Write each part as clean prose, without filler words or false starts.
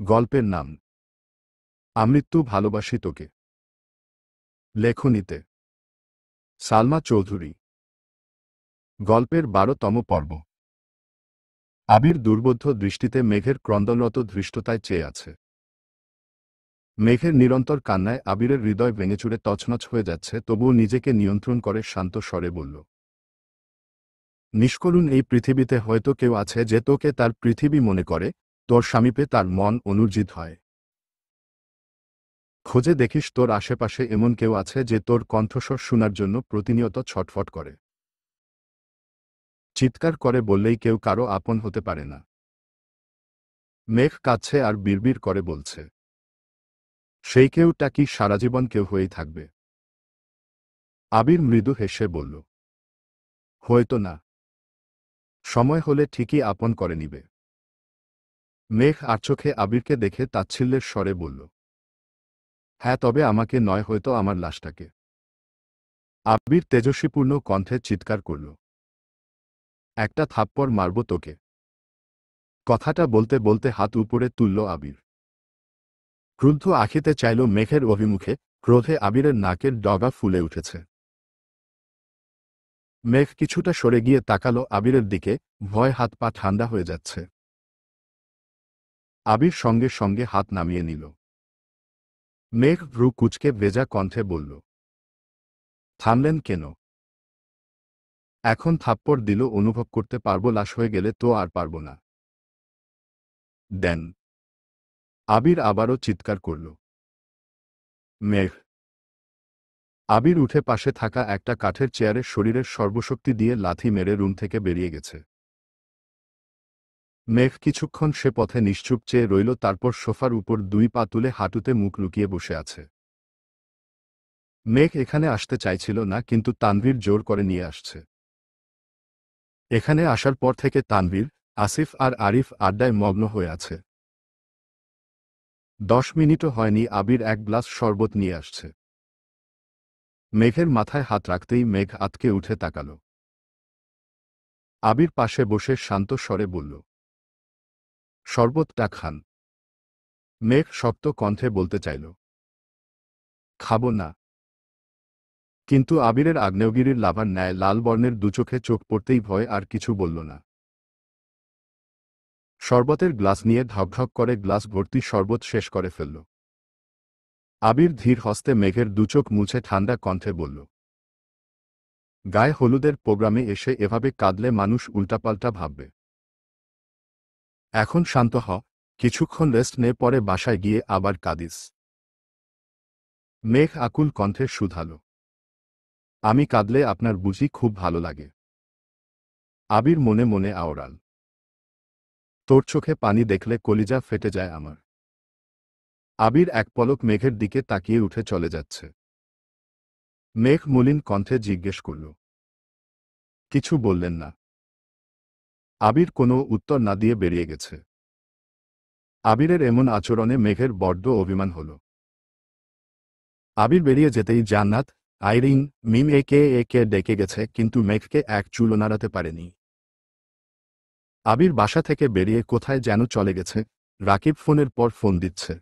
গল্পের নাম আমৃত্যু ভালোবাসি তোকে। লেখনীতে সালমা চৌধুরী। গল্পের ১২তম পর্ব। আবির দুর্বোধ্য দৃষ্টিতে মেঘের ক্রন্দনরত ধৃষ্টতায় চেয়ে আছে। মেঘের নিরন্তর কান্নায় আবিরের হৃদয় ভেঙেচুরে তছনছ হয়ে যাচ্ছে, তবুও নিজেকে নিয়ন্ত্রণ করে শান্ত স্বরে বলল, নিষ্করুণ এই পৃথিবীতে হয়তো কেউ আছে যে তোকে তার পৃথিবী মনে করে, তোর স্বামীপে তার মন অনুর্জিত হয়। খোঁজে দেখিস তোর আশেপাশে এমন কেউ আছে যে তোর কণ্ঠস্বর শোনার জন্য প্রতিনিয়ত ছটফট করে। চিৎকার করে বললেই কেউ কারো আপন হতে পারে না। মেঘ কাঁদছে আর বিড়বিড় করে বলছে, সেই কেউটা কি সারাজীবন কেউ হয়েই থাকবে? আবির মৃদু হেসে বলল, হয়তো না, সময় হলে ঠিকই আপন করে নিবে। মেঘ আর চোখে আবিরকে দেখে তাচ্ছিল্যের স্বরে বলল, হ্যাঁ, তবে আমাকে নয়, হয়তো আমার লাশটাকে। আবির তেজস্বীপূর্ণ কণ্ঠে চিৎকার করল, একটা থাপ্পড় মারব তোকে। কথাটা বলতে বলতে হাত উপরে তুলল আবির। ক্রুদ্ধ আখিতে চাইল মেঘের অভিমুখে, ক্রোধে আবিরের নাকের ডগা ফুলে উঠেছে। মেঘ কিছুটা সরে গিয়ে তাকালো আবিরের দিকে, ভয় হাত পা ঠান্ডা হয়ে যাচ্ছে। আবির সঙ্গে সঙ্গে হাত নামিয়ে নিল। মেঘ ভ্রু কুঁচকে ভেজা কণ্ঠে বলল, থামলেন কেন? এখন থাপ্পড় দিল অনুভব করতে পারব, লাশ হয়ে গেলে তো আর পারব না। দেন। আবির আবারও চিৎকার করল। মেঘ। আবির উঠে পাশে থাকা একটা কাঠের চেয়ারে শরীরের সর্বশক্তি দিয়ে লাথি মেরে রুম থেকে বেরিয়ে গেছে। মেঘ কিছুক্ষণ সে পথে নিশ্চুপ চেয়ে রইল, তারপর সোফার উপর দুই পা তুলে হাঁটুতে মুখ লুকিয়ে বসে আছে। মেঘ এখানে আসতে চাইছিল না, কিন্তু তানভীর জোর করে নিয়ে আসছে। এখানে আসার পর থেকে তানভীর, আসিফ আর আরিফ আড্ডায় মগ্ন হয়ে আছে। 10 মিনিটও হয়নি আবির এক গ্লাস শরবত নিয়ে আসছে। মেঘের মাথায় হাত রাখতেই মেঘ আঁতকে উঠে তাকাল। আবির পাশে বসে শান্ত স্বরে বলল, শরবতটা খান। মেঘ শক্ত কণ্ঠে বলতে চাইল, খাবো না। কিন্তু আবিরের আগ্নেয়গিরির লাভার ন্যায় লাল বর্ণের দুচোখে চোখ পড়তেই ভয় আর কিছু বলল না। শরবতের গ্লাস নিয়ে ঢকঢক করে গ্লাস ভর্তি শরবত শেষ করে ফেলল। আবির ধীর হস্তে মেঘের দুচোখ মুছে ঠান্ডা কণ্ঠে বলল, গায়ে হলুদের প্রোগ্রামে এসে এভাবে কাঁদলে মানুষ উল্টাপাল্টা ভাববে। এখন শান্ত হ, কিছুক্ষণ রেস্ট নে, পরে বাসায় গিয়ে আবার কাঁদিস। মেঘ আকুল কণ্ঠে শুধাল, আমি কাঁদলে আপনার বুঝি খুব ভালো লাগে? আবির মনে মনে আওড়াল, তোর চোখে পানি দেখলে কলিজা ফেটে যায় আমার। আবির এক পলক মেঘের দিকে তাকিয়ে উঠে চলে যাচ্ছে। মেঘ মলিন কণ্ঠে জিজ্ঞেস করল, কিছু বললেন না? আবির কোনো উত্তর না দিয়ে বেরিয়ে গেছে। আবিরের এমন আচরণে মেঘের বড্ড অভিমান হল। আবির বেরিয়ে যেতেই জান্নাত, আইরিন, মিম একে একে ডেকে গেছে, কিন্তু মেঘকে এক চুলও নাড়াতে পারেনি। আবির বাসা থেকে বেরিয়ে কোথায় যেন চলে গেছে। রাকিব ফোনের পর ফোন দিচ্ছে।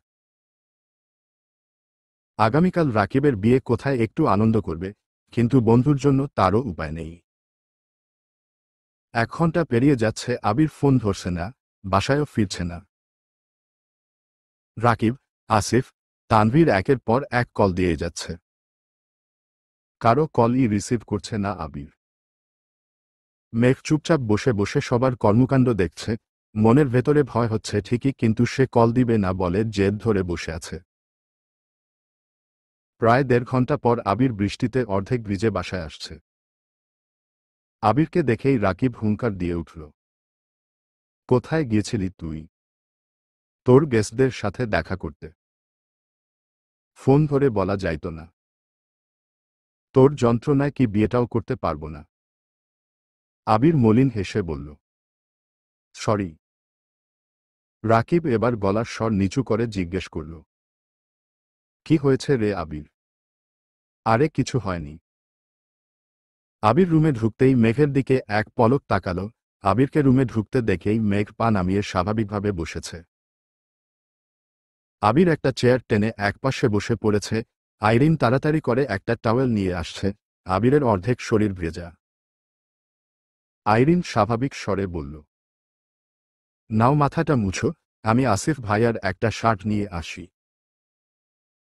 আগামীকাল রাকিবের বিয়ে, কোথায় একটু আনন্দ করবে, কিন্তু বন্ধুর জন্য তারও উপায় নেই। 1 ঘন্টা পেরিয়ে যাচ্ছে, আবির ফোন ধরছে না, বাসায়ও ফিরছে না। রাকিব, আসিফ, তানভীর একের পর এক কল দিয়ে যাচ্ছে। কারো কলই রিসিভ করছে না আবির। মেঘ চুপচাপ বসে বসে সবার কর্মকাণ্ড দেখছে। মনের ভেতরে ভয় হচ্ছে ঠিকই, কিন্তু সে কল দিবে না বলে জেদ ধরে বসে আছে। প্রায় 1.5 ঘন্টা পর আবির বৃষ্টিতে অর্ধেক ভিজে বাসায় আসছে। আবিরকে দেখেই রাকিব হুঙ্কার দিয়ে উঠল, কোথায় গিয়েছিলি তুই? তোর গেস্টদের সাথে দেখা করতে। ফোন ধরে বলা যাইত না? তোর যন্ত্রণায় কি বিয়েটাও করতে পারব না? আবির মলিন হেসে বলল, সরি। রাকিব এবার গলার স্বর নিচু করে জিজ্ঞেস করল, কি হয়েছে রে আবির? আরে কিছু হয়নি। আবির রুমে ঢুকতেই মেঘের দিকে এক পলক তাকাল। আবিরকে রুমে ঢুকতে দেখেই মেঘ পা নামিয়ে স্বাভাবিকভাবে বসেছে। আবির একটা চেয়ার টেনে একপাশে বসে পড়েছে। আইরিন তাড়াতাড়ি করে একটা টাওয়েল নিয়ে আসছে। আবিরের অর্ধেক শরীর ভেজা। আইরিন স্বাভাবিক স্বরে বলল, নাও মাথাটা মুছো, আমি আসিফ ভাইয়ার একটা শার্ট নিয়ে আসি।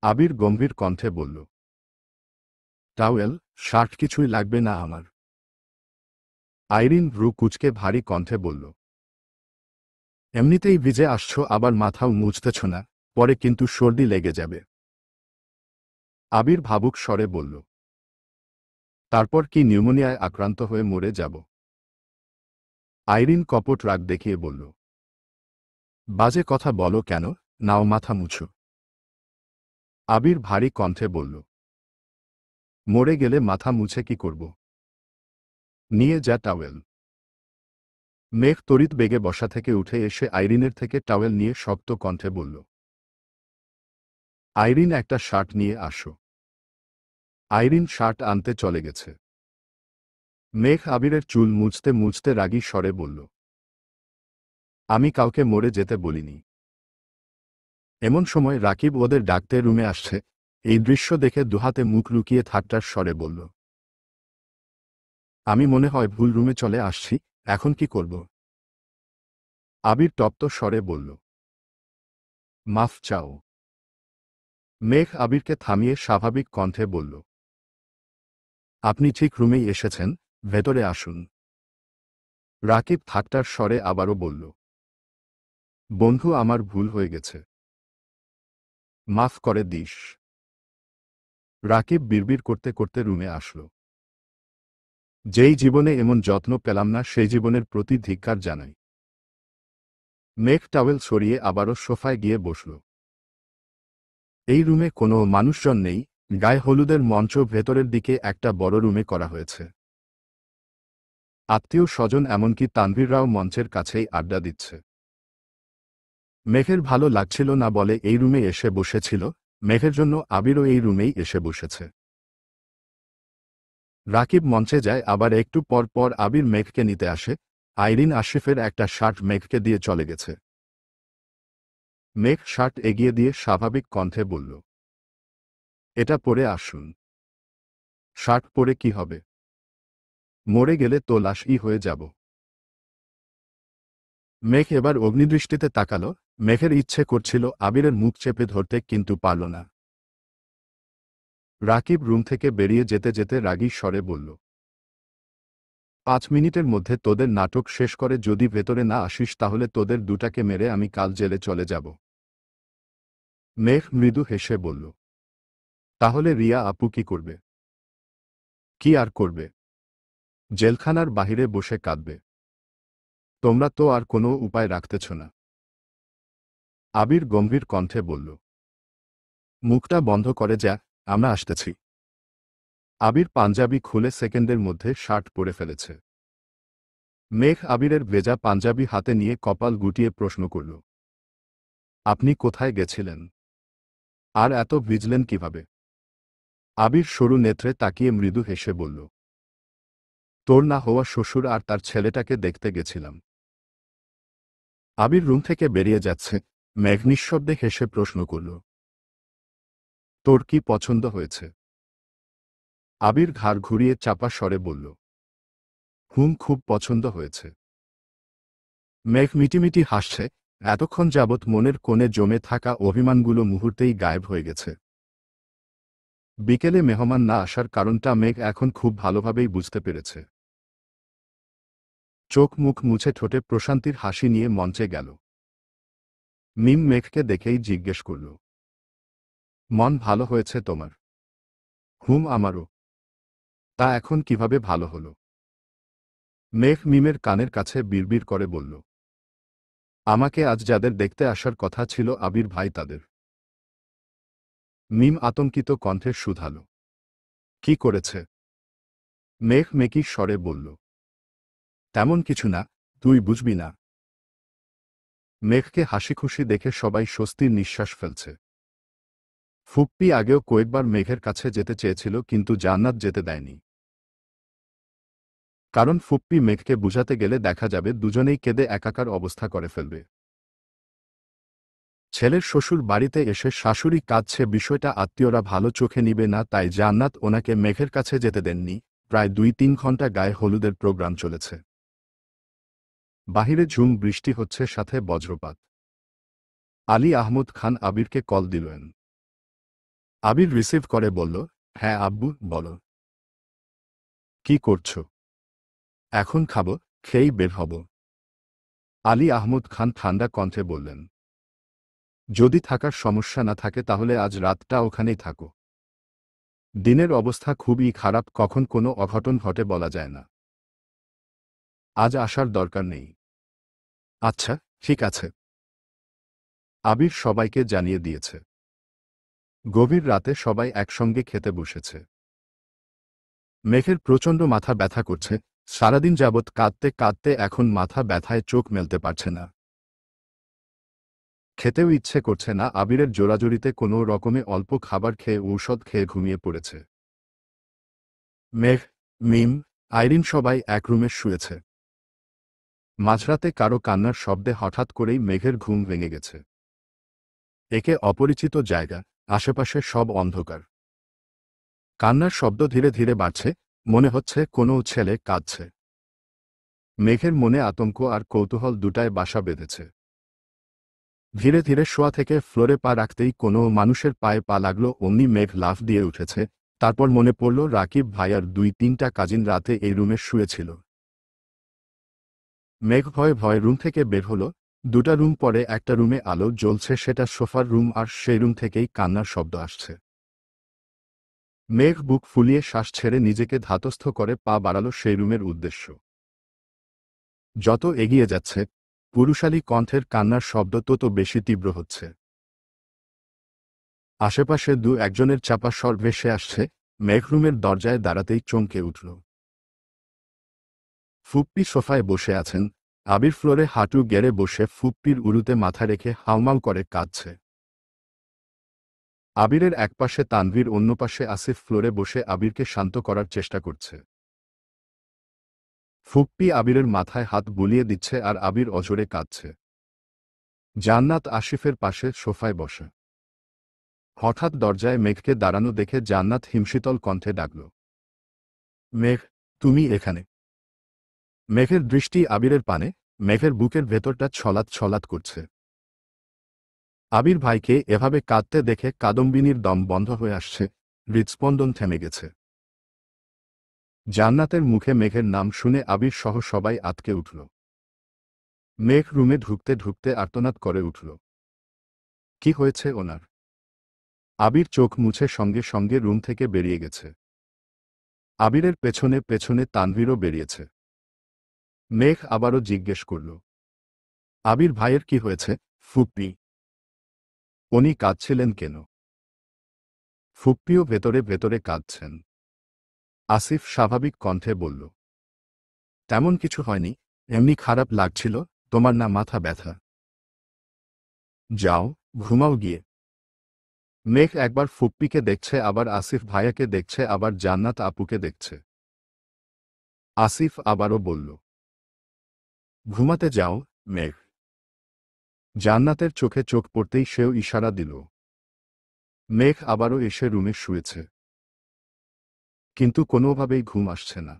আবির গম্ভীর কণ্ঠে বলল, টাওয়েল, শার্ট কিছুই লাগবে না আমার। আইরিন ভ্রু কুঁচকে ভারী কণ্ঠে বলল, এমনিতেই ভিজে আসছো, আবার মাথাও মুছতেছ না, পরে কিন্তু সর্দি লেগে যাবে। আবির ভাবুক স্বরে বলল, তারপর কি নিউমোনিয়ায় আক্রান্ত হয়ে মরে যাব? আইরিন কপট রাগ দেখিয়ে বলল, বাজে কথা বলো কেন, নাও মাথা মুছো। আবির ভারী কণ্ঠে বলল, মরে গেলে মাথা মুছে কি করব? নিয়ে যা টাওয়েল। মেঘ তড়িৎ বেগে বসা থেকে উঠে এসে আইরিনের থেকে টাওয়েল নিয়ে শক্ত কণ্ঠে বলল, আইরিন একটা শার্ট নিয়ে আসো। আইরিন শার্ট আনতে চলে গেছে। মেঘ আবিরের চুল মুছতে মুছতে রাগী স্বরে বলল, আমি কাউকে মরে যেতে বলিনি। এমন সময় রাকিব ওদের ডাকতে রুমে আসছে। এই দৃশ্য দেখে দুহাতে মুখ লুকিয়ে ঠাট্টার স্বরে বলল, আমি মনে হয় ভুল রুমে চলে আসছি, এখন কি করব? আবির তপ্ত স্বরে বলল, মাফ চাও। মেঘ আবিরকে থামিয়ে স্বাভাবিক কণ্ঠে বলল, আপনি ঠিক রুমেই এসেছেন, ভেতরে আসুন। রাকিব ঠাট্টার স্বরে আবারও বলল, বন্ধু, আমার ভুল হয়ে গেছে, মাফ করে দিস। রাকিব বিড়বিড় করতে করতে রুমে আসল। যেই জীবনে এমন যত্ন পেলাম না, সেই জীবনের প্রতি ধিক্কার জানাই। মেঘ টাওয়েল সরিয়ে আবারও সোফায় গিয়ে বসল। এই রুমে কোনো মানুষজন নেই। গায়ে হলুদের মঞ্চ ভেতরের দিকে একটা বড় রুমে করা হয়েছে। আত্মীয় স্বজন এমনকি তানভীররাও মঞ্চের কাছেই আড্ডা দিচ্ছে। মেঘের ভালো লাগছিল না বলে এই রুমে এসে বসেছিল। মেঘের জন্য আবিরও এই রুমেই এসে বসেছে। রাকিব মঞ্চে যায়, আবার একটু পর পর আবির মেঘকে নিতে আসে। আইরিন আশিফের একটা শার্ট মেঘকে দিয়ে চলে গেছে। মেঘ শার্ট এগিয়ে দিয়ে স্বাভাবিক কণ্ঠে বলল, এটা পরে আসুন। শার্ট পরে কি হবে? মরে গেলে তো লাশই হয়ে যাব। মেঘ এবার অগ্নিদৃষ্টিতে তাকাল। মেঘের ইচ্ছে করছিল আবিরের মুখ চেপে ধরতে, কিন্তু পারল না। রাকিব রুম থেকে বেরিয়ে যেতে যেতে রাগী স্বরে বলল, 5 মিনিটের মধ্যে তোদের নাটক শেষ করে যদি ভেতরে না আসিস তাহলে তোদের দুটাকে মেরে আমি কাল জেলে চলে যাব। মেঘ মৃদু হেসে বলল, তাহলে রিয়া আপু কি করবে? কি আর করবে? জেলখানার বাহিরে বসে কাঁদবে। তোমরা তো আর কোনো উপায় রাখতেছ না। আবির গম্ভীর কণ্ঠে বলল, মুখটা বন্ধ করে যা, আমরা আসতেছি। আবির পাঞ্জাবি খুলে সেকেন্ডের মধ্যে শার্ট পরে ফেলেছে। মেঘ আবিরের ভেজা পাঞ্জাবি হাতে নিয়ে কপাল গুটিয়ে প্রশ্ন করল, আপনি কোথায় গেছিলেন? আর এত ভিজলেন কিভাবে? আবির সরু নেত্রে তাকিয়ে মৃদু হেসে বলল, তোর না হওয়া শ্বশুর আর তার ছেলেটাকে দেখতে গেছিলাম। আবির রুম থেকে বেরিয়ে যাচ্ছে। মেঘ নিঃশব্দে হেসে প্রশ্ন করল, তোর কি পছন্দ হয়েছে? আবির ঘাড় ঘুরিয়ে চাপা স্বরে বলল, খুব পছন্দ হয়েছে। মেঘ মিটিমিটি হাসছে। এতক্ষণ যাবৎ মনের কোণে জমে থাকা অভিমানগুলো মুহূর্তেই গায়েব হয়ে গেছে। বিকেলে মেহমান না আসার কারণটা মেঘ এখন খুব ভালোভাবেই বুঝতে পেরেছে। চোখ মুখ মুছে ঠোঁটে প্রশান্তির হাসি নিয়ে মঞ্চে গেল। মিম মেঘকে দেখেই জিজ্ঞেস করল, মন ভালো হয়েছে তোমার? আমারও। তা এখন কিভাবে ভালো হলো? মেঘ মিমের কানের কাছে বিড়বিড় করে বলল, আমাকে আজ যাদের দেখতে আসার কথা ছিল আবির ভাই তাদের। মিম আতঙ্কিত কণ্ঠে শুধালো, কি করেছে? মেঘ মেকি স্বরে বলল, তেমন কিছু না, তুই বুঝবি না। মেঘকে হাসিখুশি দেখে সবাই স্বস্তির নিঃশ্বাস ফেলছে। ফুপ্পি আগেও কয়েকবার মেঘের কাছে যেতে চেয়েছিল, কিন্তু জান্নাত যেতে দেয়নি। কারণ ফুপ্পি মেঘকে বুঝাতে গেলে দেখা যাবে দুজনেই কেঁদে একাকার অবস্থা করে ফেলবে। ছেলের শ্বশুর বাড়িতে এসে শাশুড়ি কাঁদছে, বিষয়টা আত্মীয়রা ভালো চোখে নিবে না, তাই জান্নাত ওনাকে মেঘের কাছে যেতে দেননি। প্রায় ২-৩ ঘন্টা গায়ে হলুদের প্রোগ্রাম চলেছে। বাহিরে ঝুম বৃষ্টি হচ্ছে, সাথে বজ্রপাত। আলী আহমদ খান আবিরকে কল দিলেন। আবির রিসিভ করে বলল, হ্যাঁ আব্বু, বলো। কি করছো? এখন খাবো, খেয়েই বের হব। আলী আহমদ খান ঠান্ডা কণ্ঠে বললেন, যদি থাকার সমস্যা না থাকে তাহলে আজ রাতটা ওখানেই থাকো। দিনের অবস্থা খুবই খারাপ, কখন কোনো অঘটন ঘটে বলা যায় না। আজ আসার দরকার নেই। আচ্ছা, ঠিক আছে। আবির সবাইকে জানিয়ে দিয়েছে। গভীর রাতে সবাই একসঙ্গে খেতে বসেছে। মেঘের প্রচণ্ড মাথা ব্যথা করছে। সারাদিন যাবৎ কাঁদতে কাঁদতে এখন মাথা ব্যথায় চোখ মেলতে পারছে না। খেতেও ইচ্ছে করছে না। আবিরের জোরাজুরিতে কোনো রকমে অল্প খাবার খেয়ে ঔষধ খেয়ে ঘুমিয়ে পড়েছে। মেঘ, মিম, আইরিন সবাই এক রুমে শুয়েছে। মাঝরাতে কারো কান্নার শব্দে হঠাৎ করেই মেঘের ঘুম ভেঙে গেছে। একে অপরিচিত জায়গা, আশেপাশে সব অন্ধকার। কান্নার শব্দ ধীরে ধীরে বাড়ছে, মনে হচ্ছে কোনো ছেলে কাঁদছে। মেঘের মনে আতঙ্ক আর কৌতূহল দুটায় বাসা বেঁধেছে। ধীরে ধীরে শোয়া থেকে ফ্লোরে পা রাখতেই কোনো মানুষের পায়ে পা লাগলো, অমনি মেঘ লাফ দিয়ে উঠেছে। তারপর মনে পড়ল রাকিব ভাইয়ার ২-৩টা কাজিন রাতে এই রুমে শুয়েছিল। মেঘ ভয়ে ভয়ে রুম থেকে বের হলো। ২টা রুম পরে একটা রুমে আলো জ্বলছে, সেটা সোফার রুম, আর সেই রুম থেকেই কান্নার শব্দ আসছে। মেঘ বুক ফুলিয়ে শ্বাস ছেড়ে নিজেকে ধাতস্থ করে পা বাড়ালো সেই রুমের উদ্দেশ্য। যত এগিয়ে যাচ্ছে, পুরুষালী কণ্ঠের কান্নার শব্দ তত বেশি তীব্র হচ্ছে। আশেপাশে একজনের চাপা স্বর ভেসে আসছে। মেঘ রুমের দরজায় দাঁড়াতেই চমকে উঠল। ফুপ্পি সোফায় বসে আছেন। আবির ফ্লোরে হাঁটু গেড়ে বসে ফুপ্পির উরুতে মাথা রেখে হাউমাউ করে কাঁদছে। আবিরের একপাশে তানভীর, অন্য পাশে আসিফ ফ্লোরে বসে আবিরকে শান্ত করার চেষ্টা করছে। ফুপ্পি আবিরের মাথায় হাত বুলিয়ে দিচ্ছে আর আবির অজরে কাঁদছে। জান্নাত আসিফের পাশে সোফায় বসে। হঠাৎ দরজায় মেঘকে দাঁড়ানো দেখে জান্নাত হিমশীতল কণ্ঠে ডাকল, মেঘ, তুমি এখানে? মেঘের দৃষ্টি আবিরের পানে। মেঘের বুকের ভেতরটা ছলাৎ ছলাৎ করছে। আবির ভাইকে এভাবে কাঁদতে দেখে কাদম্বিনীর দম বন্ধ হয়ে আসছে, হৃৎস্পন্দন থেমে গেছে। জান্নাতের মুখে মেঘের নাম শুনে আবির সহ সবাই আঁতকে উঠল। মেঘ রুমে ঢুকতে ঢুকতে আর্তনাদ করে উঠল। কি হয়েছে ওনার? আবির চোখ মুছে সঙ্গে সঙ্গে রুম থেকে বেরিয়ে গেছে। আবিরের পেছনে পেছনে তানভীরও বেরিয়েছে। মেঘ আবারও জিজ্ঞেস করল, আবির ভাইয়ের কি হয়েছে? ফুপ্পি, উনি কাঁদছিলেন কেন? ফুপ্পিও ভেতরে ভেতরে কাঁদছেন। আসিফ স্বাভাবিক কণ্ঠে বলল, তেমন কিছু হয়নি, এমনি খারাপ লাগছিল। তোমার না মাথা ব্যথা? যাও, ঘুমাও গিয়ে। মেঘ একবার ফুপ্পিকে দেখছে, আবার আসিফ ভাইয়াকে দেখছে, আবার জান্নাত আপুকে দেখছে। আসিফ আবারও বলল, ঘুমাতে যাও মেঘ। জান্নাতের চোখে চোখ পড়তেই সেও ইশারা দিল। মেঘ আবারও এসে রুমে শুয়েছে, কিন্তু কোনোভাবেই ঘুম আসছে না।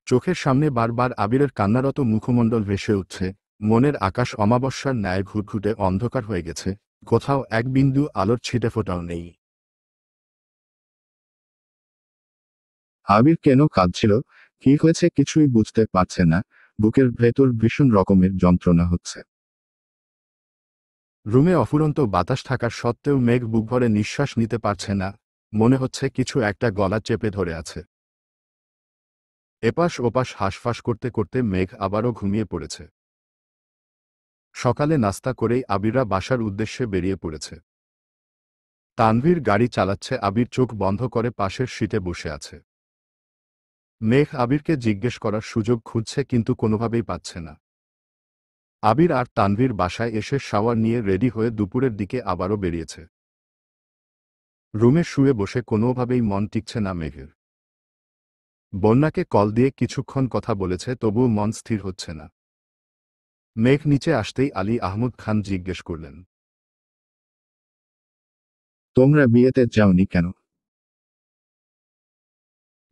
চোখের সামনে বারবার আবিরের কান্নারত মুখমণ্ডল ভেসে উঠছে। মনের আকাশ অমাবস্যার ন্যায় ঘুটঘুটে অন্ধকার হয়ে গেছে, কোথাও এক বিন্দু আলোর ছিটেফোঁটাও নেই। আবির কেন কাঁদছিল, কি হয়েছে কিছুই বুঝতে পারছে না। বুকের ভেতর ভীষণ রকমের যন্ত্রণা হচ্ছে। রুমে অফুরন্ত বাতাস থাকার সত্ত্বেও মেঘ বুকভরে নিঃশ্বাস নিতে পারছে না। মনে হচ্ছে কিছু একটা গলা চেপে ধরে আছে। এপাশ ওপাশ হাঁসফাঁস করতে করতে মেঘ আবারও ঘুমিয়ে পড়েছে। সকালে নাস্তা করেই আবিররা বাসার উদ্দেশ্যে বেরিয়ে পড়েছে। তানভীর গাড়ি চালাচ্ছে, আবির চোখ বন্ধ করে পাশের সিটে বসে আছে। মেঘ আবিরকে জিজ্ঞেস করার সুযোগ খুঁজছে, কিন্তু কোনোভাবেই পাচ্ছে না। আবির আর তানভীর বাসায় এসে শাওয়ার নিয়ে রেডি হয়ে দুপুরের দিকে আবারও বেরিয়েছে। রুমে শুয়ে বসে কোনোভাবেই মন টিকছে না মেঘের। বন্যাকে কল দিয়ে কিছুক্ষণ কথা বলেছে, তবুও মন স্থির হচ্ছে না। মেঘ নিচে আসতেই আলী আহমদ খান জিজ্ঞেস করলেন, তোমরা বিয়েতে যাওনি কেন?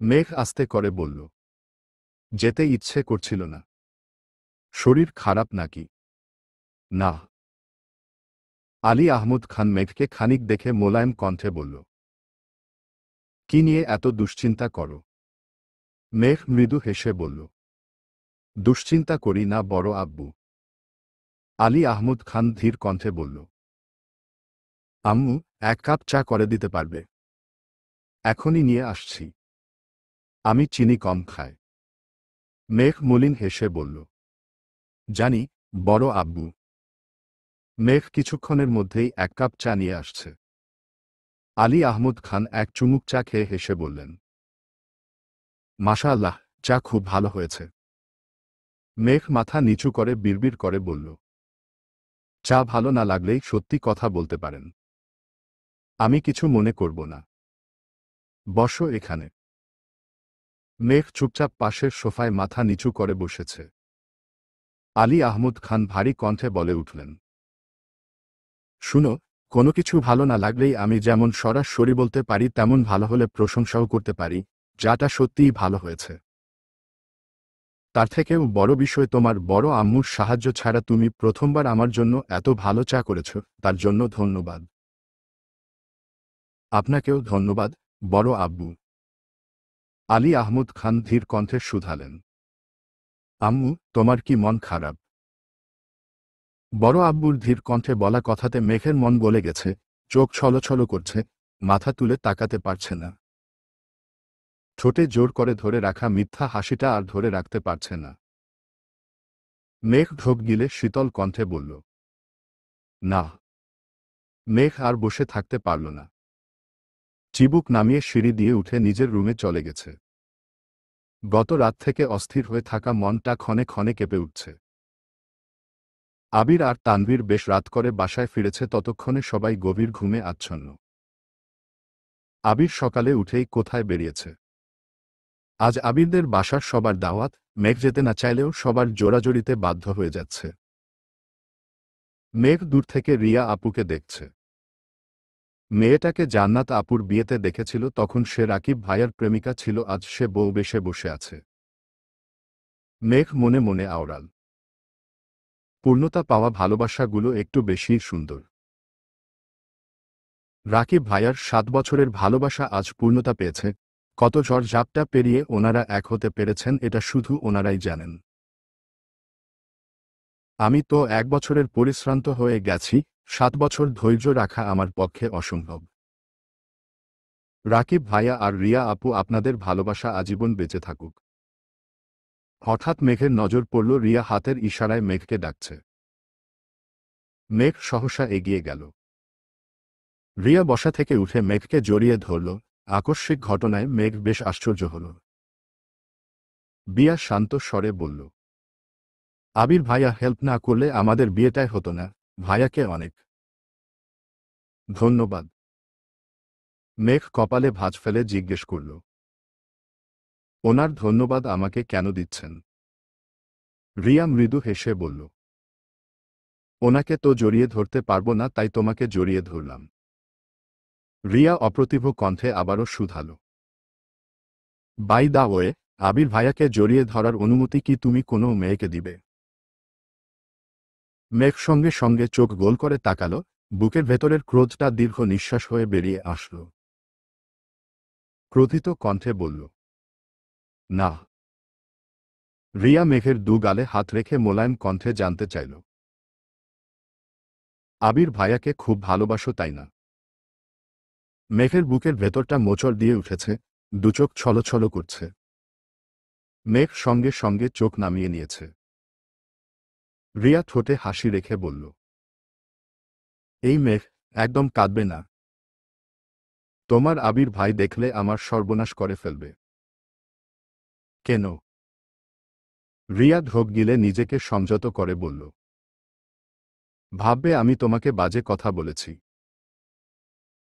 মেঘ আস্তে করে বলল, যেতে ইচ্ছে করছিল না। শরীর খারাপ নাকি? না। আলী আহমদ খান মেঘকে খানিক দেখে মোলায়েম কণ্ঠে বলল, কি নিয়ে এত দুশ্চিন্তা করো? মেঘ মৃদু হেসে বলল, দুশ্চিন্তা করি না বড় আব্বু। আলী আহমদ খান ধীর কণ্ঠে বলল, আম্মু, 1 কাপ চা করে দিতে পারবে? এখনই নিয়ে আসছি। আমি চিনি কম খাই। মেঘ মলিন হেসে বলল, জানি বড় আব্বু। মেঘ কিছুক্ষণের মধ্যেই 1 কাপ চা নিয়ে আসছে। আলী আহমদ খান এক চুমুক চা খেয়ে হেসে বললেন, মাশাআল্লাহ, চা খুব ভালো হয়েছে। মেঘ মাথা নিচু করে বিড়বিড় করে বলল, চা ভালো না লাগলেই সত্যি কথা বলতে পারেন। আমি কিছু মনে করব না। বসো এখানে। মেঘ চুপচাপ পাশের সোফায় মাথা নিচু করে বসেছে। আলী আহমদ খান ভারী কণ্ঠে বলে উঠলেন, শুনো, কোনো কিছু ভালো না লাগলেই আমি যেমন সরাসরি বলতে পারি তেমন ভালো হলে প্রশংসাও করতে পারি, যাটা সত্যিই ভালো হয়েছে। তার থেকেও বড় বিষয়, তোমার বড় আম্মুর সাহায্য ছাড়া তুমি প্রথমবার আমার জন্য এত ভালো চা করেছ, তার জন্য ধন্যবাদ। আপনাকেও ধন্যবাদ বড় আব্বু। আলী আহমদ খান ধীর কণ্ঠে শুধালেন, আম্মু, তোমার কি মন খারাপ? বড় আব্বুর ধীর কণ্ঠে বলা কথাতে মেঘের মন গলে গেছে, চোখ ছলছল করছে, মাথা তুলে তাকাতে পারছে না। ঠোঁটে জোর করে ধরে রাখা মিথ্যা হাসিটা আর ধরে রাখতে পারছে না। মেঘ ঢোক গিলে শীতল কণ্ঠে বলল, না। মেঘ আর বসে থাকতে পারল না। চিবুক নামিয়ে সিঁড়ি দিয়ে উঠে নিজের রুমে চলে গেছে। গত রাত থেকে অস্থির হয়ে থাকা মনটা ক্ষণে ক্ষণে কেঁপে উঠছে। আবির আর তানভীর বেশ রাত করে বাসায় ফিরেছে, ততক্ষণে সবাই গভীর ঘুমে আচ্ছন্ন। আবির সকালে উঠেই কোথায় বেরিয়েছে। আজ আবিরদের বাসার সবার দাওয়াত, মেঘ যেতে না চাইলেও সবার জোরাজোরিতে বাধ্য হয়ে যাচ্ছে। মেঘ দূর থেকে রিয়া আপুকে দেখছে। মেয়েটাকে জান্নাত আপুর বিয়েতে দেখেছিল, তখন সে রাকিব ভাইয়ার প্রেমিকা ছিল, আজ সে বউ বেশে বসে আছে। মেঘ মনে মনে আওড়াল, পূর্ণতা পাওয়া ভালোবাসাগুলো একটু বেশিই সুন্দর। রাকিব ভাইয়ার 7 বছরের ভালোবাসা আজ পূর্ণতা পেয়েছে। কত ঝড় ঝাপটা পেরিয়ে ওনারা এক হতে পেরেছেন, এটা শুধু ওনারাই জানেন। আমি তো 1 বছরের পরিশ্রান্ত হয়ে গেছি, 7 বছর ধৈর্য রাখা আমার পক্ষে অসম্ভব। রাকিব ভাইয়া আর রিয়া আপু, আপনাদের ভালোবাসা আজীবন বেঁচে থাকুক। হঠাৎ মেঘের নজর পড়ল রিয়া হাতের ইশারায় মেঘকে ডাকছে। মেঘ সহসা এগিয়ে গেল। রিয়া বসা থেকে উঠে মেঘকে জড়িয়ে ধরল। আকস্মিক ঘটনায় মেঘ বেশ আশ্চর্য হল। বিয়া শান্ত স্বরে বলল, আবির ভাইয়া হেল্প না করলে আমাদের বিয়েটাই হতো না। ভাইয়াকে অনেক ধন্যবাদ। মেঘ কপালে ভাঁজ ফেলে জিজ্ঞেস করল, ওনার ধন্যবাদ আমাকে কেন দিচ্ছেন? রিয়া মৃদু হেসে বলল, ওনাকে তো জড়িয়ে ধরতে পারবো না, তাই তোমাকে জড়িয়ে ধরলাম। রিয়া অপ্রতিভ কণ্ঠে আবারও শুধাল, বাই দা ওয়ে, আবির ভাইয়াকে জড়িয়ে ধরার অনুমতি কি তুমি কোনো মেয়েকে দিবে? মেঘ সঙ্গে সঙ্গে চোখ গোল করে তাকালো, বুকের ভেতরের ক্রোধটা দীর্ঘ নিঃশ্বাস হয়ে বেরিয়ে আসল। ক্রোধিত কণ্ঠে বলল, না। রিয়া মেঘের দু গালে হাত রেখে মোলায়েম কণ্ঠে জানতে চাইল, আবির ভাইয়াকে খুব ভালোবাসো তাই না? মেঘের বুকের ভেতরটা মোচড় দিয়ে উঠেছে, দুচোখ ছলছল করছে। মেঘ সঙ্গে সঙ্গে চোখ নামিয়ে নিয়েছে। রিয়া ঠোঁটে হাসি রেখে বলল, এই মেঘ, একদম কাঁদবে না। তোমার আবির ভাই দেখলে আমার সর্বনাশ করে ফেলবে। কেন? রিয়া ঢোক গিলে নিজেকে সংযত করে বলল, ভাববে আমি তোমাকে বাজে কথা বলেছি।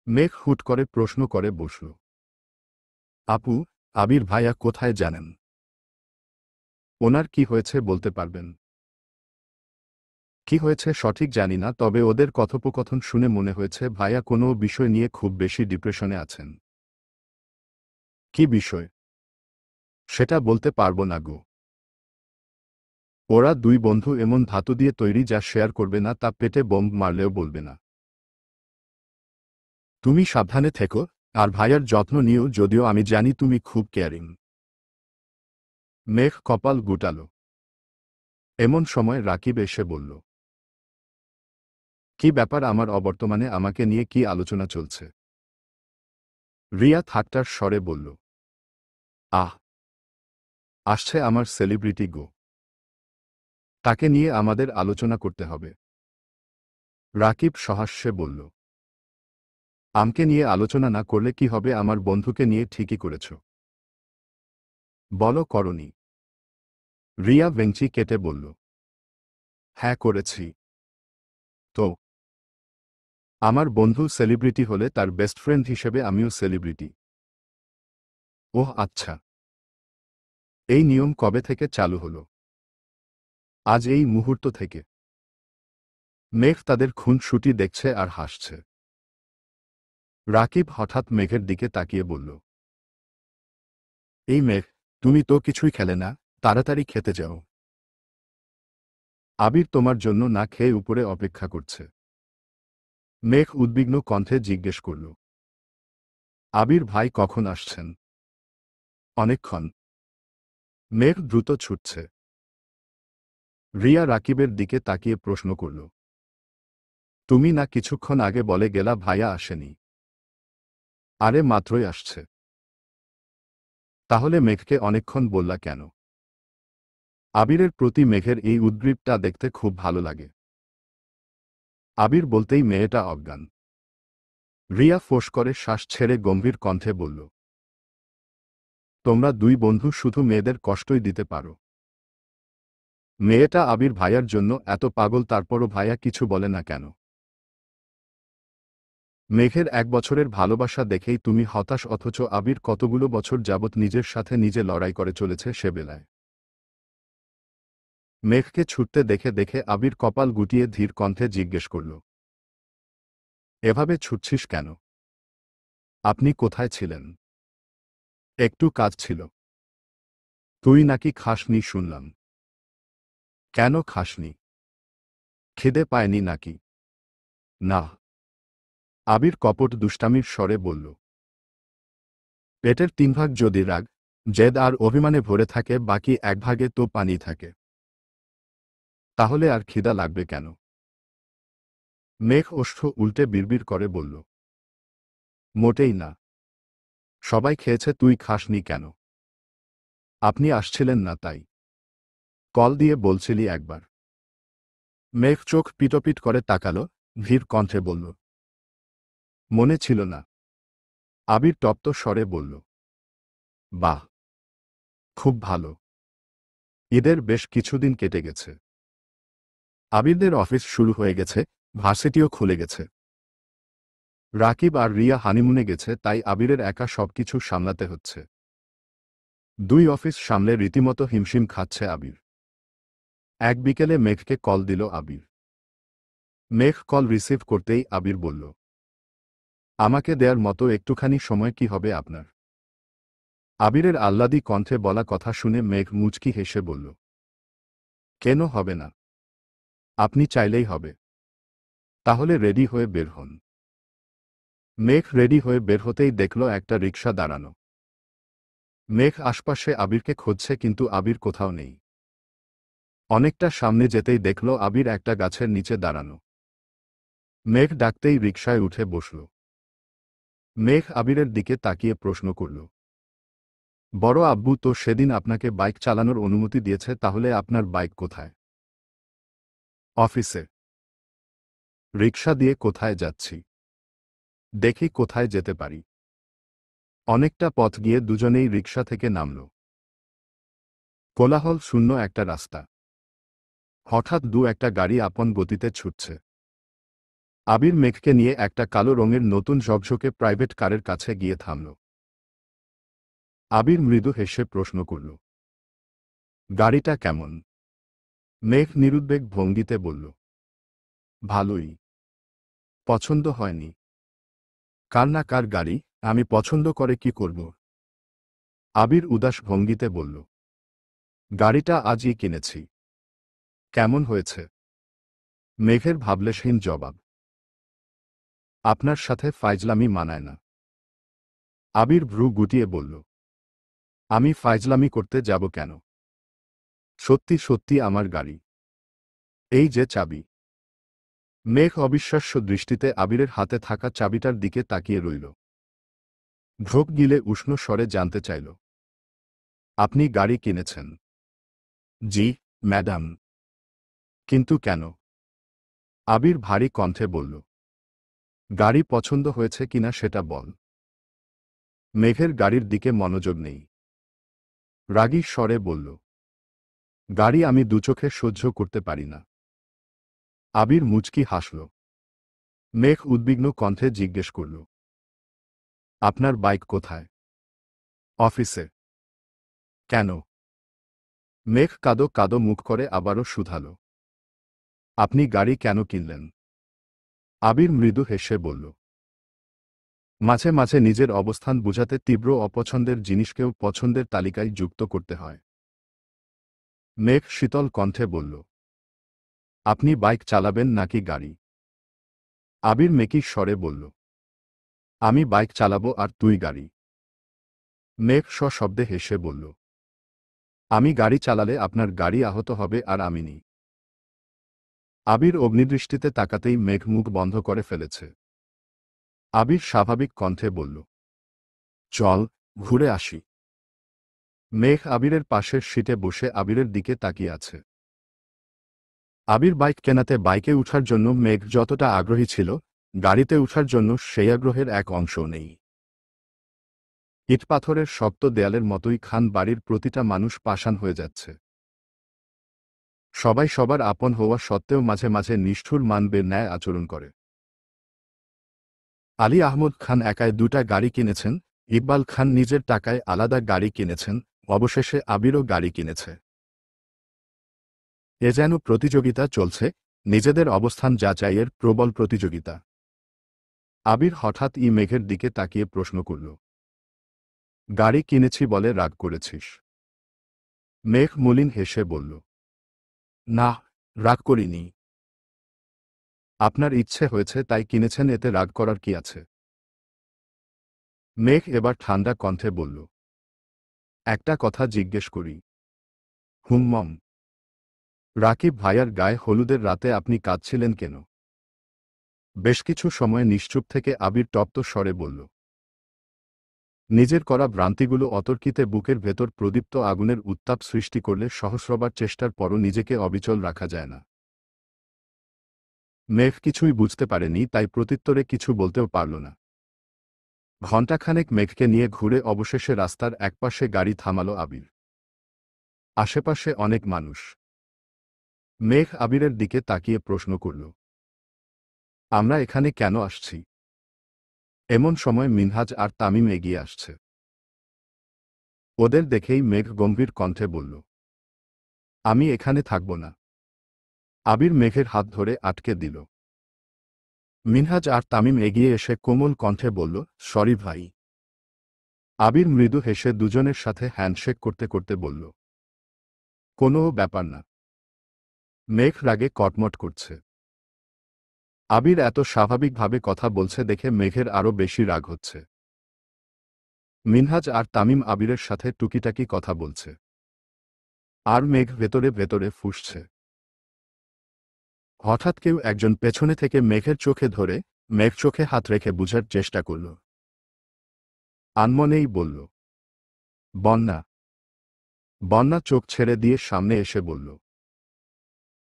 মেঘ হুট করে প্রশ্ন করে বসল, আপু, আবির ভাইয়া কোথায় জানেন? ওনার কি হয়েছে বলতে পারবেন? কি হয়েছে সঠিক জানি না, তবে ওদের কথোপকথন শুনে মনে হয়েছে ভাইয়া কোনো বিষয় নিয়ে খুব বেশি ডিপ্রেশনে আছেন। কি বিষয়? সেটা বলতে পারবো না গো। ওরা দুই বন্ধু এমন ধাতু দিয়ে তৈরি যা শেয়ার করবে না, তা পেটে বোম্ব মারলেও বলবে না। তুমি সাবধানে থেকো, আর ভাইয়ার যত্ন নিও, যদিও আমি জানি তুমি খুব কেয়ারিং। মেঘ কপাল গুটাল। এমন সময় রাকিব এসে বলল, কি ব্যাপার, আমার অবর্তমানে আমাকে নিয়ে কি আলোচনা চলছে? রিয়া ঠাট্টার স্বরে বলল, আহ, আসছে আমার সেলিব্রিটি গো, তাকে নিয়ে আমাদের আলোচনা করতে হবে। রাকিব সহাস্যে বলল, আমকে নিয়ে আলোচনা না করলে কি হবে, আমার বন্ধুকে নিয়ে ঠিকই করেছ। বলো করনি? রিয়া ভেংচি কেটে বলল, হ্যাঁ করেছি। তো আমার বন্ধু সেলিব্রিটি হলে তার বেস্ট ফ্রেন্ড হিসেবে আমিও সেলিব্রিটি। ওহ আচ্ছা, এই নিয়ম কবে থেকে চালু হলো? আজ এই মুহূর্ত থেকে। মেঘ তাদের খুনসুটি দেখছে আর হাসছে। রাকিব হঠাৎ মেঘের দিকে তাকিয়ে বলল, এই মেঘ, তুমি তো কিছুই খেলে না, তাড়াতাড়ি খেতে যাও। আবির তোমার জন্য না খেয়ে উপরে অপেক্ষা করছে। মেঘ উদ্বিগ্ন কণ্ঠে জিজ্ঞেস করল, আবির ভাই কখন আসছেন? অনেকক্ষণ। মেঘ দ্রুত ছুটছে। রিয়া রাকিবের দিকে তাকিয়ে প্রশ্ন করল, তুমি না কিছুক্ষণ আগে বলে গেলা ভাইয়া আসেনি? আরে মাত্রই আসছে। তাহলে মেঘকে অনেকক্ষণ বললা কেন? আবিরের প্রতি মেঘের এই উদ্গ্রীবটা দেখতে খুব ভালো লাগে। আবির বলতেই মেয়েটা অজ্ঞান। রিয়া ফোঁস করে শ্বাস ছেড়ে গম্ভীর কণ্ঠে বলল, তোমরা দুই বন্ধু শুধু মেয়েদের কষ্টই দিতে পারো। মেয়েটা আবির ভাইয়ার জন্য এত পাগল, তারপরও ভাইয়া কিছু বলে না কেন? মেঘের 1 বছরের ভালোবাসা দেখেই তুমি হতাশ, অথচ আবির কতগুলো বছর যাবৎ নিজের সাথে নিজে লড়াই করে চলেছে সে বেলায়। মেঘকে ছুটতে দেখে দেখে আবির কপাল গুটিয়ে ধীর কণ্ঠে জিজ্ঞেস করল, এভাবে ছুটছিস কেন? আপনি কোথায় ছিলেন? একটু কাজ ছিল। তুই নাকি খাসনি শুনলাম। কেন খাসনি? খিদে পায়নি নাকি? না। আবির কপট দুষ্টামির স্বরে বলল, পেটের 3 ভাগ যদি রাগ, জেদ আর অভিমানে ভরে থাকে, বাকি 1 ভাগে তো পানি থাকে। তাহলে আর খিদা লাগবে কেন? মেঘ ওষ্ঠ উল্টে বিড়বিড় করে বলল, মোটেই না। সবাই খেয়েছে, তুই খাসনি কেন? আপনি আসছিলেন না তাই। কল দিয়ে বলছিলি একবার। মেঘ চোখ পিটপিট করে তাকালো, ধীর কণ্ঠে বলল, মনে ছিল না। আবির তপ্ত স্বরে বলল, বাহ, খুব ভালো। ঈদের বেশ কিছুদিন কেটে গেছে। আবিরদের অফিস শুরু হয়ে গেছে, ভার্সিটিও খুলে গেছে। রাকিব আর রিয়া হানিমুনে গেছে, তাই আবিরের একা সবকিছু সামলাতে হচ্ছে। 2 অফিস সামলে রীতিমতো হিমশিম খাচ্ছে আবির। এক বিকেলে মেঘকে কল দিল আবির। মেঘ কল রিসিভ করতেই আবির বলল, আমাকে দেয়ার মতো একটুখানি সময় কি হবে আপনার? আবিরের আহ্লাদী কণ্ঠে বলা কথা শুনে মেঘ মুচকি হেসে বলল, কেন হবে না? আপনি চাইলেই হবে। তাহলে রেডি হয়ে বের হন। মেঘ রেডি হয়ে বের হতেই দেখল একটা রিকশা দাঁড়ানো। মেঘ আশপাশে আবিরকে খুঁজছে, কিন্তু আবির কোথাও নেই। অনেকটা সামনে যেতেই দেখল আবির একটা গাছের নিচে দাঁড়ানো। মেঘ ডাকতেই রিকশায় উঠে বসল। মেঘ আবিরের দিকে তাকিয়ে প্রশ্ন করল, বড় আব্বু তো সেদিন আপনাকে বাইক চালানোর অনুমতি দিয়েছে, তাহলে আপনার বাইক কোথায়? অফিসে। রিকশা দিয়ে কোথায় যাচ্ছি? দেখি কোথায় যেতে পারি। অনেকটা পথ গিয়ে দুজনেই রিকশা থেকে নামল। কোলাহল শূন্য একটা রাস্তা। হঠাৎ একটা গাড়ি আপন গতিতে ছুটছে। আবির মেঘকে নিয়ে একটা কালো রঙের নতুন ঝকঝকে প্রাইভেট কারের কাছে গিয়ে থামল। আবির মৃদু হেসে প্রশ্ন করল, গাড়িটা কেমন? মেঘ নিরুদ্বেগ ভঙ্গিতে বলল, ভালোই। পছন্দ হয়নি। কার না কার গাড়ি, আমি পছন্দ করে কি করব? আবির উদাস ভঙ্গিতে বলল। গাড়িটা আজই কিনেছি। কেমন হয়েছে? মেঘের ভাবলেশহীন জবাব। আপনার সাথে ফাইজলামি মানায় না। আবির ভ্রু গুটিয়ে বলল। আমি ফাইজলামি করতে যাব কেন? সত্যি সত্যি আমার গাড়ি। এই যে চাবি। মেঘ অবিশ্বাস্য দৃষ্টিতে আবিরের হাতে থাকা চাবিটার দিকে তাকিয়ে রইল। ঢোক গিলে উষ্ণ স্বরে জানতে চাইল। আপনি গাড়ি কিনেছেন? জি, ম্যাডাম। কিন্তু কেন? আবির ভারী কণ্ঠে বলল। গাড়ি পছন্দ হয়েছে কিনা সেটা বল। মেঘের গাড়ির দিকে মনোযোগ নেই। রাগী স্বরে বলল। গাড়ি আমি দুচোখে সহ্য করতে পারি না। আবির মুচকি হাসল। মেঘ উদ্বিগ্ন কণ্ঠে জিজ্ঞেস করল। আপনার বাইক কোথায়? অফিসে। কেন? মেঘ কাদো কাদো মুখ করে আবারও শুধাল। আপনি গাড়ি কেন কিনলেন? আবির মৃদু হেসে বলল। মাঝে মাঝে নিজের অবস্থান বুঝাতে তীব্র অপছন্দের জিনিসকেও পছন্দের তালিকায় যুক্ত করতে হয়। মেঘ শীতল কণ্ঠে বলল। আপনি বাইক চালাবেন নাকি গাড়ি? আবির মেকি স্বরে বলল। আমি বাইক চালাবো আর তুই গাড়ি। মেঘ সশব্দে হেসে বলল। আমি গাড়ি চালালে আপনার গাড়ি আহত হবে আর আমি নি। আবির অগ্নিদৃষ্টিতে তাকাতেই মেঘ মুখ বন্ধ করে ফেলেছে। আবির স্বাভাবিক কণ্ঠে বলল। চল, ঘুরে আসি। মেঘ আবিরের পাশের সিটে বসে আবিরের দিকে তাকিয়ে আছে। আবির বাইক কেনাতে বাইকে উঠার জন্য মেঘ যতটা আগ্রহী ছিল, গাড়িতে উঠার জন্য সেই আগ্রহের এক অংশও নেই। ইটপাথরের শক্ত দেয়ালের মতোই খান বাড়ির প্রতিটা মানুষ পাষাণ হয়ে যাচ্ছে। সবাই সবার আপন হওয়া সত্ত্বেও মাঝে মাঝে নিষ্ঠুর মানবের ন্যায় আচরণ করে। আলী আহমদ খান একাই দুটা গাড়ি কিনেছেন, ইকবাল খান নিজের টাকায় আলাদা গাড়ি কিনেছেন, অবশেষে আবিরও গাড়ি কিনেছে। এ যেন প্রতিযোগিতা চলছে, নিজেদের অবস্থান যাচাইয়ের প্রবল প্রতিযোগিতা। আবির হঠাৎ মেঘের দিকে তাকিয়ে প্রশ্ন করল। গাড়ি কিনেছি বলে রাগ করেছিস? মেঘ মলিন হেসে বলল। না, রাগ করিনি। আপনার ইচ্ছে হয়েছে তাই কিনেছেন, এতে রাগ করার কি আছে? মেঘ এবার ঠান্ডা কণ্ঠে বলল। একটা কথা জিজ্ঞেস করি? হুমমম। রাকিব ভাইয়ার গায়ে হলুদের রাতে আপনি কাঁদছিলেন কেন? বেশ কিছু সময় নিশ্চুপ থেকে আবির তপ্ত স্বরে বলল। নিজের করা ভ্রান্তিগুলো অতর্কিতে বুকের ভেতর প্রদীপ্ত আগুনের উত্তাপ সৃষ্টি করলে সহস্রবার চেষ্টার পরও নিজেকে অবিচল রাখা যায় না। মেঘ কিছুই বুঝতে পারেনি, তাই প্রত্যুত্তরে কিছু বলতেও পারল না। ঘণ্টাখানেক মেঘকে নিয়ে ঘুরে অবশেষে রাস্তার একপাশে গাড়ি থামাল আবির। আশেপাশে অনেক মানুষ। মেঘ আবিরের দিকে তাকিয়ে প্রশ্ন করল। আমরা এখানে কেন আসছি? এমন সময় মিনহাজ আর তামিম এগিয়ে আসছে। ওদের দেখেই মেঘ গম্ভীর কণ্ঠে বলল। আমি এখানে থাকব না। আবির মেঘের হাত ধরে আটকে দিল। মিনহাজ আর তামিম এগিয়ে এসে কোমল কণ্ঠে বলল, সরি ভাই। আবির মৃদু হেসে দুজনের সাথে হ্যান্ডশেক করতে করতে বলল, কোনো ব্যাপার না। মেঘ রাগে কটমট করছে। আবির এত স্বাভাবিকভাবে কথা বলছে দেখে মেঘের আরও বেশি রাগ হচ্ছে। মিনহাজ আর তামিম আবিরের সাথে টুকিটাকি কথা বলছে। আর মেঘ ভেতরে ভেতরে ফুঁসছে। হঠাৎ কেউ একজন পেছনে থেকে মেঘের চোখে ধরে, মেঘ চোখে হাত রেখে বুঝার চেষ্টা করল। আনমনেই বলল, বন্যা। বন্যা চোখ ছেড়ে দিয়ে সামনে এসে বলল,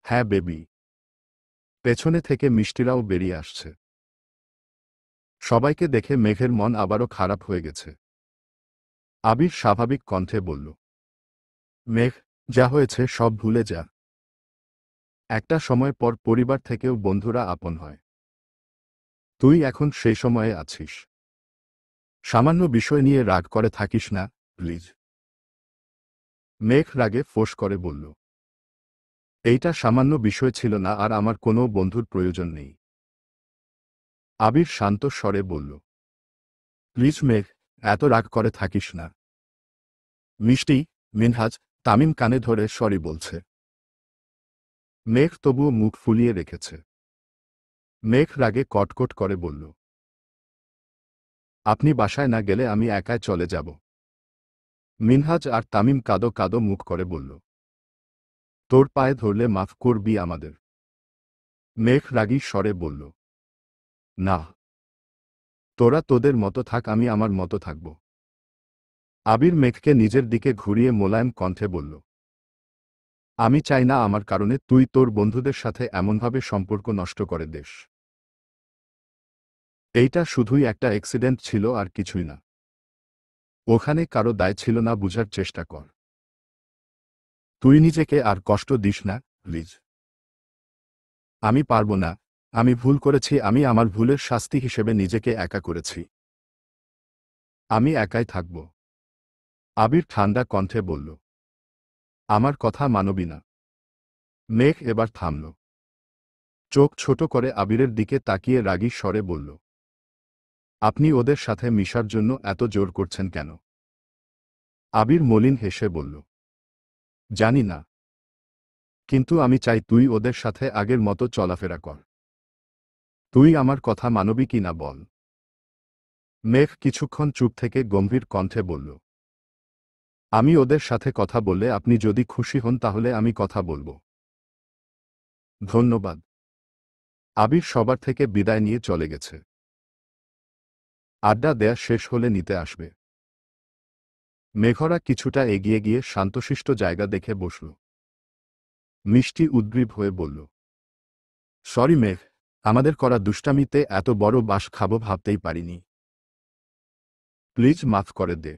হ্যাঁ বেবি। পেছনে থেকে মিষ্টিরাও বেরিয়ে আসছে। সবাইকে দেখে মেঘের মন আবারও খারাপ হয়ে গেছে। আবির স্বাভাবিক কণ্ঠে বলল, মেঘ, যা হয়েছে সব ভুলে যা। একটা সময় পর পরিবার থেকেও বন্ধুরা আপন হয়। তুই এখন সেই সময়ে আছিস। সামান্য বিষয় নিয়ে রাগ করে থাকিস না, প্লিজ। মেঘ রাগে ফোঁস করে বলল। এইটা সামান্য বিষয় ছিল না আর আমার কোনো বন্ধুর প্রয়োজন নেই। আবির শান্ত স্বরে বলল, প্লিজ মেঘ, এত রাগ করে থাকিস না। মিষ্টি, মিনহাজ, তামিম কানে ধরে সরি বলছে। মেঘ তবুও মুখ ফুলিয়ে রেখেছে। মেঘ রাগে কটকট করে বলল, আপনি বাসায় না গেলে আমি একাই চলে যাব। মিনহাজ আর তামিম কাদো কাদো মুখ করে বলল, তোর পায়ে ধরলে মাফ করবি আমাদের। মেঘ রাগী স্বরে বলল, না, তোরা তোদের মতো থাক, আমি আমার মতো থাকব। আবির মেঘকে নিজের দিকে ঘুরিয়ে মোলায়েম কণ্ঠে বলল, আমি চাই না আমার কারণে তুই তোর বন্ধুদের সাথে এমনভাবে সম্পর্ক নষ্ট করে দেশ। এইটা শুধুই একটা অ্যাক্সিডেন্ট ছিল আর কিছুই না। ওখানে কারো দায় ছিল না, বুঝার চেষ্টা কর। তুই নিজেকে আর কষ্ট দিস না, প্লিজ। আমি পারবো না, আমি ভুল করেছি, আমি আমার ভুলের শাস্তি হিসেবে নিজেকে একা করেছি। আমি একাই থাকব। আবির ঠান্ডা কণ্ঠে বলল, আমার কথা মানবি না। মেঘ এবার থামল। চোখ ছোট করে আবিরের দিকে তাকিয়ে রাগী স্বরে বলল, আপনি ওদের সাথে মিশার জন্য এত জোর করছেন কেন? আবির মলিন হেসে বলল, জানি না, কিন্তু আমি চাই তুই ওদের সাথে আগের মতো চলাফেরা কর। তুই আমার কথা মানবি কি না বল। মেঘ কিছুক্ষণ চুপ থেকে গম্ভীর কণ্ঠে বলল, আমি ওদের সাথে কথা বললে আপনি যদি খুশি হন তাহলে আমি কথা বলবো। ধন্যবাদ। আবির সবার থেকে বিদায় নিয়ে চলে গেছে। আড্ডা দেয়া শেষ হলে নিতে আসবে। মেঘরা কিছুটা এগিয়ে গিয়ে শান্তশিষ্ট জায়গা দেখে বসল। মিষ্টি উদ্গ্রীব হয়ে বলল, সরি মেঘ, আমাদের করা দুষ্টামিতে এত বড় বাঁশ খাবো ভাবতেই পারিনি। প্লিজ মাফ করে দে।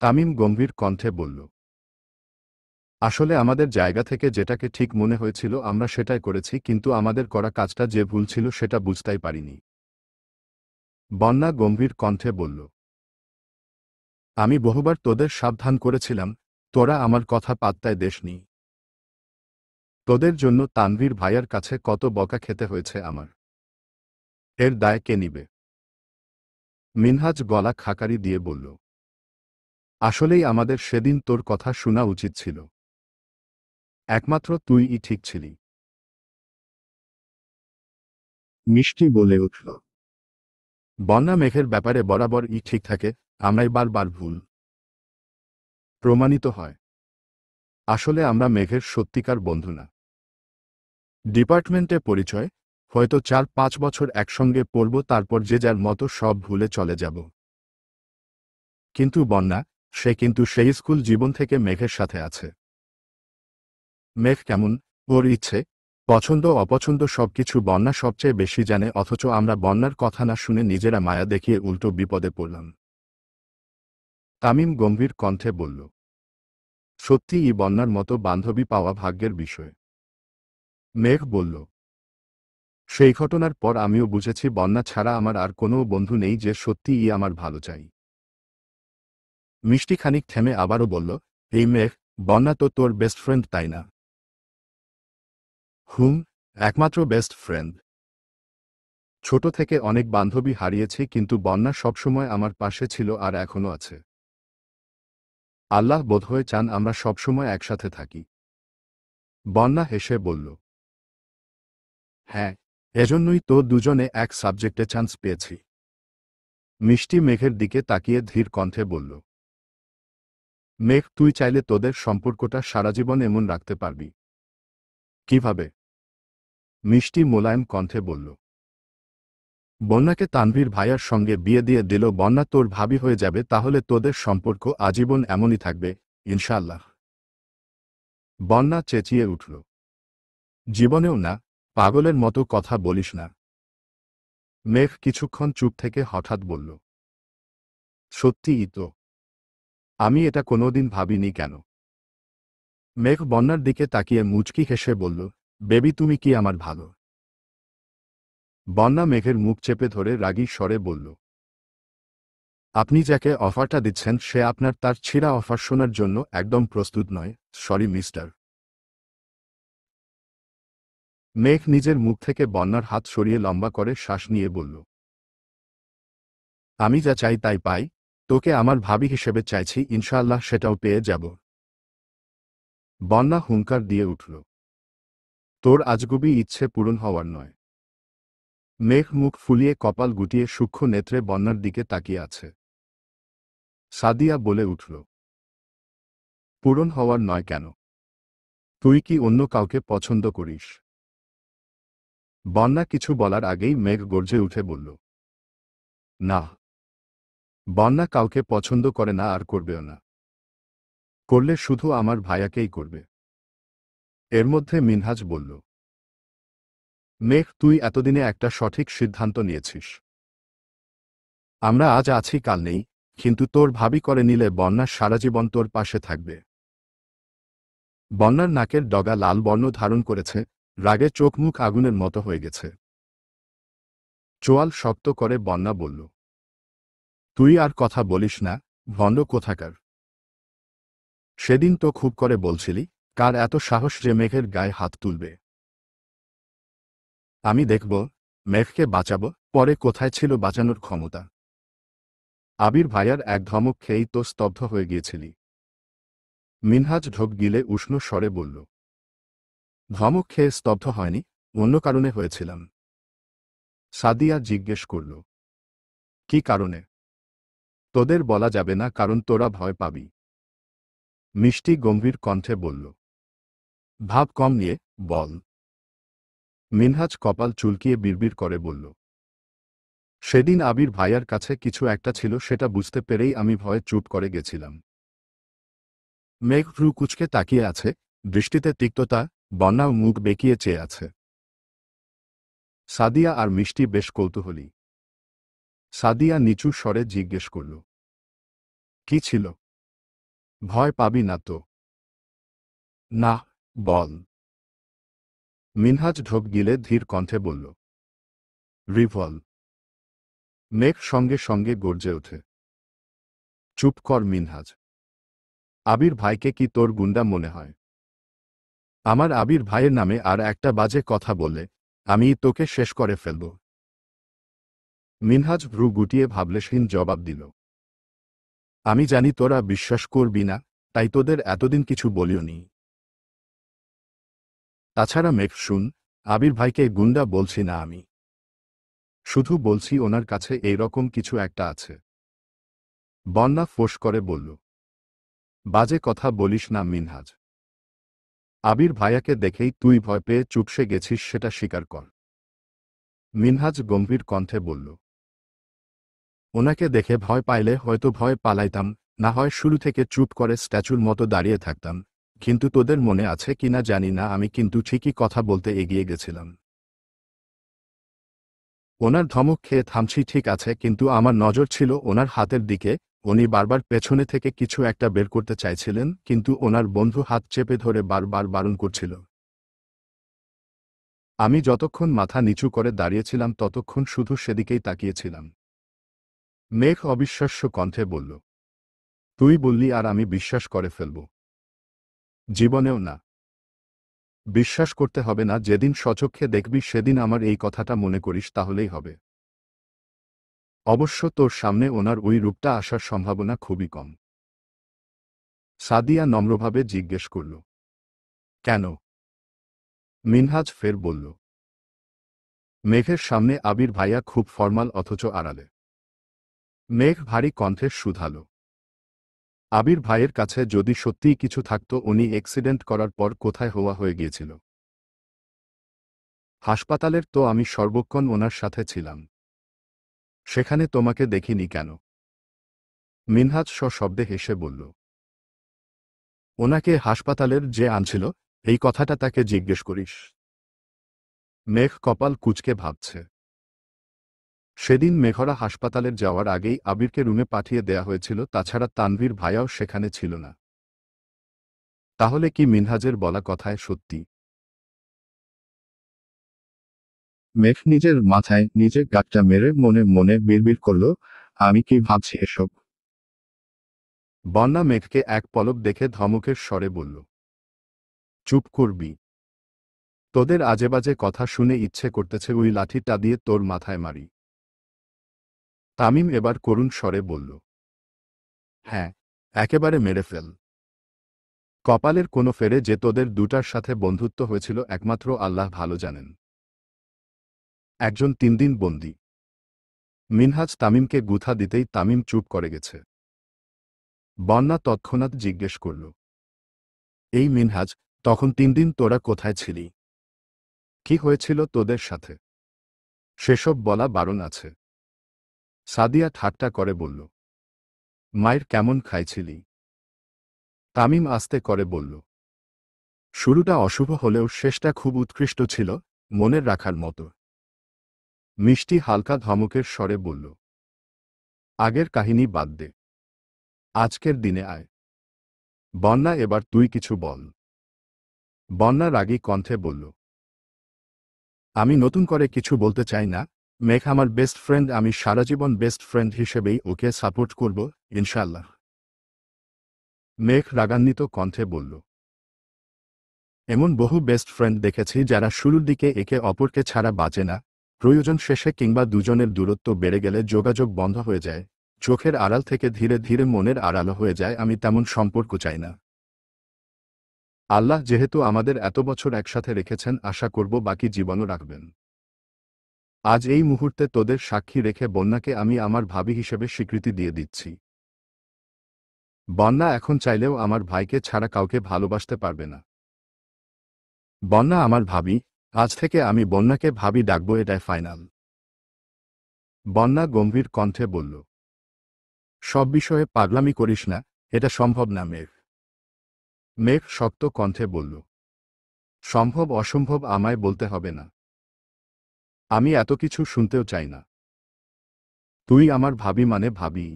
তামিম গম্ভীর কণ্ঠে বলল, আসলে আমাদের জায়গা থেকে যেটাকে ঠিক মনে হয়েছিল আমরা সেটাই করেছি, কিন্তু আমাদের করা কাজটা যে ভুল ছিল সেটা বুঝতেই পারিনি। বন্যা গম্ভীর কণ্ঠে বলল, আমি বহুবার তোদের সাবধান করেছিলাম, তোরা আমার কথা পাত্তায় দেসনি। তোদের জন্য তানভীর ভাইয়ার কাছে কত বকা খেতে হয়েছে আমার। এর দায় কে নিবে? মিনহাজ গলা খাকারি দিয়ে বলল, আসলেই আমাদের সেদিন তোর কথা শোনা উচিত ছিল। একমাত্র তুইই ঠিক ছিলি। মিষ্টি বলে উঠল, বন্যা মেঘের ব্যাপারে বরাবরই ঠিক থাকে, আমরাই বারবার ভুল প্রমাণিত হয়। আসলে আমরা মেঘের সত্যিকার বন্ধু না। ডিপার্টমেন্টে পরিচয়, হয়তো 4-5 বছর একসঙ্গে পড়ব, তারপর যে যার মতো সব ভুলে চলে যাব। কিন্তু বন্যা, সে কিন্তু সেই স্কুল জীবন থেকে মেঘের সাথে আছে। মেঘ কেমন, ওর ইচ্ছে, পছন্দ অপছন্দ সবকিছু বন্যা সবচেয়ে বেশি জানে, অথচ আমরা বন্যার কথা না শুনে নিজেরা মায়া দেখিয়ে উল্টো বিপদে পড়লাম। তামিম গম্ভীর কণ্ঠে বলল, সত্যিই বন্যার মতো বান্ধবী পাওয়া ভাগ্যের বিষয়। মেঘ বলল, সেই ঘটনার পর আমিও বুঝেছি বন্যা ছাড়া আমার আর কোনো বন্ধু নেই যে সত্যিই আমার ভালো চাই। মিষ্টি খানিক থেমে আবারও বলল, এই মেঘ, বন্যা তো তোর বেস্ট ফ্রেন্ড তাই না? হুম, একমাত্র বেস্ট ফ্রেন্ড। ছোট থেকে অনেক বান্ধবী হারিয়েছি, কিন্তু বন্যা সবসময় আমার পাশে ছিল আর এখনো আছে। আল্লাহ বোধহয় চান আমরা সবসময় একসাথে থাকি। বন্যা হেসে বলল, হ্যাঁ, এজন্যই তো দুজনে এক সাবজেক্টে চান্স পেয়েছি। মিষ্টি মেঘের দিকে তাকিয়ে ধীর কণ্ঠে বলল, মেঘ, তুই চাইলে তোদের সম্পর্কটা সারাজীবন এমন রাখতে পারবি। কিভাবে? মিষ্টি মোলায়েম কণ্ঠে বলল, বন্যাকে তানভীর ভাইয়ার সঙ্গে বিয়ে দিয়ে দিল, বন্যা তোর ভাবি হয়ে যাবে, তাহলে তোদের সম্পর্ক আজীবন এমনই থাকবে, ইনশাআল্লাহ। বন্যা চেঁচিয়ে উঠল, জীবনেও না, পাগলের মতো কথা বলিস না। মেঘ কিছুক্ষণ চুপ থেকে হঠাৎ বলল, সত্যিই তো, আমি এটা কোনোদিন ভাবিনি। কেন? মেঘ বন্যার দিকে তাকিয়ে মুচকি হেসে বলল, বেবি, তুমি কি আমার ভালো? বন্যা মেঘের মুখ চেপে ধরে রাগী স্বরে বলল, আপনি যাকে অফারটা দিচ্ছেন সে আপনার তার ছিঁড়া অফার শোনার জন্য একদম প্রস্তুত নয়। Sorry mister. মেঘ নিজের মুখ থেকে বন্যার হাত সরিয়ে লম্বা করে শ্বাস নিয়ে বলল, আমি যা চাই তাই পাই, তোকে আমার ভাবি হিসেবে চাইছি, ইনশাআল্লাহ সেটাও পেয়ে যাব। বন্যা হুঙ্কার দিয়ে উঠল, তোর আজগুবি ইচ্ছে পূরণ হওয়ার নয়। মেঘ মুখ ফুলিয়ে কপাল গুটিয়ে সূক্ষ্ম নেত্রে বন্যার দিকে তাকিয়ে আছে। সাদিয়া বলে উঠল, পূরণ হওয়ার নয় কেন? তুই কি অন্য কাউকে পছন্দ করিস? বন্যা কিছু বলার আগেই মেঘ গর্জে উঠে বলল, না, বন্যা কাউকে পছন্দ করে না আর করবেও না। করলে শুধু আমার ভাইয়াকেই করবে। এর মধ্যে মিনহাজ বলল, মেঘ, তুই এতদিনে একটা সঠিক সিদ্ধান্ত নিয়েছিস। আমরা আজ আছি কাল নেই, কিন্তু তোর ভাবি করে নিলে বন্যা সারা জীবন তোর পাশে থাকবে। বন্যার নাকের ডগা লাল বর্ণ ধারণ করেছে, রাগে চোখ মুখ আগুনের মতো হয়ে গেছে। চোয়াল শক্ত করে বন্যা বলল, তুই আর কথা বলিস না, ভণ্ড কোথাকার। সেদিন তো খুব করে বলছিলি, কার এত সাহস যে মেঘের গায়ে হাত তুলবে। আমি দেখব, মেঘকে বাঁচাবো, পরে কোথায় ছিল বাঁচানোর ক্ষমতা। আবির ভাইয়ার এক ধমক খেয়েই তো স্তব্ধ হয়ে গিয়েছিলি। মিনহাজ ঢোক গিলে উষ্ণ স্বরে বলল, ধমক খেয়ে স্তব্ধ হয়নি, অন্য কারণে হয়েছিলাম। সাদিয়া জিজ্ঞেস করল, কি কারণে? তোদের বলা যাবে না, কারণ তোরা ভয় পাবি। মিষ্টি গম্ভীর কণ্ঠে বলল, ভাব কম নিয়ে বল। মিনহাজ কপাল চুলকিয়ে বিড়বিড় করে বলল, সেদিন আবির ভাইয়ার কাছে কিছু একটা ছিল, সেটা বুঝতে পেরেই আমি ভয়ে চুপ করে গেছিলাম। মেঘ ভ্রু কুচকে তাকিয়ে আছে, দৃষ্টিতে তিক্ততা। বন্যাও মুখ বেঁকিয়ে চেয়ে আছে। সাদিয়া আর মিষ্টি বেশ কৌতূহলী। সাদিয়া নিচু স্বরে জিজ্ঞেস করল, কি ছিল? ভয় পাবি না তো? না, বল। মিনহাজ ঢোক গিলে ধীর কণ্ঠে বলল, রিভল। মেঘ সঙ্গে সঙ্গে গর্জে ওঠে, চুপ কর মিনহাজ। আবির ভাইকে কি তোর গুন্ডা মনে হয়? আমার আবির ভাইয়ের নামে আর একটা বাজে কথা বললে আমি তোকে শেষ করে ফেলব। মিনহাজ ভ্রু গুটিয়ে ভাবলেশহীন জবাব দিল, আমি জানি তোরা বিশ্বাস করবি না, তাই তোদের এতদিন কিছু বলিওনি। তাছাড়া মেঘ, শুন, আবির ভাইকে গুন্ডা বলছি না আমি। শুধু বলছি ওনার কাছে এই রকম কিছু একটা আছে। বন্যা ফোঁস করে বলল, বাজে কথা বলিস না মিনহাজ। আবির ভাইয়াকে দেখেই তুই ভয় পেয়ে চুপসে গেছিস, সেটা স্বীকার কর। মিনহাজ গম্ভীর কণ্ঠে বলল, ওনাকে দেখে ভয় পাইলে হয়তো ভয় পালাইতাম, না হয় শুরু থেকে চুপ করে স্ট্যাচুর মতো দাঁড়িয়ে থাকতাম। কিন্তু তোদের মনে আছে কিনা জানি না, আমি কিন্তু ঠিকই কথা বলতে এগিয়ে গেছিলাম। ওনার ধমক খেয়ে থামছি ঠিক আছে, কিন্তু আমার নজর ছিল ওনার হাতের দিকে। উনি বারবার পেছনে থেকে কিছু একটা বের করতে চাইছিলেন, কিন্তু ওনার বন্ধু হাত চেপে ধরে বারবার বারণ করছিল। আমি যতক্ষণ মাথা নিচু করে দাঁড়িয়েছিলাম ততক্ষণ শুধু সেদিকেই তাকিয়েছিলাম। মেঘ অবিশ্বাস্য কণ্ঠে বলল, তুই বললি আর আমি বিশ্বাস করে ফেলব? জীবনেও না। বিশ্বাস করতে হবে না, যেদিন স্বচক্ষে দেখবি সেদিন আমার এই কথাটা মনে করিস, তাহলেই হবে। অবশ্য তোর সামনে ওনার ওই রূপটা আসার সম্ভাবনা খুবই কম। সাদিয়া নম্রভাবে জিজ্ঞেস করল, কেন? মিনহাজ ফের বলল, মেঘের সামনে আবির ভাইয়া খুব ফরমাল অথচ আড়ালে। মেঘ ভারী কণ্ঠে শুধালো, আবির ভাইয়ের কাছে যদি সত্যিই কিছু থাকত, উনি অ্যাক্সিডেন্ট করার পর কোথায় হওয়া হয়ে গিয়েছিল? হাসপাতালের তো আমি সর্বক্ষণ ওনার সাথে ছিলাম। সেখানে তোমাকে দেখিনি কেন? মিনহাজ সশব্দে হেসে বলল, ওনাকে হাসপাতালের যে আনছিল, এই কথাটা তাকে জিজ্ঞেস করিস। মেঘ কপাল কুঁচকে ভাবছে। সেদিন মেঘরা হাসপাতালের যাওয়ার আগেই আবিরকে রুমে পাঠিয়ে দেয়া হয়েছিল, তাছাড়া তানভীর ভাইয়াও সেখানে ছিল না। তাহলে কি মিনহাজের বলা কথায় সত্যি? মেঘ নিজের মাথায় নিজে গাঁটটা মেরে মনে মনে বিড়বিড় করল, আমি কি ভাবছি এসব? বন্যা মেঘকে এক পলক দেখে ধমকের স্বরে বলল, চুপ করবি। তোদের আজেবাজে কথা শুনে ইচ্ছে করতেছে ওই লাঠিটা দিয়ে তোর মাথায় মারি। তামিম এবার করুণ স্বরে বলল, হ্যাঁ, একেবারে মেরে ফেল। কপালের কোনো ফেরে যে তোদের দুটার সাথে বন্ধুত্ব হয়েছিল একমাত্র আল্লাহ ভালো জানেন। একজন 3 দিন বন্দী। মিনহাজ তামিমকে গুথা দিতেই তামিম চুপ করে গেছে। বন্যা তৎক্ষণাৎ জিজ্ঞেস করল, এই মিনহাজ, তখন 3 দিন তোরা কোথায় ছিলি? কি হয়েছিল তোদের সাথে? সেসব বলা বারণ আছে। সাদিয়া ঠাট্টা করে বলল, মায়ের কেমন খাইছিলি? তামিম আস্তে করে বলল, শুরুটা অশুভ হলেও শেষটা খুব উৎকৃষ্ট ছিল, মনের রাখার মতো। মিষ্টি হালকা ধমকের স্বরে বলল, আগের কাহিনী বাদ দে, আজকের দিনে আয়। বন্যা এবার তুই কিছু বল। বন্যা রাগী কণ্ঠে বলল, আমি নতুন করে কিছু বলতে চাই না। মেঘ আমার বেস্ট ফ্রেন্ড, আমি সারা জীবন বেস্ট ফ্রেন্ড হিসেবেই ওকে সাপোর্ট করব, ইনশাল্লাহ। মেঘ রাগান্বিত কণ্ঠে বলল, এমন বহু বেস্ট ফ্রেন্ড দেখেছি যারা শুরুর দিকে একে অপরকে ছাড়া বাঁচে না, প্রয়োজন শেষে কিংবা দুজনের দূরত্ব বেড়ে গেলে যোগাযোগ বন্ধ হয়ে যায়, চোখের আড়াল থেকে ধীরে ধীরে মনের আড়ালো হয়ে যায়। আমি তেমন সম্পর্ক চাই না। আল্লাহ যেহেতু আমাদের এত বছর একসাথে রেখেছেন, আশা করব বাকি জীবনও রাখবেন। আজ এই মুহূর্তে তোদের সাক্ষী রেখে বন্যাকে আমি আমার ভাবি হিসেবে স্বীকৃতি দিয়ে দিচ্ছি। বন্যা এখন চাইলেও আমার ভাইকে ছাড়া কাউকে ভালোবাসতে পারবে না। বন্যা আমার ভাবি, আজ থেকে আমি বন্যাকে ভাবি ডাকব, এটাই ফাইনাল। বন্যা গম্ভীর কণ্ঠে বলল, সব বিষয়ে পাগলামি করিস না, এটা সম্ভব না মেঘ। মেঘ শক্ত কণ্ঠে বলল, সম্ভব অসম্ভব আমায় বলতে হবে না। আমি এত কিছু শুনতেও চাই না। তুই আমার ভাবি মানে ভাবি।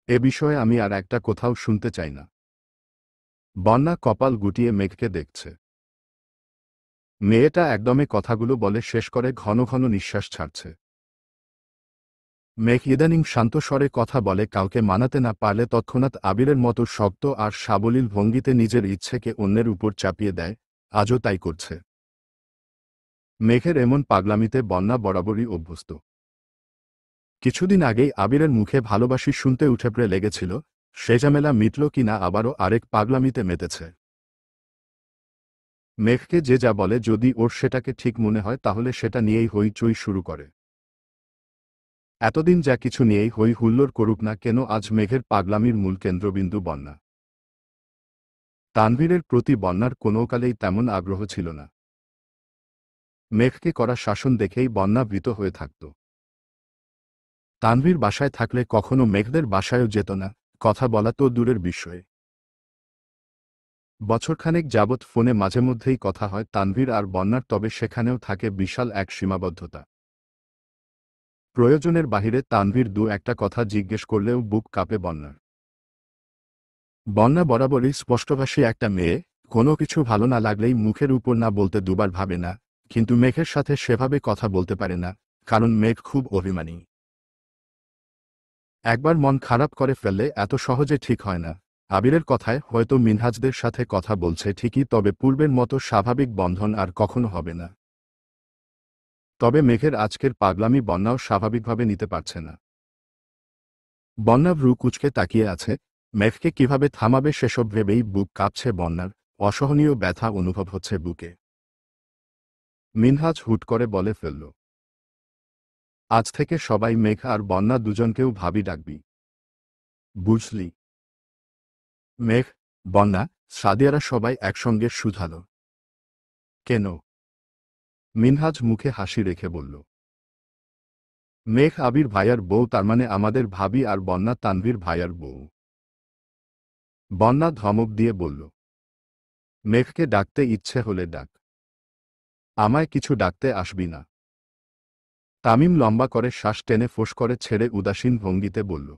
এ বিষয়ে আমি আর একটা কোথাও শুনতে চাই না। বন্যা কপাল গুটিয়ে মেঘকে দেখছে। মেয়েটা একদমে কথাগুলো বলে শেষ করে ঘন ঘন নিঃশ্বাস ছাড়ছে। মেঘ ইদানিং শান্ত স্বরে কথা বলে, কাউকে মানাতে না পারলে তৎক্ষণাৎ আবিরের মতো শক্ত আর সাবলীল ভঙ্গিতে নিজের ইচ্ছেকে অন্যের উপর চাপিয়ে দেয়। আজও তাই করছে। মেঘের এমন পাগলামিতে বন্যা বরাবরই অভ্যস্ত। কিছুদিন আগেই আবিরের মুখে ভালোবাসি শুনতে উঠে পড়ে লেগেছিল, সে ঝামেলা মিটল কিনা আবারও আরেক পাগলামিতে মেতেছে। মেঘকে যে যা বলে, যদি ওর সেটাকে ঠিক মনে হয় তাহলে সেটা নিয়েই হইচই শুরু করে। এতদিন যা কিছু নিয়েই হই হুল্লোড় করুক না কেন, আজ মেঘের পাগলামির মূল কেন্দ্রবিন্দু বন্যা। তানভীরের প্রতি বন্যার কোনোকালেই তেমন আগ্রহ ছিল না। মেঘকে করা শাসন দেখেই বন্যা ভীত হয়ে থাকত। তানভীর বাসায় থাকলে কখনো মেঘদের বাসায়ও যেত না, কথা বলা তো দূরের বিষয়ে। বছরখানেক যাবৎ ফোনে মাঝে মধ্যেই কথা হয় তানভীর আর বন্যার, তবে সেখানেও থাকে বিশাল এক সীমাবদ্ধতা। প্রয়োজনের বাহিরে তানভীর দু একটা কথা জিজ্ঞেস করলেও বুক কাঁপে বন্যার। বন্যা বরাবরই স্পষ্টভাষী একটা মেয়ে, কোনো কিছু ভালো না লাগলেই মুখের উপর না বলতে দুবার ভাবে না, কিন্তু মেঘের সাথে সেভাবে কথা বলতে পারে না, কারণ মেঘ খুব অভিমানী। একবার মন খারাপ করে ফেললে এত সহজে ঠিক হয় না। আবিরের কথায় হয়তো মিনহাজদের সাথে কথা বলছে ঠিকই, তবে পূর্বের মতো স্বাভাবিক বন্ধন আর কখনো হবে না। তবে মেঘের আজকের পাগলামি বন্যাও স্বাভাবিকভাবে নিতে পারছে না। বন্যা ভ্রু কুঁচকে তাকিয়ে আছে, মেঘকে কিভাবে থামাবে সেসব ভেবেই বুক কাঁপছে বন্যার, অসহনীয় ব্যথা অনুভব হচ্ছে বুকে। মিনহাজ হুট করে বলে ফেলল, আজ থেকে সবাই মেঘ আর বন্যা দুজনকেও ভাবি ডাকবি, বুঝলি? মেঘ, বন্যা, সাদিয়ারা সবাই একসঙ্গে শুধাল। কেন? মিনহাজ মুখে হাসি রেখে বলল, মেঘ আবির ভাইয়ার বউ, তার মানে আমাদের ভাবি, আর বন্যা তানভীর ভাইয়ার বউ। বন্যা ধমক দিয়ে বলল, মেঘকে ডাকতে ইচ্ছে হলে ডাক, আমায় কিছু ডাকতে আসবি না। তামিম লম্বা করে শ্বাস টেনে ফোঁস করে ছেড়ে উদাসীন ভঙ্গিতে বলল,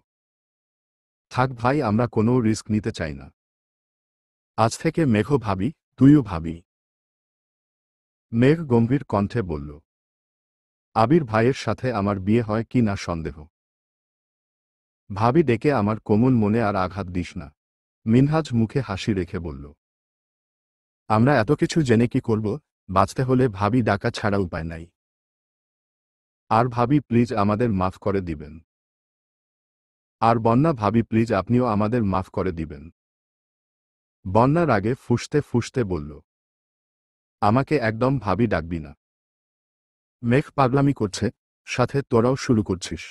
থাক ভাই, আমরা কোনো রিস্ক নিতে চাই না। আজ থেকে মেঘও ভাবি, তুইও ভাবি। মেঘ গম্ভীর কণ্ঠে বলল, আবির ভাইয়ের সাথে আমার বিয়ে হয় কি না সন্দেহ। ভাবি ডেকে আমার কোমল মনে আর আঘাত দিস না। মিনহাজ মুখে হাসি রেখে বলল, আমরা এত কিছু জেনে কি করব? বাঁচতে হলে ভাবি ডাকা ছাড়া উপায় নাই। আর ভাবি প্লিজ আমাদের মাফ করে দিবেন। আর বন্যা ভাবি প্লিজ আপনিও আমাদের মাফ করে দিবেন। বন্যার আগে ফুঁসতে ফুঁসতে বলল, আমাকে একদম ভাবি ডাকবি না। মেঘ পাগলামি করছে, সাথে তোরাও শুরু করছিস।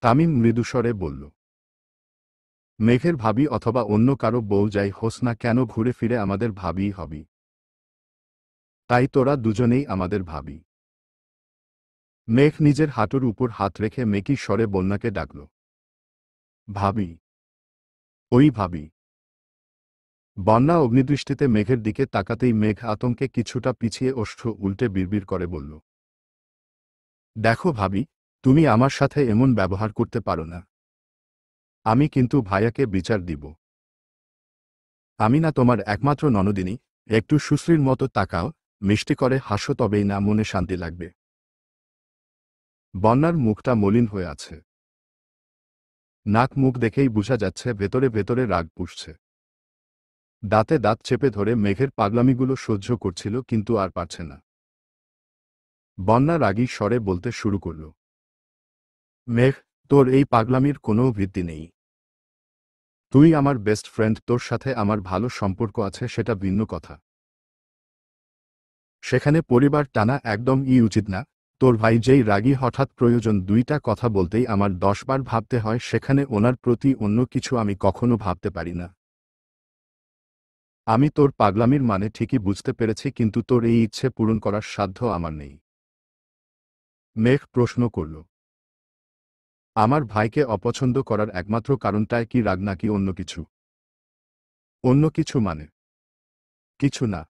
তামিম মৃদুস্বরে বলল, মেঘের ভাবি অথবা অন্য কারো বউ যাই হোস না কেন ঘুরে ফিরে আমাদের ভাবিই হবি। তাই তোরা দুজনেই আমাদের ভাবি। মেঘ নিজের হাঁটুর উপর হাত রেখে মেকি স্বরে বন্যাকে ডাকল, ভাবি, ওই ভাবি। বন্যা অগ্নিদৃষ্টিতে মেঘের দিকে তাকাতেই মেঘ আতঙ্কে কিছুটা পিছিয়ে ওষ্ঠ উল্টে বিড়বিড় করে বলল, দেখো ভাবি, তুমি আমার সাথে এমন ব্যবহার করতে পারো না। আমি কিন্তু ভাইয়াকে বিচার দিব। আমি না তোমার একমাত্র ননদিনী, একটু সুশ্রীর মতো তাকাও, মিষ্টি করে হাসো, তবেই না মনে শান্তি লাগবে। বন্যার মুখটা মলিন হয়ে আছে। নাক মুখ দেখেই বোঝা যাচ্ছে ভেতরে ভেতরে রাগ পুষছে। দাঁতে দাঁত চেপে ধরে মেঘের পাগলামিগুলো সহ্য করছিল, কিন্তু আর পারছে না। বন্যা রাগী স্বরে বলতে শুরু করল, মেঘ, তোর এই পাগলামির কোনো ভিত্তি নেই। তুই আমার বেস্ট ফ্রেন্ড, তোর সাথে আমার ভালো সম্পর্ক আছে, সেটা ভিন্ন কথা। সেখানে পরিবার টানা একদমই উচিত না। তোর ভাই যেই রাগী হঠাৎ প্রয়োজন দুইটা কথা বলতেই আমার 10 বার ভাবতে হয়, সেখানে ওনার প্রতি অন্য কিছু আমি কখনো ভাবতে পারি না। আমি তোর পাগলামির মানে ঠিকই বুঝতে পেরেছি, কিন্তু তোর এই ইচ্ছে পূরণ করার সাধ্য আমার নেই। মেঘ প্রশ্ন করল, আমার ভাইকে অপছন্দ করার একমাত্র কারণটায় কি রাগ নাকি অন্য কিছু? অন্য কিছু মানে? কিছু না।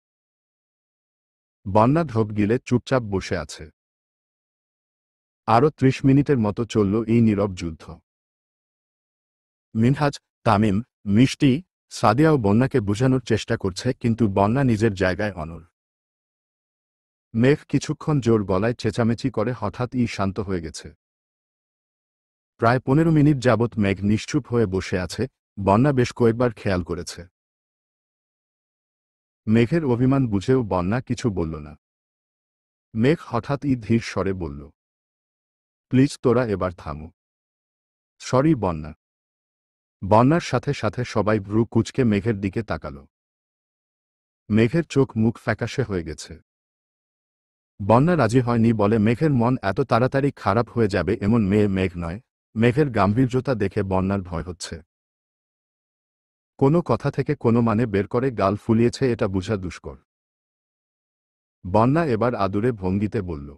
বন্যা ঢোক গিলে চুপচাপ বসে আছে। আরও 30 মিনিটের মতো চলল এই নীরব যুদ্ধ। মিনহাজ, তামিম, মিষ্টি, সাদিয়াও বন্যাকে বোঝানোর চেষ্টা করছে, কিন্তু বন্যা নিজের জায়গায় অনড়। মেঘ কিছুক্ষণ জোর গলায় চেঁচামেচি করে হঠাৎই শান্ত হয়ে গেছে। প্রায় 15 মিনিট যাবৎ মেঘ নিশ্চুপ হয়ে বসে আছে, বন্যা বেশ কয়েকবার খেয়াল করেছে। মেঘের অভিমান বুঝেও বন্যা কিছু বলল না। মেঘ হঠাৎই ধীর স্বরে বলল, প্লিজ তোরা এবার থামো। সরি বন্যা। বন্যার সাথে সাথে সবাই ভ্রু কুঁচকে মেঘের দিকে তাকাল। মেঘের চোখ মুখ ফ্যাকাশে হয়ে গেছে। বন্যা রাজি হয়নি বলে মেঘের মন এত তাড়াতাড়ি খারাপ হয়ে যাবে এমন মেয়ে মেঘ নয়। মেঘের গাম্ভীর্যতা দেখে বন্যার ভয় হচ্ছে। কোনো কথা থেকে কোনো মানে বের করে গাল ফুলিয়েছে, এটা বোঝা দুষ্কর। বন্যা এবার আদুরে ভঙ্গিতে বলল,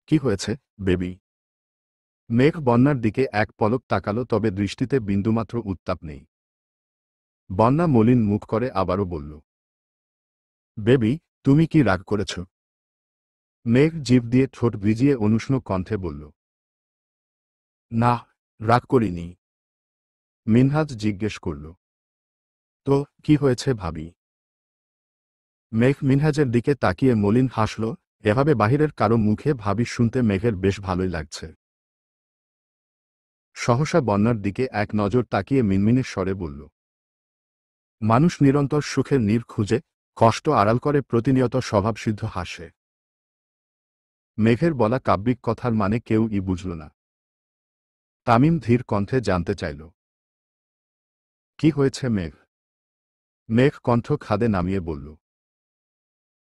কি হয়েছে বেবি? মেঘ বন্যার দিকে এক পলক তাকালো, তবে দৃষ্টিতে বিন্দুমাত্র উত্তাপ নেই। বন্যা মলিন মুখ করে আবারও বলল, বেবি, তুমি কি রাগ করেছ? মেঘ জিভ দিয়ে ঠোঁট ভিজিয়ে অনুষ্ণ কণ্ঠে বলল, না, রাগ করিনি। মিনহাজ জিজ্ঞেস করল, তো কি হয়েছে ভাবি? মেঘ মিনহাজের দিকে তাকিয়ে মলিন হাসল। এভাবে বাহিরের কারো মুখে ভাবি শুনতে মেঘের বেশ ভালোই লাগছে। সহসা বন্যার দিকে এক নজর তাকিয়ে মিনমিনের স্বরে বলল, মানুষ নিরন্তর সুখের নীর খুঁজে, কষ্ট আড়াল করে প্রতিনিয়ত স্বভাবসিদ্ধ হাসে। মেঘের বলা কাব্যিক কথার মানে কেউই বুঝল না। তামিম ধীর কণ্ঠে জানতে চাইল, কি হয়েছে মেঘ? মেঘ কণ্ঠ খাদে নামিয়ে বলল,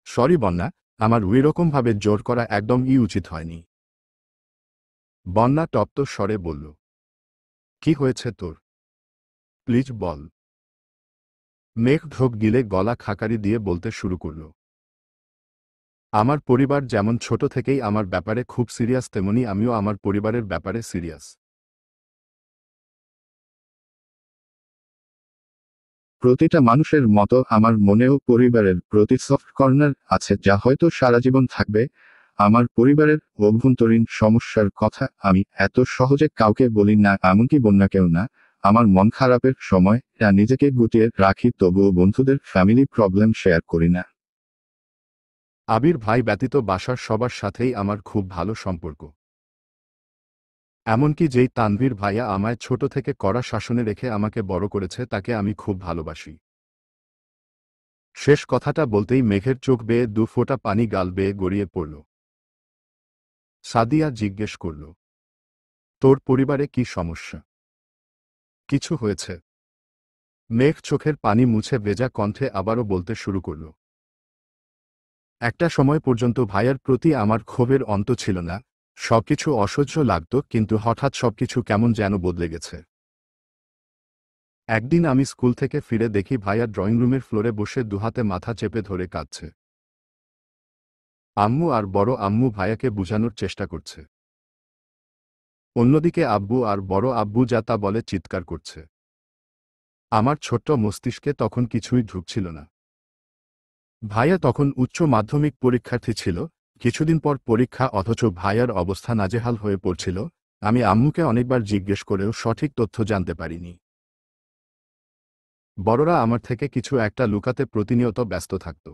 সরি বন্যা, আমার ওইরকমভাবে জোর করা একদমই উচিত হয়নি। বন্যা তপ্ত স্বরে বলল, কি হয়েছে তোর? প্লিজ বল। মেঘ ঢোক গিলে গলা খাকারি দিয়ে বলতে শুরু করল, আমার পরিবার যেমন ছোট থেকেই আমার ব্যাপারে খুব সিরিয়াস, তেমনি আমিও আমার পরিবারের ব্যাপারে সিরিয়াস। প্রতিটা মানুষের মতো আমার মনেও পরিবারের প্রতি সফট কর্নার আছে, যা হয়তো সারা জীবন থাকবে। আমার পরিবারের অভ্যন্তরীণ সমস্যার কথা আমি এত সহজে কাউকে বলি না, এমনকি বন্যাকেও না। আমার মন খারাপের সময় নিজেকে গুটিয়ে রাখি, তবুও বন্ধুদের ফ্যামিলি প্রবলেম শেয়ার করি না। আবির ভাই ব্যতীত বাসার সবার সাথেই আমার খুব ভালো সম্পর্ক। এমনকি যেই তানভীর ভাইয়া আমায় ছোট থেকে কড়া শাসনে রেখে আমাকে বড় করেছে, তাকে আমি খুব ভালোবাসি। শেষ কথাটা বলতেই মেঘের চোখ বেয়ে 2 ফোঁটা পানি গাল বেয়ে গড়িয়ে পড়ল। সাদিয়া জিজ্ঞেস করল, তোর পরিবারে কি সমস্যা? কিছু হয়েছে? মেঘ চোখের পানি মুছে ভেজা কণ্ঠে আবারও বলতে শুরু করল, একটা সময় পর্যন্ত ভাইয়ার প্রতি আমার ক্ষোভের অন্ত ছিল না, সবকিছু অসহ্য লাগত, কিন্তু হঠাৎ সবকিছু কেমন যেন বদলে গেছে। একদিন আমি স্কুল থেকে ফিরে দেখি ভাইয়া ড্রয়িং রুমের ফ্লোরে বসে দুহাতে মাথা চেপে ধরে কাঁদছে। আম্মু আর বড় আম্মু ভাইয়াকে বুঝানোর চেষ্টা করছে। অন্যদিকে আব্বু আর বড় আব্বু যা তা বলে চিৎকার করছে। আমার ছোট্ট মস্তিষ্কে তখন কিছুই ঢুকছিল না। ভাইয়া তখন উচ্চ মাধ্যমিক পরীক্ষার্থী ছিল, কিছুদিন পর পরীক্ষা, অথচ ভাইয়ার অবস্থা নাজেহাল হয়ে পড়ছিল। আমি আম্মুকে অনেকবার জিজ্ঞেস করেও সঠিক তথ্য জানতে পারিনি। বড়রা আমার থেকে কিছু একটা লুকাতে প্রতিনিয়ত ব্যস্ত থাকত।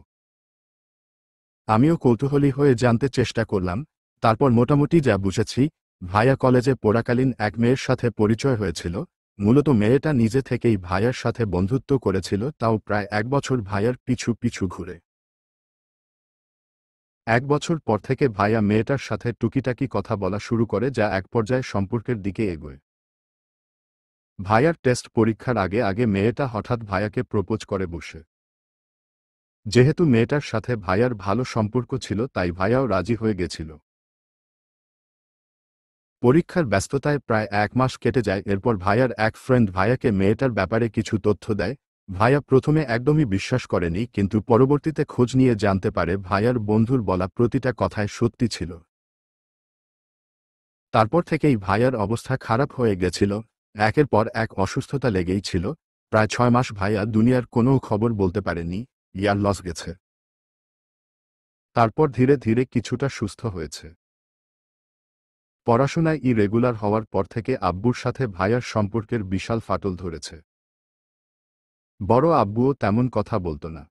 আমিও কৌতূহলী হয়ে জানতে চেষ্টা করলাম। তারপর মোটামুটি যা বুঝেছি, ভাইয়া কলেজে পড়াকালীন এক মেয়ের সাথে পরিচয় হয়েছিল। মূলত মেয়েটা নিজে থেকেই ভাইয়ার সাথে বন্ধুত্ব করেছিল, তাও প্রায় 1 বছর ভাইয়ার পিছু পিছু ঘুরে। 1 বছর পর থেকে ভাইয়া মেয়েটার সাথে টুকিটাকি কথা বলা শুরু করে, যা এক পর্যায়ে সম্পর্কের দিকে এগোয়। ভাইয়ার টেস্ট পরীক্ষার আগে আগে মেয়েটা হঠাৎ ভাইয়াকে প্রপোজ করে বসে। যেহেতু মেয়েটার সাথে ভাইয়ার ভালো সম্পর্ক ছিল, তাই ভাইয়াও রাজি হয়ে গেছিল। পরীক্ষার ব্যস্ততায় প্রায় 1 মাস কেটে যায়। এরপর ভাইয়ার এক ফ্রেন্ড ভাইয়াকে মেয়েটার ব্যাপারে কিছু তথ্য দেয়। ভাইয়া প্রথমে একদমই বিশ্বাস করেনি, কিন্তু পরবর্তীতে খোঁজ নিয়ে জানতে পারে ভাইয়ার বন্ধুর বলা প্রতিটা কথায় সত্যি ছিল। তারপর থেকেই ভাইয়ার অবস্থা খারাপ হয়ে গেছিল। একের পর এক অসুস্থতা লেগেই ছিল। প্রায় 6 মাস ভাইয়া দুনিয়ার কোনো খবর বলতে পারেনি, ইয়ার লস গেছে। তারপর ধীরে ধীরে কিছুটা সুস্থ হয়েছে। পড়াশোনায় ইরেগুলার হওয়ার পর থেকে আব্বুর সাথে ভাইয়ার সম্পর্কের বিশাল ফাটল ধরেছে। বড় আব্বুও তেমন কথা বলতো না।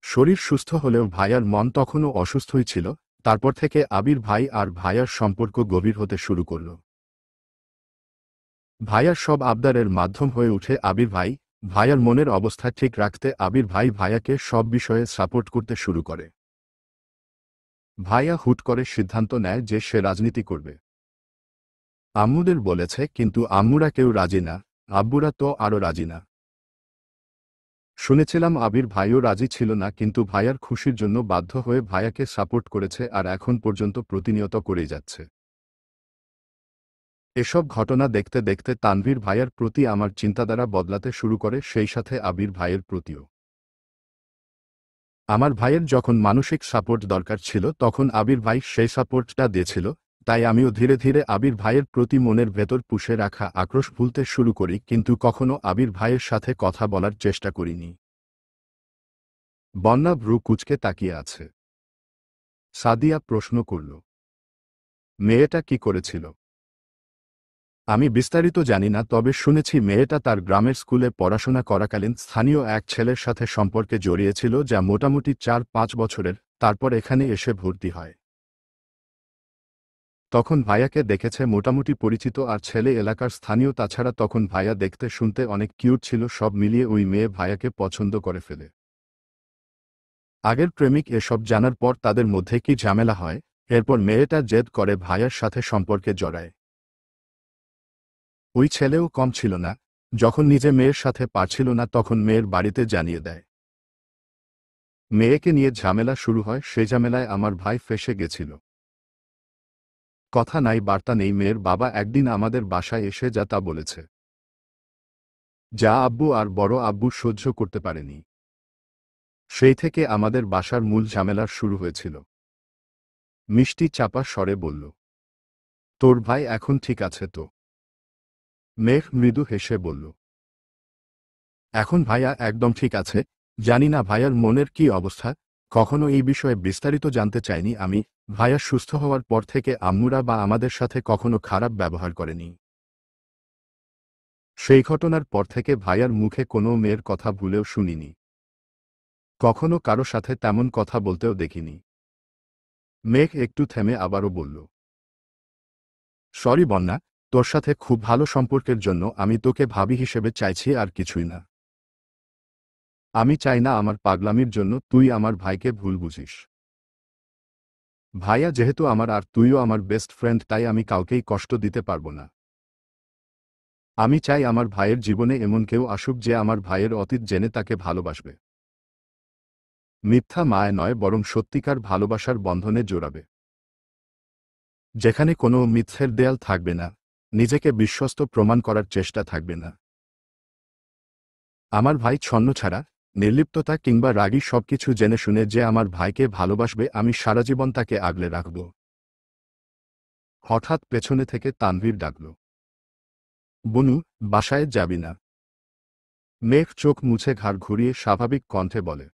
শরীর সুস্থ হলেও ভাইয়ার মন তখনও অসুস্থই ছিল। তারপর থেকে আবির ভাই আর ভাইয়ার সম্পর্ক গভীর হতে শুরু করল। ভাইয়ার সব আবদারের মাধ্যম হয়ে উঠে আবির ভাই। ভাইয়ার মনের অবস্থা ঠিক রাখতে আবির ভাই ভাইয়াকে সব বিষয়ে সাপোর্ট করতে শুরু করে। ভাইয়া হুট করে সিদ্ধান্ত নেয় যে সে রাজনীতি করবে। আম্মুদের বলেছে, কিন্তু আম্মুরা কেউ রাজি না, আব্বুরা তো আরও রাজি না। শুনেছিলাম আবির ভাইও রাজি ছিল না, কিন্তু ভাইয়ার খুশির জন্য বাধ্য হয়ে ভাইয়াকে সাপোর্ট করেছে, আর এখন পর্যন্ত প্রতিনিয়ত করেই যাচ্ছে। এসব ঘটনা দেখতে দেখতে তানভীর ভাইয়ার প্রতি আমার চিন্তাধারা বদলাতে শুরু করে, সেই সাথে আবির ভাইয়ের প্রতিও। আমার ভাইয়ের যখন মানসিক সাপোর্ট দরকার ছিল, তখন আবির ভাই সেই সাপোর্টটা দিয়েছিল। তাই আমিও ধীরে ধীরে আবির ভাইয়ের প্রতি মনের ভেতর পুষে রাখা আক্রোশ ভুলতে শুরু করি, কিন্তু কখনো আবির ভাইয়ের সাথে কথা বলার চেষ্টা করিনি। বন্যা ভ্রু কুঁচকে তাকিয়ে আছে। সাদিয়া প্রশ্ন করল, মেয়েটা কি করেছিল? আমি বিস্তারিত জানি না, তবে শুনেছি মেয়েটা তার গ্রামের স্কুলে পড়াশোনা করাকালীন স্থানীয় এক ছেলের সাথে সম্পর্কে জড়িয়েছিল, যা মোটামুটি 4-5 বছরের। তারপর এখানে এসে ভর্তি হয়। তখন ভাইয়াকে দেখেছে মোটামুটি পরিচিত আর ছেলে এলাকার স্থানীয়। তাছাড়া তখন ভাইয়া দেখতে শুনতে অনেক কিউট ছিল। সব মিলিয়ে ওই মেয়ে ভাইয়াকে পছন্দ করে ফেলে। আগের প্রেমিক এসব জানার পর তাদের মধ্যে কি ঝামেলা হয়। এরপর মেয়েটা জেদ করে ভাইয়ার সাথে সম্পর্কে জড়ায়। ওই ছেলেও কম ছিল না। যখন নিজে মেয়ের সাথে পারছিল না, তখন মেয়ের বাড়িতে জানিয়ে দেয়। মেয়েকে নিয়ে ঝামেলা শুরু হয়। সেই ঝামেলায় আমার ভাই ফেঁসে গেছিল। কথা নাই বার্তা নেই, মেয়ের বাবা একদিন আমাদের বাসায় এসে যা তা বলেছে, যা আব্বু আর বড় আব্বু সহ্য করতে পারেনি। সেই থেকে আমাদের বাসার মূল ঝামেলার শুরু হয়েছিল। মিষ্টি চাপা স্বরে বলল, তোর ভাই এখন ঠিক আছে তো? মেঘ মৃদু হেসে বলল, এখন ভাইয়া একদম ঠিক আছে। জানি না ভাইয়ার মনের কি অবস্থা। কখনো এই বিষয়ে বিস্তারিত জানতে চাইনি আমি। ভাইয়া সুস্থ হওয়ার পর থেকে আম্মুরা বা আমাদের সাথে কখনো খারাপ ব্যবহার করেনি। সেই ঘটনার পর থেকে ভাইয়ার মুখে কোনো মেয়ের কথা ভুলেও শুনিনি। কখনো কারো সাথে তেমন কথা বলতেও দেখিনি। মেঘ একটু থেমে আবারও বলল, সরি বন্যা, তোর সাথে খুব ভালো সম্পর্কের জন্য আমি তোকে ভাবি হিসেবে চাইছি, আর কিছুই না। আমি চাই না আমার পাগলামির জন্য তুই আমার ভাইকে ভুল বুঝিস। ভাইয়া যেহেতু আমার আর তুইও আমার বেস্ট ফ্রেন্ড, তাই আমি কাউকেই কষ্ট দিতে পারবো না। আমি চাই আমার ভাইয়ের জীবনে এমন কেউ আসুক যে আমার ভাইয়ের অতীত জেনে তাকে ভালোবাসবে। মিথ্যা মায় নয়, বরং সত্যিকার ভালোবাসার বন্ধনে জোড়াবে, যেখানে কোনো মিথ্যের দেয়াল থাকবে না, নিজেকে বিশ্বস্ত প্রমাণ করার চেষ্টা থাকবে না। আমার ভাই ছন্নছাড়া, নির্লিপ্ততা কিংবা রাগী সবকিছু জেনে শুনে যে আমার ভাইকে ভালোবাসবে, আমি সারাজীবন তাকে আগলে রাখব। হঠাৎ পেছনে থেকে তানভীর ডাকল, বনু, বাসায় যাবি না? মেঘ চোখ মুছে ঘাড় ঘুরিয়ে স্বাভাবিক কণ্ঠে বলে,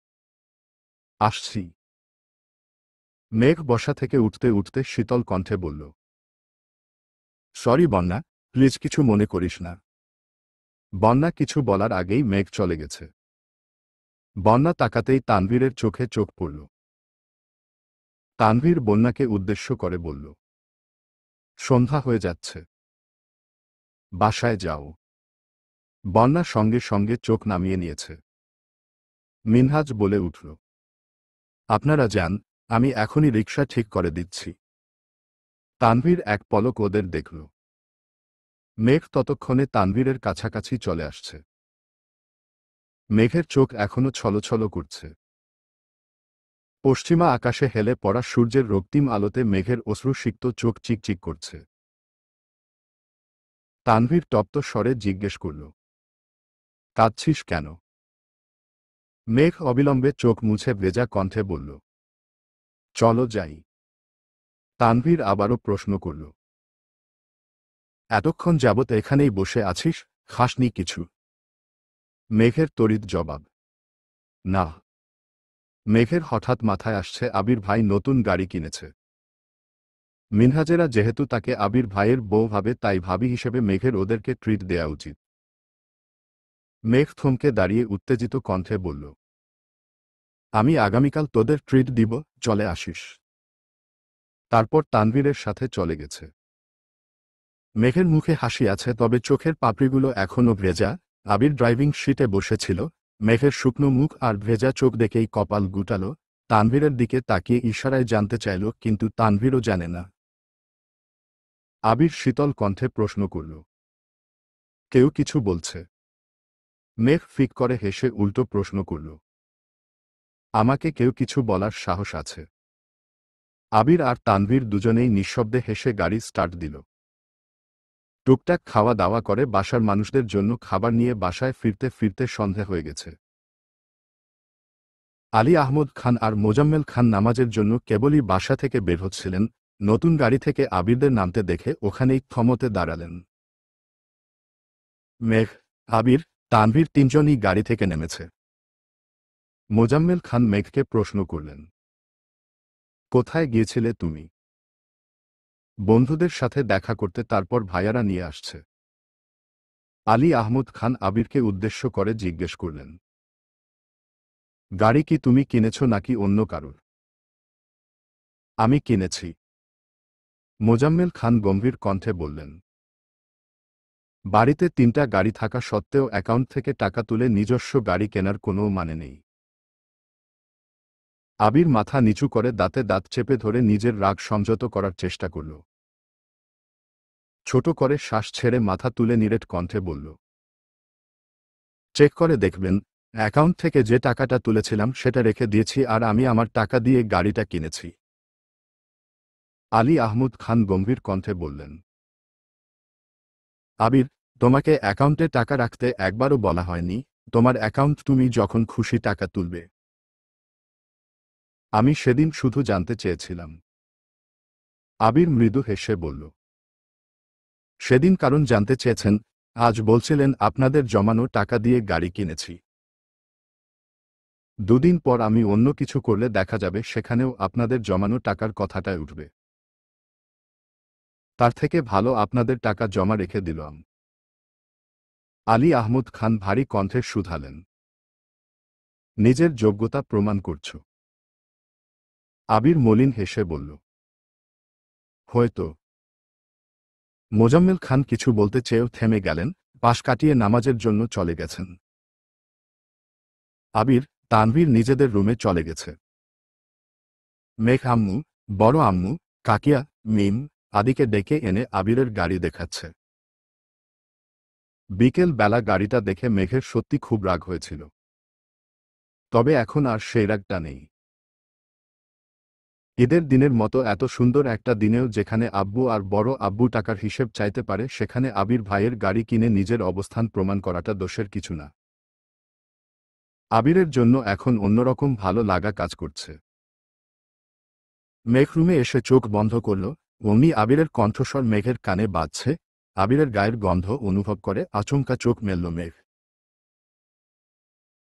আসছি। মেঘ বসা থেকে উঠতে উঠতে শীতল কণ্ঠে বলল, সরি বন্যা, প্লিজ কিছু মনে করিস না। বন্যা কিছু বলার আগেই মেঘ চলে গেছে। বন্যা তাকাতেই তানভীরের চোখে চোখ পড়ল। তানভীর বন্যাকে উদ্দেশ্য করে বলল, সন্ধ্যা হয়ে যাচ্ছে, বাসায় যাও। বন্যা সঙ্গে সঙ্গে চোখ নামিয়ে নিয়েছে। মিনহাজ বলে উঠল, আপনারা যান, আমি এখনই রিকশা ঠিক করে দিচ্ছি। তানভীর এক পলক ওদের দেখল। মেঘ ততক্ষণে তানভীরের কাছাকাছি চলে আসছে। মেঘের চোখ এখনো ছলছল করছে। পশ্চিমা আকাশে হেলে পড়া সূর্যের রক্তিম আলোতে মেঘের অশ্রুসিক্ত চোখ চিকচিক করছে। তানভীর তপ্ত স্বরে জিজ্ঞেস করল, কাঁদছিস কেন? মেঘ অবিলম্বে চোখ মুছে ভেজা কণ্ঠে বলল, চলো যাই। তানভীর আবারও প্রশ্ন করল, এতক্ষণ যাবৎ এখানেই বসে আছিস, খাসনি কিছু? মেঘের তড়িৎ জবাব, না। মেঘের হঠাৎ মাথায় আসছে আবির ভাই নতুন গাড়ি কিনেছে। মিনহাজেরা যেহেতু তাকে আবির ভাইয়ের বউ ভাবে, তাই ভাবি হিসেবে মেঘের ওদেরকে ট্রিট দেয়া উচিত। মেঘ থমকে দাঁড়িয়ে উত্তেজিত কণ্ঠে বলল, আমি আগামীকাল তোদের ট্রিট দিব, চলে আসিস। তারপর তানভীরের সাথে চলে গেছে। মেঘের মুখে হাসি আছে, তবে চোখের পাপড়িগুলো এখনো ভেজা। আবির ড্রাইভিং সিটে বসেছিল। মেঘের শুকনো মুখ আর ভেজা চোখ দেখেই কপাল গুটালো। তানভীরের দিকে তাকিয়ে ইশারায় জানতে চাইল, কিন্তু তানভীরও জানে না। আবির শীতল কণ্ঠে প্রশ্ন করল, কেউ কিছু বলছে? মেঘ ফিক করে হেসে উল্টো প্রশ্ন করল, আমাকে কেউ কিছু বলার সাহস আছে? আবির আর তানভীর দুজনেই নিঃশব্দে হেসে গাড়ি স্টার্ট দিল। টুকটাক খাওয়া দাওয়া করে বাসার মানুষদের জন্য খাবার নিয়ে বাসায় ফিরতে ফিরতে সন্ধে হয়ে গেছে। আলী আহমদ খান আর মোজাম্মেল খান নামাজের জন্য কেবলই বাসা থেকে বের হচ্ছিলেন। নতুন গাড়ি থেকে আবিরদের নামতে দেখে ওখানেই থমতে দাঁড়ালেন। মেঘ, আবির, তানভীর তিনজনই গাড়ি থেকে নেমেছে। মোজাম্মেল খান মেঘকে প্রশ্ন করলেন, কোথায় গিয়েছিলে তুমি? বন্ধুদের সাথে দেখা করতে, তারপর ভাইয়ারা নিয়ে আসছে। আলী আহমদ খান আবিরকে উদ্দেশ্য করে জিজ্ঞেস করলেন, গাড়ি কি তুমি কিনেছ নাকি অন্য কারোর? আমি কিনেছি। মোজাম্মেল খান গম্ভীর কণ্ঠে বললেন। বাড়িতে 3টা গাড়ি থাকা সত্ত্বেও অ্যাকাউন্ট থেকে টাকা তুলে নিজস্ব গাড়ি কেনার কোনো মানে নেই। আবির মাথা নিচু করে দাঁতে দাঁত চেপে ধরে নিজের রাগ সংযত করার চেষ্টা করল। ছোট করে শ্বাস ছেড়ে মাথা তুলে নিরেট কণ্ঠে বলল, চেক করে দেখবেন, অ্যাকাউন্ট থেকে যে টাকাটা তুলেছিলাম সেটা রেখে দিয়েছি, আর আমি আমার টাকা দিয়ে গাড়িটা কিনেছি। আলী আহমদ খান গম্ভীর কণ্ঠে বললেন। আবির, তোমাকে অ্যাকাউন্টে টাকা রাখতে একবারও বলা হয়নি। তোমার অ্যাকাউন্ট, তুমি যখন খুশি টাকা তুলবে। আমি সেদিন শুধু জানতে চেয়েছিলাম। আবির মৃদু হেসে বলল, সেদিন কারণ জানতে চেয়েছেন, আজ বলছিলেন আপনাদের জমানো টাকা দিয়ে গাড়ি কিনেছি। 2 দিন পর আমি অন্য কিছু করলে দেখা যাবে সেখানেও আপনাদের জমানো টাকার কথাটাই উঠবে। তার থেকে ভালো আপনাদের টাকা জমা রেখে দিলাম। আলী আহমদ খান ভারী কণ্ঠে শুধালেন, নিজের যোগ্যতা প্রমাণ করছ? আবির মলিন হেসে বলল, হয়তো। মোজাম্মেল খান কিছু বলতে চেয়েও থেমে গেলেন, পাশ কাটিয়ে নামাজের জন্য চলে গেছেন। আবির, তানভীর নিজেদের রুমে চলে গেছে। মেঘ আম্মু, বড় আম্মু, কাকিয়া, মিম আদিকে ডেকে এনে আবিরের গাড়ি দেখাচ্ছে। বিকেল বেলা গাড়িটা দেখে মেঘের সত্যি খুব রাগ হয়েছিল। তবে এখন আর সেই রাগটা নেই। ঈদের দিনের মতো এত সুন্দর একটা দিনেও যেখানে আব্বু আর বড় আব্বু টাকার হিসেব চাইতে পারে, সেখানে আবির ভাইয়ের গাড়ি কিনে নিজের অবস্থান প্রমাণ করাটা দোষের কিছু না। আবিরের জন্য এখন অন্যরকম ভালো লাগা কাজ করছে। মেঘ রুমে এসে চোখ বন্ধ করল, অমনি আবিরের কণ্ঠস্বর মেঘের কানে বাজছে। আবিরের গায়ের গন্ধ অনুভব করে আচমকা চোখ মেলল মেঘ।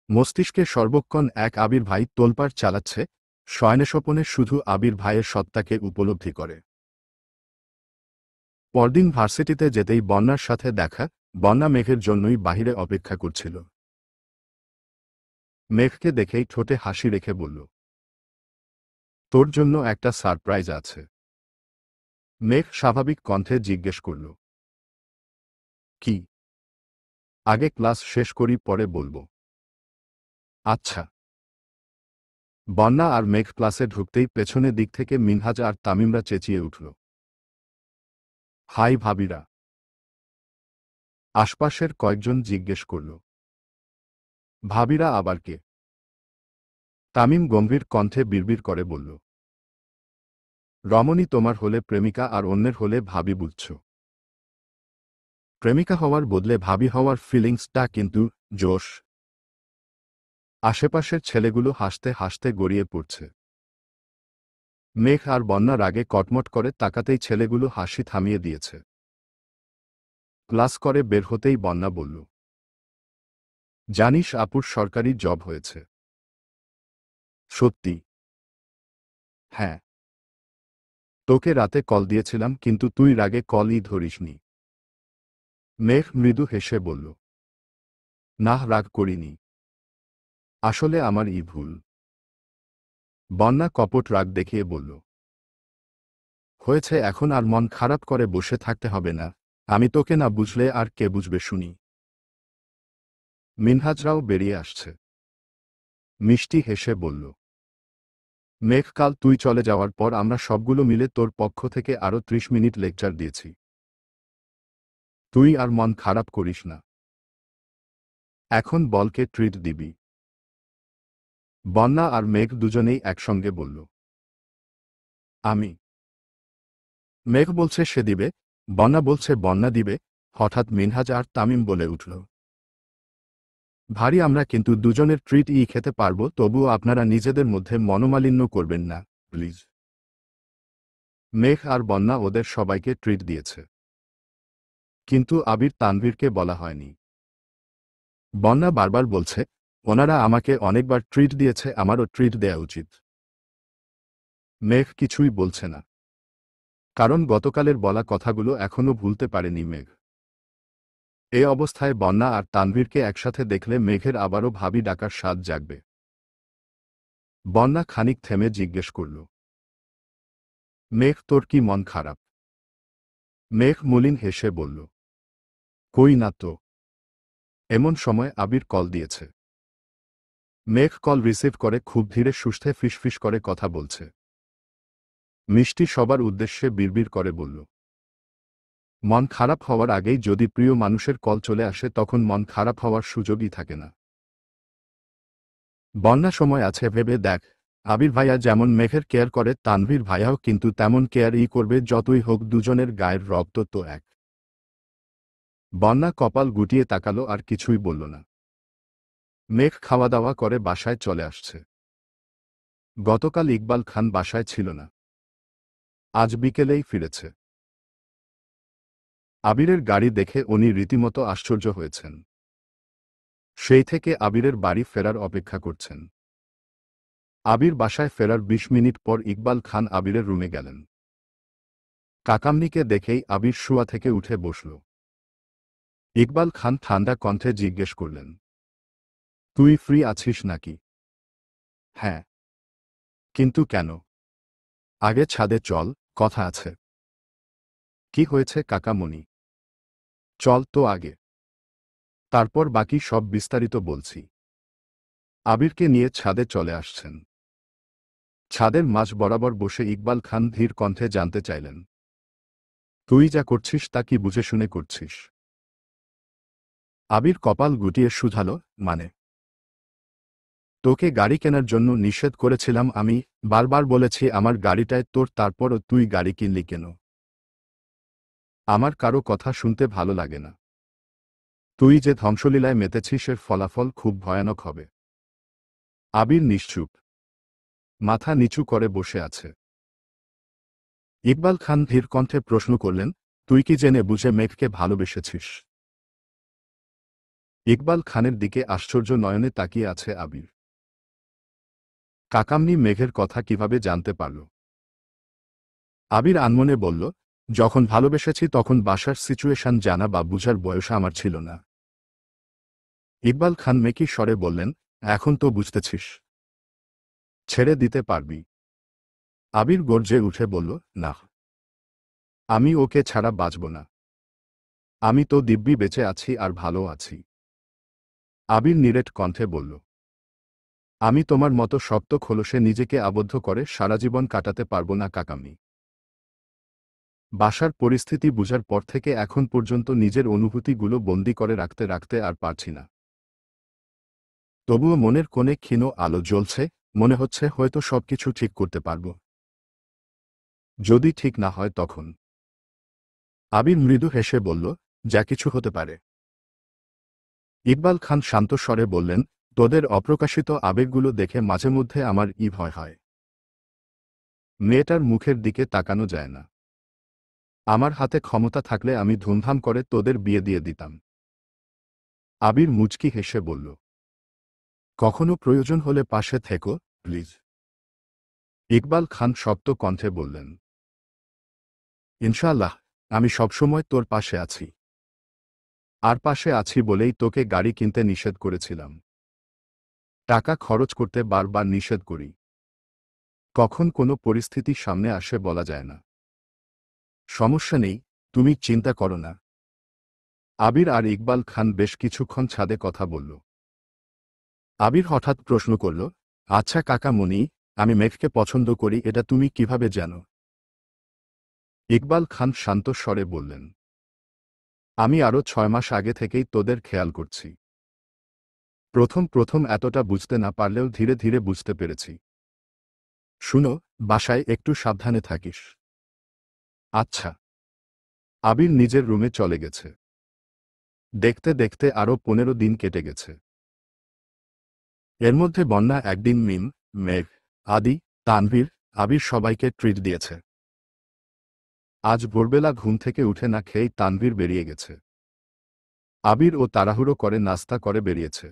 মস্তিষ্কে সর্বক্ষণ এক আবির ভাই তোলপাড় চালাচ্ছে, শয়নস্বপনে শুধু আবির ভাইয়ের সত্তাকে উপলব্ধি করে। পরদিন ভার্সিটিতে যেতেই বন্যার সাথে দেখা। বন্যা মেঘের জন্যই বাহিরে অপেক্ষা করছিল। মেঘকে দেখেই ঠোঁটে হাসি রেখে বলল, তোর জন্য একটা সারপ্রাইজ আছে। মেঘ স্বাভাবিক কণ্ঠে জিজ্ঞেস করল, কি? আগে ক্লাস শেষ করি, পরে বলবো। আচ্ছা। বন্যা আর মেঘ ক্লাসে ঢুকতেই পেছনে দিক থেকে মিনহাজ আর তামিমরা চেঁচিয়ে উঠল, হাই ভাবিরা। আশপাশের কয়েকজন জিজ্ঞেস করল, ভাবিরা আবার কে? তামিম গম্ভীর কণ্ঠে বিড়বিড় করে বলল, রমণী তোমার হলে প্রেমিকা আর অন্যের হলে ভাবি, বুঝছ? প্রেমিকা হওয়ার বদলে ভাবি হওয়ার ফিলিংসটা কিন্তু জোশ। আশেপাশের ছেলেগুলো হাসতে হাসতে গড়িয়ে পড়ছে। মেঘ আর বন্যা রাগে কটমট করে তাকাতেই ছেলেগুলো হাসি থামিয়ে দিয়েছে। ক্লাস করে বের হতেই বন্যা বলল, জানিস আপুর সরকারি জব হয়েছে? সত্যি? হ্যাঁ। তোকে রাতে কল দিয়েছিলাম কিন্তু তুই রাগে কলই ধরিসনি। মেঘ মৃদু হেসে বলল, নাহ, রাগ করিনি। আসলে আমারই ভুল। বন্যা কপট রাগ দেখিয়ে বলল, হয়েছে, এখন আর মন খারাপ করে বসে থাকতে হবে না। আমি তোকে না বুঝলে আর কে বুঝবে শুনি। মিনহাজরাও বেরিয়ে আসছে। মিষ্টি হেসে বলল, মেঘ, কাল তুই চলে যাওয়ার পর আমরা সবগুলো মিলে তোর পক্ষ থেকে আরো 30 মিনিট লেকচার দিয়েছি। তুই আর মন খারাপ করিস না। এখন বলকে ট্রিট দিবি। বন্যা আর মেঘ দুজনেই একসঙ্গে বলল, আমি। মেঘ বলছে সে দিবে, বন্যা বলছে বন্যা দিবে। হঠাৎ মিনহাজ আর তামিম বলে উঠল, ভারী আমরা কিন্তু দুজনের ট্রিট খেতে পারবো, তবুও আপনারা নিজেদের মধ্যে মনোমালিন্য করবেন না, প্লিজ। মেঘ আর বন্যা ওদের সবাইকে ট্রিট দিয়েছে, কিন্তু আবির তানভীরকে বলা হয়নি। বন্যা বারবার বলছে, ওনারা আমাকে অনেকবার ট্রিট দিয়েছে, আমারও ট্রিট দেয়া উচিত। মেঘ কিছুই বলছে না, কারণ গতকালের বলা কথাগুলো এখনো ভুলতে পারেনি মেঘ। এই অবস্থায় বন্যা আর তানভীরকে একসাথে দেখলে মেঘের আবারও ভাবি ডাকার স্বাদ জাগবে। বন্যা খানিক থেমে জিজ্ঞেস করল, মেঘ, তোর কি মন খারাপ? মেঘ মলিন হেসে বলল, কই না তো। এমন সময় আবির কল দিয়েছে। মেঘ কল রিসিভ করে খুব ধীরে সুস্থে ফিসফিস করে কথা বলছে। মিষ্টি সবার উদ্দেশ্যে বিড়বিড় করে বলল, মন খারাপ হওয়ার আগেই যদি প্রিয় মানুষের কল চলে আসে তখন মন খারাপ হওয়ার সুযোগই থাকে না। বন্যা সময় আছে ভেবে দেখ, আবির ভাইয়া যেমন মেঘের কেয়ার করে তানভীর ভাইয়াও কিন্তু তেমন কেয়ারই করবে, যতই হোক দুজনের গায়ের রক্ত তো এক। বন্যা কপাল গুটিয়ে তাকালো, আর কিছুই বলল না। মেঘ খাওয়া দাওয়া করে বাসায় চলে আসছে। গতকাল ইকবাল খান বাসায় ছিল না, আজ বিকেলেই ফিরেছে। আবিরের গাড়ি দেখে উনি রীতিমতো আশ্চর্য হয়েছেন। সেই থেকে আবিরের বাড়ি ফেরার অপেক্ষা করছেন। আবির বাসায় ফেরার 20 মিনিট পর ইকবাল খান আবিরের রুমে গেলেন। কাকামনিকে দেখেই আবির শোয়া থেকে উঠে বসল। ইকবাল খান ঠান্ডা কণ্ঠে জিজ্ঞেস করলেন, তুই ফ্রি আছিস নাকি? হ্যাঁ। কিন্তু কেন? আগে ছাদে চল, কথা আছে। কি হয়েছে কাকামণি? চল তো আগে, তারপর বাকি সব বিস্তারিত বলছি। আবিরকে নিয়ে ছাদে চলে আসছেন। ছাদের মাঝ বরাবর বসে ইকবাল খান ধীর কণ্ঠে জানতে চাইলেন, তুই যা করছিস তা কি বুঝে শুনে করছিস? আবির কপাল গুটিয়ে শুধালো, মানে? তোকে গাড়ি কেনার জন্য নিষেধ করেছিলাম আমি, বারবার বলেছি আমার গাড়িটায় তোর, তারপরও তুই গাড়ি কিনলি কেন? আমার কারো কথা শুনতে ভালো লাগে না। তুই যে ধ্বংসলীলায় মেতেছিস এর ফলাফল খুব ভয়ানক হবে। আবির নিশ্চুপ, মাথা নিচু করে বসে আছে। ইকবাল খান ধীর কণ্ঠে প্রশ্ন করলেন, তুই কি জেনে বুঝে মেঘকে ভালোবেসেছিস? ইকবাল খানের দিকে আশ্চর্য নয়নে তাকিয়ে আছে আবির। কাকামনি মেঘের কথা কিভাবে জানতে পারল? আবির আনমনে বলল, যখন ভালোবেসেছি তখন বাসার সিচুয়েশন জানা বা বুঝার বয়স আমার ছিল না। ইকবাল খান মেকি স্বরে বললেন, এখন তো বুঝতেছিস, ছেড়ে দিতে পারবি? আবির গর্জে উঠে বলল, না, আমি ওকে ছাড়া বাঁচব না। আমি তো দিব্যি বেঁচে আছি আর ভালো আছি। আবির নিরেট কণ্ঠে বলল, আমি তোমার মতো শক্ত খোলসে নিজেকে আবদ্ধ করে সারা জীবন কাটাতে পারবো না কাকামি। বাসার পরিস্থিতি বুঝার পর থেকে এখন পর্যন্ত নিজের অনুভূতিগুলো বন্দি করে রাখতে রাখতে আর পারছি না। তবুও মনের কোণে ক্ষীণ আলো জ্বলছে, মনে হচ্ছে হয়তো সবকিছু ঠিক করতে পারব। যদি ঠিক না হয় তখন? আবির মৃদু হেসে বলল, যা কিছু হতে পারে। ইকবাল খান শান্ত স্বরে বললেন, তোদের অপ্রকাশিত আবেগগুলো দেখে মাঝে মধ্যে আমার ভয় হয়। মেয়েটার মুখের দিকে তাকানো যায় না। আমার হাতে ক্ষমতা থাকলে আমি ধুমধাম করে তোদের বিয়ে দিয়ে দিতাম। আবির মুচকি হেসে বলল, কখনো প্রয়োজন হলে পাশে থেকো, প্লিজ। ইকবাল খান শক্ত কণ্ঠে বললেন, ইনশাআল্লাহ, আমি সবসময় তোর পাশে আছি। আর পাশে আছি বলেই তোকে গাড়ি কিনতে নিষেধ করেছিলাম। টাকা খরচ করতে বারবার নিষেধ করি। কখন কোনো পরিস্থিতি সামনে আসে বলা যায় না। সমস্যা নেই, তুমি চিন্তা করো না। আবির আর ইকবাল খান বেশ কিছুক্ষণ ছাদে কথা বলল। আবির হঠাৎ প্রশ্ন করল, আচ্ছা কাকা মনি, আমি মেঘকে পছন্দ করি এটা তুমি কিভাবে জানো? ইকবাল খান শান্ত স্বরে বললেন, আমি আরও 6 মাস আগে থেকেই তোদের খেয়াল করছি। প্রথম প্রথম এতটা বুঝতে না পারলেও ধীরে ধীরে বুঝতে পেরেছি। শুনো, বাসায় একটু সাবধানে থাকিস। আচ্ছা। আবির নিজের রুমে চলে গেছে। দেখতে দেখতে আরও 15 দিন কেটে গেছে। এর মধ্যে বন্যা একদিন মিম, মেঘ, আদি, তানভীর, আবির সবাইকে ট্রিট দিয়েছে। আজ ভোরবেলা ঘুম থেকে উঠে না খেয়েই তানভীর বেরিয়ে গেছে। আবির ও তাড়াহুড়ো করে নাস্তা করে বেরিয়েছে।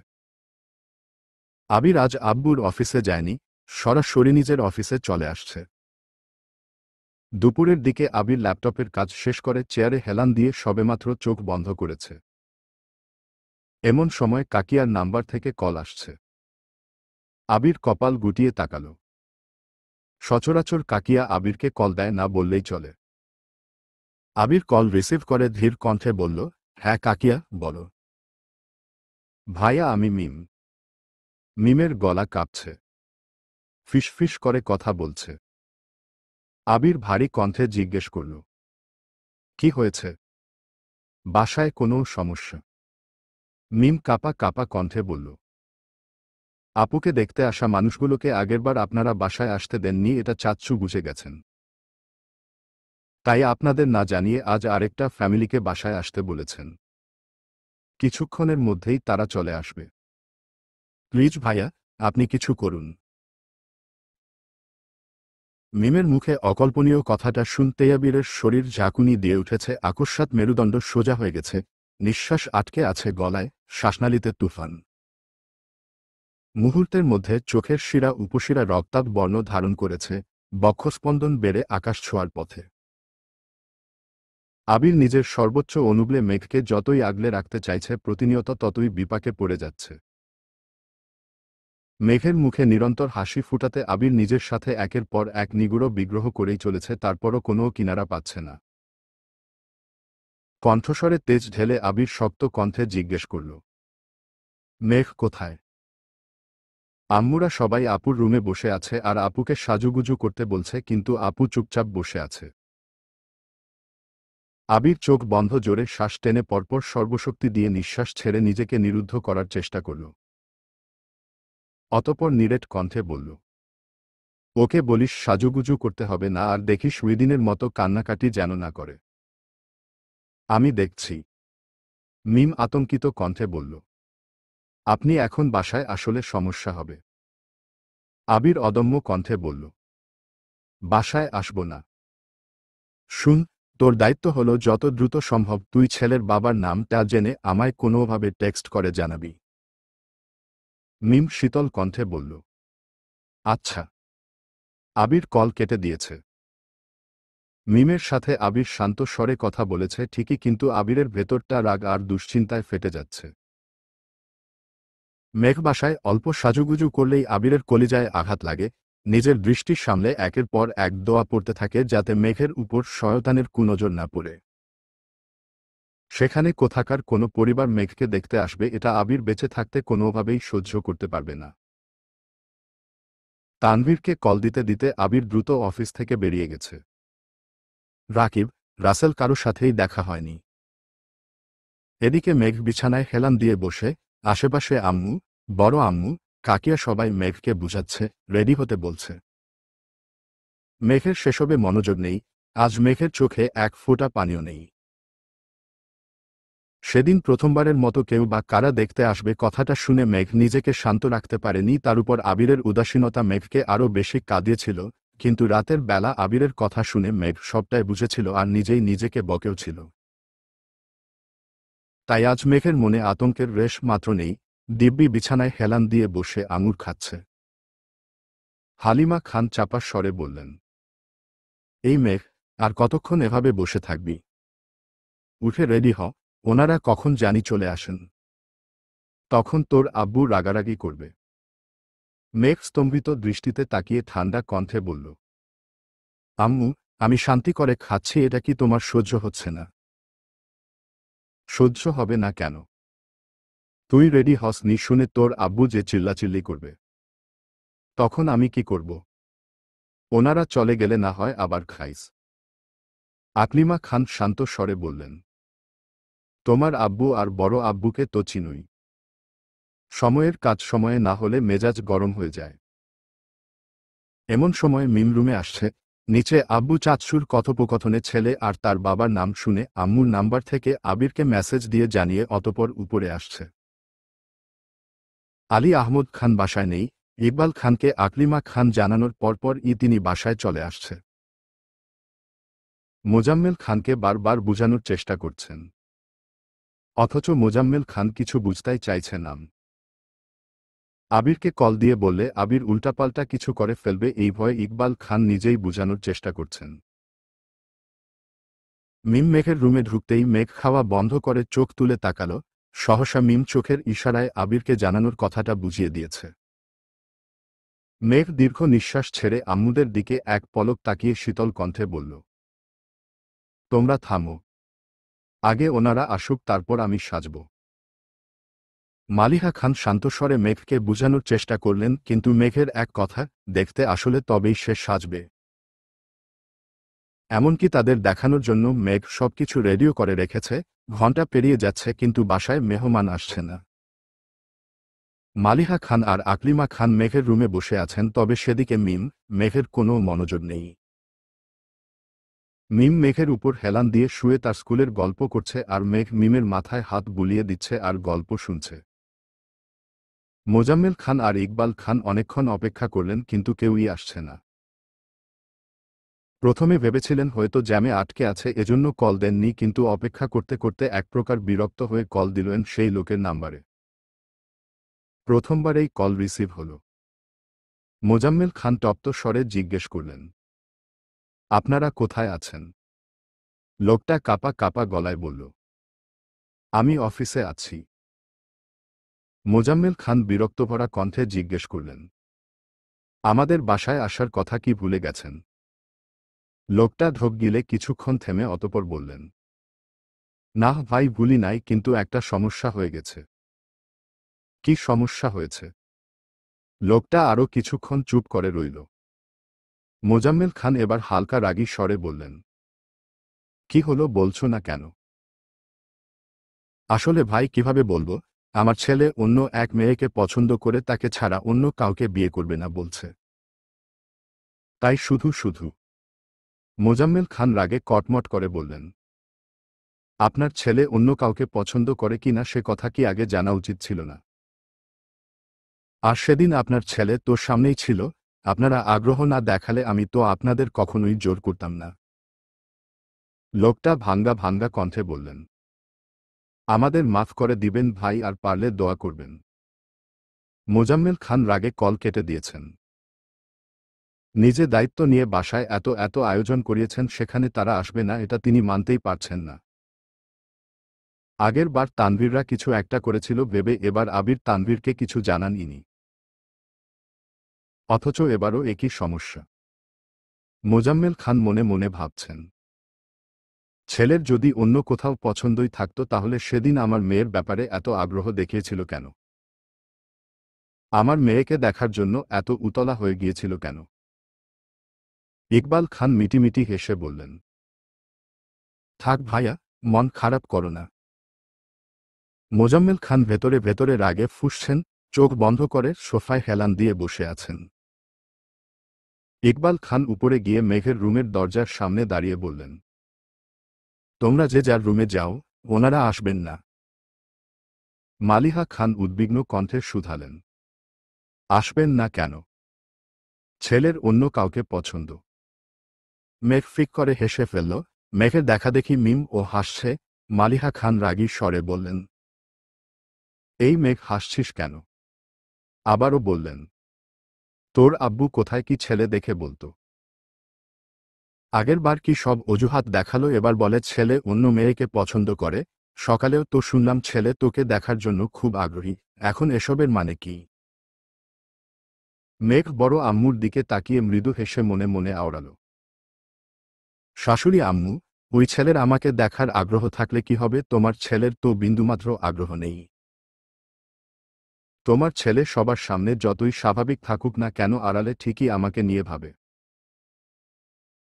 আবির আজ আব্বুর অফিসে যায়নি, সরাসরি নিজের অফিসে চলে আসছে। দুপুরের দিকে আবির ল্যাপটপের কাজ শেষ করে চেয়ারে হেলান দিয়ে সবেমাত্র চোখ বন্ধ করেছে। এমন সময় কাকিয়ার নাম্বার থেকে কল আসছে। আবির কপাল গুটিয়ে তাকাল। সচরাচর কাকিয়া আবিরকে কল দেয় না বললেই চলে। আবির কল রিসিভ করে ধীর কণ্ঠে বলল, হ্যাঁ কাকিয়া, বলো। ভাইয়া আমি মিম। মিমের গলা কাঁপছে। ফিসফিস করে কথা বলছে। আবির ভারী কণ্ঠে জিজ্ঞেস করল, কি হয়েছে? বাসায় কোনো সমস্যা? মিম কাঁপা কাঁপা কণ্ঠে বলল, আপুকে দেখতে আসা মানুষগুলোকে আগেরবার আপনারা বাসায় আসতে দেননি এটা চাচ্চু বুঝে গেছেন। তাই আপনাদের না জানিয়ে আজ আরেকটা ফ্যামিলিকে বাসায় আসতে বলেছেন। কিছুক্ষণের মধ্যেই তারা চলে আসবে। প্লিজ ভাইয়া, আপনি কিছু করুন। মিমের মুখে অকল্পনীয় কথাটা শুনতেই আবিরের শরীর ঝাঁকুনি দিয়ে উঠেছে, আকস্মাৎ মেরুদণ্ড সোজা হয়ে গেছে, নিঃশ্বাস আটকে আছে গলায়, শ্বাসনালীতে তুফান। মুহূর্তের মধ্যে চোখের শিরা উপশিরা রক্তাভ বর্ণ ধারণ করেছে, বক্ষস্পন্দন বেড়ে আকাশ ছোঁয়ার পথে। আবির নিজের সর্বোচ্চ অনুবলে মেঘকে যতই আগলে রাখতে চাইছে প্রতিনিয়ত ততই বিপাকে পড়ে যাচ্ছে। মেঘের মুখে নিরন্তর হাসি ফুটাতে আবির নিজের সাথে একের পর এক নিগুড় বিগ্রহ করেই চলেছে, তারপরও কোনো কিনারা পাচ্ছে না। কণ্ঠস্বরে তেজ ঢেলে আবির শক্ত কণ্ঠে জিজ্ঞেস করল, মেঘ কোথায়? আম্মুরা সবাই আপুর রুমে বসে আছে আর আপুকে সাজুগুজু করতে বলছে, কিন্তু আপু চুপচাপ বসে আছে। আবির চোখ বন্ধ, জোরে শ্বাস টেনে পরপর সর্বশক্তি দিয়ে নিঃশ্বাস ছেড়ে নিজেকে নিরুদ্ধ করার চেষ্টা করল। অতঃপর নিরেট কণ্ঠে বলল, ওকে বলিস সাজুগুজু করতে হবে না, আর দেখিস উইদিনের মতো কান্নাকাটি যেন না করে। আমি দেখছি। মিম আতঙ্কিত কণ্ঠে বলল, আপনি এখন বাসায় আসলে সমস্যা হবে। আবির অদম্য কণ্ঠে বলল, বাসায় আসব না। শুন, তোর দায়িত্ব হলো যত দ্রুত সম্ভব তুই ছেলের বাবার নামটা জেনে আমায় কোনোভাবে টেক্সট করে জানাবি। মিম শীতল কণ্ঠে বলল, আচ্ছা। আবির কল কেটে দিয়েছে। মিমের সাথে আবির শান্ত স্বরে কথা বলেছে ঠিকই, কিন্তু আবিরের ভেতরটা রাগ আর দুশ্চিন্তায় ফেটে যাচ্ছে। মেঘ বাসায় অল্প সাজুগুজু করলেই আবিরের কলিজায় আঘাত লাগে। নিজের দৃষ্টির সামনে একের পর এক দোয়া পড়তে থাকে যাতে মেঘের উপর শয়তানের কুনজর না পড়ে। সেখানে কোথাকার কোনো পরিবার মেঘকে দেখতে আসবে, এটা আবির বেঁচে থাকতে কোনোভাবেই সহ্য করতে পারবে না। তানভীরকে কল দিতে দিতে আবির দ্রুত অফিস থেকে বেরিয়ে গেছে। রাকিব, রাসেল কারো সাথেই দেখা হয়নি। এদিকে মেঘ বিছানায় হেলান দিয়ে বসে, আশেপাশে আম্মু, বড় আম্মু, কাকিয়া সবাই মেঘকে বুঝাচ্ছে, রেডি হতে বলছে। মেঘের সেসবে মনোযোগ নেই। আজ মেঘের চোখে এক ফোঁটা পানিও নেই। সেদিন প্রথমবারের মতো কেউ বা কারা দেখতে আসবে কথাটা শুনে মেঘ নিজেকে শান্ত রাখতে পারেনি, তার উপর আবিরের উদাসীনতা মেঘকে আরও বেশি কাঁদিয়েছিল। কিন্তু রাতের বেলা আবিরের কথা শুনে মেঘ সবটাই বুঝেছিল আর নিজেই নিজেকে বকেও ছিল। তাই আজ মেঘের মনে আতঙ্কের রেশ মাত্র নেই। দিব্যি বিছানায় হেলান দিয়ে বসে আঙুর খাচ্ছে। হালিমা খান চাপা স্বরে বললেন, এই মেঘ, আর কতক্ষণ এভাবে বসে থাকবি? উঠে রেডি হ, ওনারা কখন জানি চলে আসেন। তখন তোর আব্বু রাগারাগি করবে। মেঘ স্তম্ভিত দৃষ্টিতে তাকিয়ে ঠান্ডা কণ্ঠে বলল, আম্মু, আমি শান্তি করে খাচ্ছি, এটা কি তোমার সহ্য হচ্ছে না? সহ্য হবে না কেন? তুই রেডি হসনি শুনে তোর আব্বু যে চিল্লাচিল্লি করবে, তখন আমি কি করব? ওনারা চলে গেলে না হয় আবার খাইস। আকলিমা খান শান্ত স্বরে বললেন, তোমার আব্বু আর বড় আব্বুকে তো চিনুই। সময়ের কাজ সময়ে না হলে মেজাজ গরম হয়ে যায়। এমন সময় মিম রুমে আসছে। নিচে আব্বু চাচুর কথোপকথনে ছেলে আর তার বাবার নাম শুনে আম্মুর নাম্বার থেকে আবিরকে মেসেজ দিয়ে জানিয়ে অতপর উপরে আসছে। আলী আহমদ খান বাসায় নেই। ইকবাল খানকে আকলিমা খান জানানোর পরপরই তিনি বাসায় চলে আসছে। মোজাম্মেল খানকে বারবার বুঝানোর চেষ্টা করছেন, অথচ মোজাম্মেল খান কিছু বুঝতেই চাইছে না। আবিরকে কল দিয়ে বললে আবির উল্টাপাল্টা কিছু করে ফেলবে, এই ভয়ে ইকবাল খান নিজেই বুঝানোর চেষ্টা করছেন। মিম মেঘের রুমে ঢুকতেই মেঘ খাওয়া বন্ধ করে চোখ তুলে তাকালো। সহসা মিম চোখের ইশারায় আবিরকে জানানোর কথাটা বুঝিয়ে দিয়েছে। মেঘ দীর্ঘ নিঃশ্বাস ছেড়ে আম্মুদের দিকে এক পলক তাকিয়ে শীতল কণ্ঠে বলল, তোমরা থামো, আগে ওনারা আসুক তারপর আমি সাজব। মালিহা খান শান্তস্বরে মেঘকে বুঝানোর চেষ্টা করলেন, কিন্তু মেঘের এক কথা, দেখতে আসলে তবেই সে সাজবে। এমনকি তাদের দেখানোর জন্য মেঘ সবকিছু রেডিও করে রেখেছে। ঘণ্টা পেরিয়ে যাচ্ছে কিন্তু বাসায় মেহমান আসছে না। মালিহা খান আর আকলিমা খান মেঘের রুমে বসে আছেন, তবে সেদিকে মিম, মেঘের কোনো মনোযোগ নেই। মিম মেঘের উপর হেলান দিয়ে শুয়ে তার স্কুলের গল্প করছে আর মেঘ মিমের মাথায় হাত বুলিয়ে দিচ্ছে আর গল্প শুনছে। মোজাম্মেল খান আর ইকবাল খান অনেকক্ষণ অপেক্ষা করলেন কিন্তু কেউই আসছে না। প্রথমে ভেবেছিলেন হয়তো জ্যামে আটকে আছে এজন্য কল দেননি, কিন্তু অপেক্ষা করতে করতে এক প্রকার বিরক্ত হয়ে কল দিলেন সেই লোকের নাম্বারে। প্রথমবারেই কল রিসিভ হল। মোজাম্মেল খান তপ্ত স্বরে জিজ্ঞেস করলেন, আপনারা কোথায় আছেন? লোকটা কাপা কাপা গলায় বলল, আমি অফিসে আছি। মোজাম্মেল খান বিরক্তভরা কণ্ঠে জিজ্ঞেস করলেন, আমাদের বাসায় আসার কথা কি ভুলে গেছেন? লোকটা ঢোক গিলে কিছুক্ষণ থেমে অতপর বললেন, না ভাই ভুলি নাই, কিন্তু একটা সমস্যা হয়ে গেছে। কি সমস্যা হয়েছে? লোকটা আরও কিছুক্ষণ চুপ করে রইল। মোজাম্মেল খান এবার হালকা রাগী স্বরে বললেন, কি হলো, বলছো না কেন? আসলে ভাই, কিভাবে বলবো, আমার ছেলে অন্য এক মেয়েকে পছন্দ করে তাকে ছাড়া অন্য কাউকে বিয়ে করবে না বলছে। তাই শুধু শুধু। মোজাম্মেল খান রাগে কটমট করে বললেন, আপনার ছেলে অন্য কাউকে পছন্দ করে কিনা সে কথা কি আগে জানা উচিত ছিল না? আর সেদিন আপনার ছেলে তোর সামনেই ছিল, আপনারা আগ্রহ না দেখালে আমি তো আপনাদের কখনোই জোর করতাম না। লোকটা ভাঙ্গা ভাঙ্গা কণ্ঠে বললেন, আমাদের মাফ করে দিবেন ভাই, আর পারলে দোয়া করবেন। মোজাম্মেল খান রাগে কল কেটে দিয়েছেন। নিজে দায়িত্ব নিয়ে বাসায় এত এত আয়োজন করিয়েছেন, সেখানে তারা আসবে না এটা তিনি মানতেই পারছেন না। আগের বার তানভীররা কিছু একটা করেছিল ভেবে এবার আবির তানভীরকে কিছু জানানইনি, অথচ এবারও একই সমস্যা। মোজাম্মেল খান মনে মনে ভাবছেন, ছেলের যদি অন্য কোথাও পছন্দই থাকত তাহলে সেদিন আমার মেয়ের ব্যাপারে এত আগ্রহ দেখিয়েছিল কেন? আমার মেয়েকে দেখার জন্য এত উতলা হয়ে গিয়েছিল কেন? ইকবাল খান মিটিমিটি হেসে বললেন, থাক ভাইয়া, মন খারাপ করো না। মোজাম্মেল খান ভেতরে ভেতরে রাগে ফুঁসছেন, চোখ বন্ধ করে সোফায় হেলান দিয়ে বসে আছেন। ইকবাল খান উপরে গিয়ে মেঘের রুমের দরজার সামনে দাঁড়িয়ে বললেন, তোমরা যে যার রুমে যাও, ওনারা আসবেন না। মালিহা খান উদ্বিগ্ন কণ্ঠে শুধালেন, আসবেন না কেন? ছেলের অন্য কাউকে পছন্দ। মেঘ ফিক করে হেসে ফেলল। মেঘের দেখাদেখি মিম ও হাসছে। মালিহা খান রাগী স্বরে বললেন, এই মেঘ, হাসছিস কেন? আবারও বললেন, তোর আব্বু কোথায় কি ছেলে দেখে বলতো? আগের বার কি সব অজুহাত দেখালো, এবার বলে ছেলে অন্য মেয়েকে পছন্দ করে। সকালেও তো শুনলাম ছেলে তোকে দেখার জন্য খুব আগ্রহী। এখন এসবের মানে কি? মেঘ বড় আম্মুর দিকে তাকিয়ে মৃদু হেসে মনে মনে আওড়াল, শাশুড়ি আম্মু, ওই ছেলের আমাকে দেখার আগ্রহ থাকলে কি হবে, তোমার ছেলের তো বিন্দুমাত্র আগ্রহ নেই। তোমার ছেলে সবার সামনে যতই স্বাভাবিক থাকুক না কেন আড়ালে ঠিকই আমাকে নিয়ে ভাবে।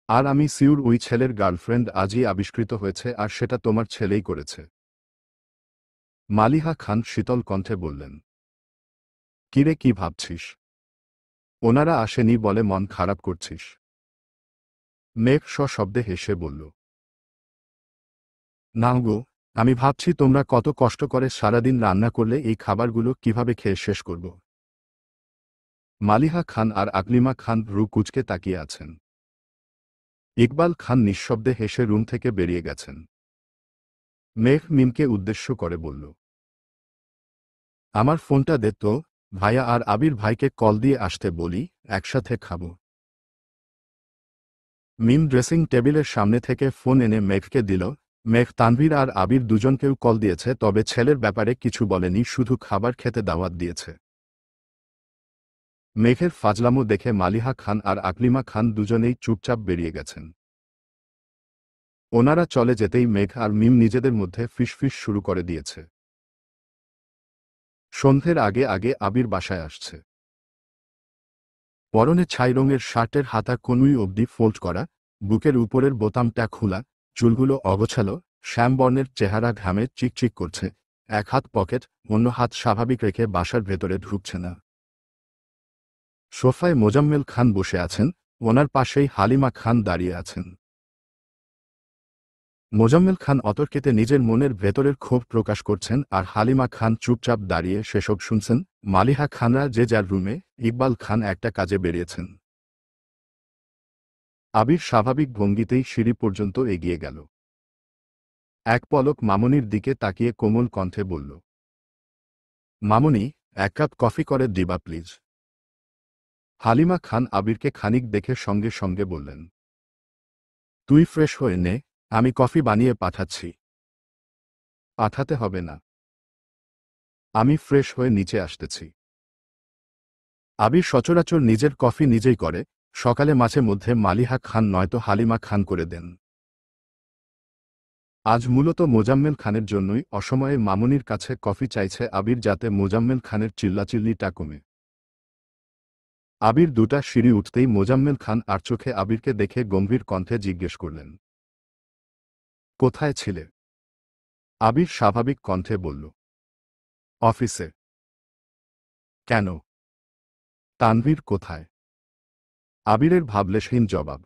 আর আমি সিউর ওই ছেলের গার্লফ্রেন্ড আজই আবিষ্কৃত হয়েছে, আর সেটা তোমার ছেলেই করেছে। মালিহা খান শীতল কণ্ঠে বললেন, কিরে, কি ভাবছিস? ওনারা আসেনি বলে মন খারাপ করছিস? মেঘ সশব্দে হেসে বলল, না গো, আমি ভাবছি তোমরা কত কষ্ট করে সারাদিন রান্না করলে এই খাবারগুলো কিভাবে খেয়ে শেষ করব। মালিহা খান আর আকলিমা খান ভ্রু কুঁচকে তাকিয়ে আছেন। ইকবাল খান নিঃশব্দে হেসে রুম থেকে বেরিয়ে গেছেন। মেঘ মিমকে উদ্দেশ্য করে বলল, আমার ফোনটা দে তো, ভাইয়া আর আবির ভাইকে কল দিয়ে আসতে বলি, একসাথে খাব। মিম ড্রেসিং টেবিলের সামনে থেকে ফোন এনে মেঘকে দিল। মেঘ তানভীর আর আবির দুজনকেও কল দিয়েছে, তবে ছেলের ব্যাপারে কিছু বলেনি, শুধু খাবার খেতে দাওয়াত দিয়েছে। মেঘের ফাজলামো দেখে মালিহা খান আর আকলিমা খান দুজনেই চুপচাপ বেরিয়ে গেছেন। ওনারা চলে যেতেই মেঘ আর মিম নিজেদের মধ্যে ফিসফিস শুরু করে দিয়েছে। সন্ধ্যের আগে আগে আবির বাসায় আসছে। পরনে ছাই রঙের শার্টের হাতা কনুই অবধি ফোল্ড করা, বুকের উপরের বোতামটা খোলা, চুলগুলো অগোছালো, শ্যামবর্ণের চেহারা ঘামে চিকচিক করছে। এক হাত পকেট, অন্য হাত স্বাভাবিক রেখে বাসার ভেতরে ঢুকছে না। সোফায় মোজাম্মেল খান বসে আছেন, ওনার পাশেই হালিমা খান দাঁড়িয়ে আছেন। মোজাম্মেল খান অতর্কিতে নিজের মনের ভেতরের ক্ষোভ প্রকাশ করছেন, আর হালিমা খান চুপচাপ দাঁড়িয়ে সেসব শুনছেন। মালিহা খানরা যে যার রুমে, ইকবাল খান একটা কাজে বেরিয়েছেন। আবির স্বাভাবিক ভঙ্গিতেই সিঁড়ি পর্যন্ত এগিয়ে গেল। এক পলক মামনির দিকে তাকিয়ে কোমল কণ্ঠে বলল, মামনি, এক কাপ কফি করে দিবা প্লিজ। হালিমা খান আবিরকে খানিক দেখে সঙ্গে সঙ্গে বললেন, তুই ফ্রেশ হয়ে নে, আমি কফি বানিয়ে পাঠাচ্ছি। পাঠাতে হবে না, আমি ফ্রেশ হয়ে নিচে আসতেছি। আবির সচরাচর নিজের কফি নিজেই করে, সকালে মাঝে মধ্যে মালিহা খান নয়তো হালিমা খান করে দেন। আজ মূলত মোজাম্মেল খানের জন্যই অসময়ে মামুনির কাছে কফি চাইছে আবির, যাতে মোজাম্মেল খানের চিল্লাচিল্লিটা কমে। আবির দুটা সিঁড়ি উঠতেই মোজাম্মেল খান আর চোখে আবিরকে দেখে গম্ভীর কণ্ঠে জিজ্ঞেস করলেন, কোথায় ছিলে? আবির স্বাভাবিক কণ্ঠে বলল, অফিসে। কেন? তানভীর কোথায়? আবিরের ভাবলেশহীন জবাব,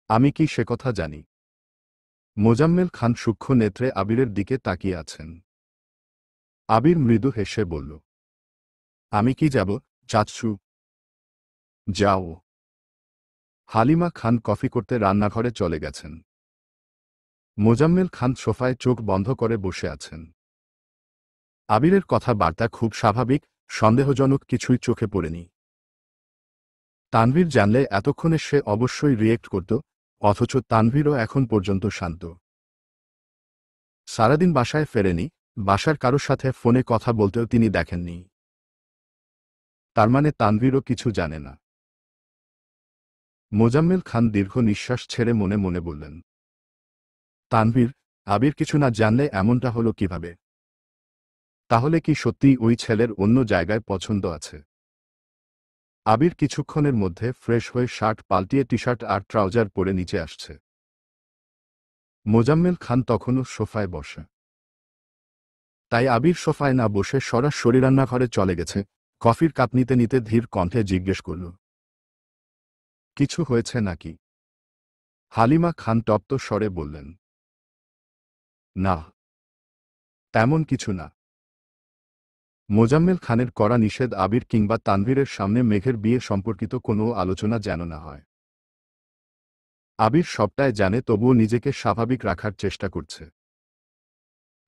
আমি কি সে কথা জানি? মোজাম্মেল খান সূক্ষ্ম নেত্রে আবিরের দিকে তাকিয়ে আছেন। আবির মৃদু হেসে বলল, আমি কি যাব, চাচ্ছু? যাও। হালিমা খান কফি করতে রান্নাঘরে চলে গেছেন। মোজাম্মেল খান সোফায় চোখ বন্ধ করে বসে আছেন। আবিরের কথাবার্তা খুব স্বাভাবিক, সন্দেহজনক কিছুই চোখে পড়েনি। তানভীর জানলে এতক্ষণে সে অবশ্যই রিয়েক্ট করত, অথচ তানভীরও এখন পর্যন্ত শান্ত। সারাদিন বাসায় ফেরেনি, বাসার কারোর সাথে ফোনে কথা বলতেও তিনি দেখেননি। তার মানে তানভীরও কিছু জানে না। মোজাম্মেল খান দীর্ঘ নিঃশ্বাস ছেড়ে মনে মনে বললেন, তানভীর, আবির কিছু না জানলে এমনটা হলো কিভাবে? তাহলে কি সত্যিই ওই ছেলের অন্য জায়গায় পছন্দ আছে? আবির কিছুক্ষণের মধ্যে ফ্রেশ হয়ে শার্ট পাল্টিয়ে টি-শার্ট আর ট্রাউজার পরে নিচে আসছে। মোজাম্মেল খান তখনও সোফায় বসে। তাই আবির সোফায় না বসে সরাসরি রান্নাঘরে চলে গেছে। কফির কাপ নিতে নিতে ধীর কণ্ঠে জিজ্ঞেস করল, কিছু হয়েছে নাকি? হালিমা খান তপ্ত স্বরে বললেন, না, তেমন কিছু না। মোজাম্মেল খানের কড়া নিষেধ আবির কিংবা তানভীরের সামনে মেঘের বিয়ে সম্পর্কিত কোনো আলোচনা যেন না হয়। আবির সবটাই জানে, তবুও নিজেকে স্বাভাবিক রাখার চেষ্টা করছে।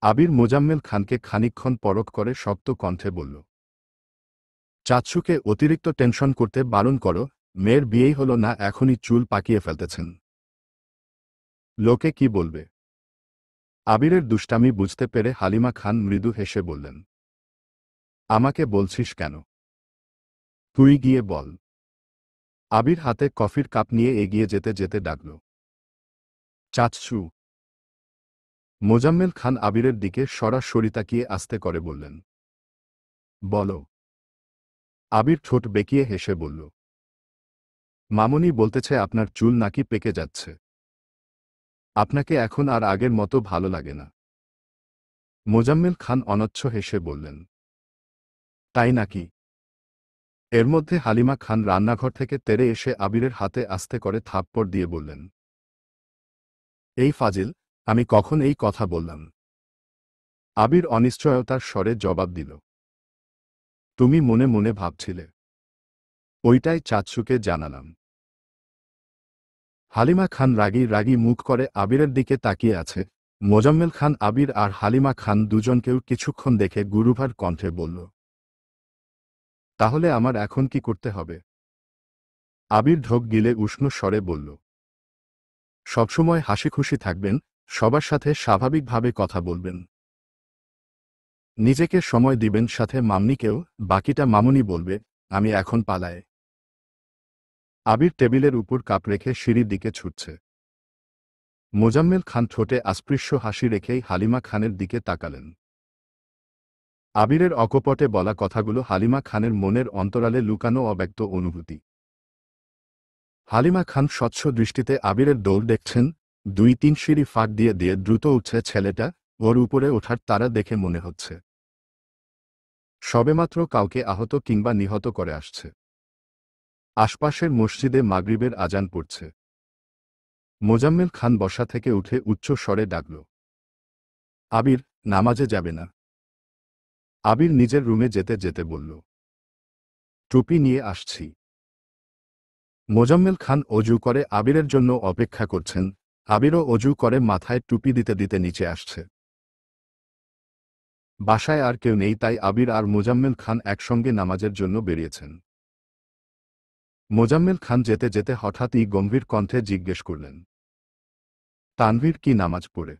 আবির মোজাম্মেল খানকে খানিকক্ষণ পরখ করে শক্ত কণ্ঠে বলল, চাচ্ছুকে অতিরিক্ত টেনশন করতে বারণ করো, মেয়ের বিয়েই হলো না এখনই চুল পাকিয়ে ফেলতেছেন। লোকে কি বলবে? আবিরের দুষ্টামি বুঝতে পেরে হালিমা খান মৃদু হেসে বললেন, আমাকে বলছিস কেন? তুই গিয়ে বল। আবির হাতে কফির কাপ নিয়ে এগিয়ে যেতে যেতে ডাকল, চাচ্ছু। মোজাম্মেল খান আবিরের দিকে সরাসরি তাকিয়ে আস্তে করে বললেন, বলো। আবির ঠোঁট বেঁকিয়ে হেসে বলল, মামুনি বলতেছে আপনার চুল নাকি পেকে যাচ্ছে। আপনাকে এখন আর আগের মতো ভালো লাগে না। মোজাম্মেল খান অনচ্ছ হেসে বললেন, তাই নাকি? এর মধ্যে হালিমা খান রান্নাঘর থেকে তেড়ে এসে আবিরের হাতে আস্তে করে থাপ্পড় দিয়ে বললেন, এই ফাজিল, আমি কখন এই কথা বললাম? আবির অনিশ্চয়তার স্বরে জবাব দিল, তুমি মনে মনে ভাবছিলে। ওইটাই চাচ্ছুকে জানালাম। হালিমা খান রাগী রাগী মুখ করে আবিরের দিকে তাকিয়ে আছে। মোজাম্মেল খান আবির আর হালিমা খান দুজনকেও কিছুক্ষণ দেখে গুরুভার কণ্ঠে বলল, তাহলে আমার এখন কি করতে হবে? আবির ঢোক গিলে উষ্ণ স্বরে বলল, সবসময় হাসিখুশি থাকবেন, সবার সাথে স্বাভাবিকভাবে কথা বলবেন, নিজেকে সময় দিবেন, সাথে মামনিকেও, বাকিটা মামুনি বলবে। আমি এখন পালায়। আবির টেবিলের উপর কাপ রেখে সিঁড়ির দিকে ছুটছে। মোজাম্মেল খান ঠোঁটে আস্পৃশ্য হাসি রেখেই হালিমা খানের দিকে তাকালেন। আবিরের অকপটে বলা কথাগুলো হালিমা খানের মনের অন্তরালে লুকানো অব্যক্ত অনুভূতি। হালিমা খান স্বচ্ছ দৃষ্টিতে আবিরের দৌড় দেখছেন। 2-3 সিঁড়ি ফাঁক দিয়ে দিয়ে দ্রুত উঠছে ছেলেটা, ওর উপরে ওঠার তারা দেখে মনে হচ্ছে সবেমাত্র কাউকে আহত কিংবা নিহত করে আসছে। আশপাশের মসজিদে মাগরিবের আজান পড়ছে। মোজাম্মেল খান বসা থেকে উঠে উচ্চ স্বরে ডাকল, আবির, নামাজে যাবে না? আবির নিজের রুমে যেতে যেতে বলল, টুপি নিয়ে আসছি। মোজাম্মেল খান অজু করে আবিরের জন্য অপেক্ষা করছেন। আবিরও অজু করে মাথায় টুপি দিতে দিতে নিচে আসছে। বাসায় আর কেউ নেই, তাই আবির আর মোজাম্মেল খান একসঙ্গে নামাজের জন্য বেরিয়েছেন। মোজাম্মেল খান যেতে যেতে হঠাৎই গম্ভীর কণ্ঠে জিজ্ঞেস করলেন, তানভীর কি নামাজ পড়ে?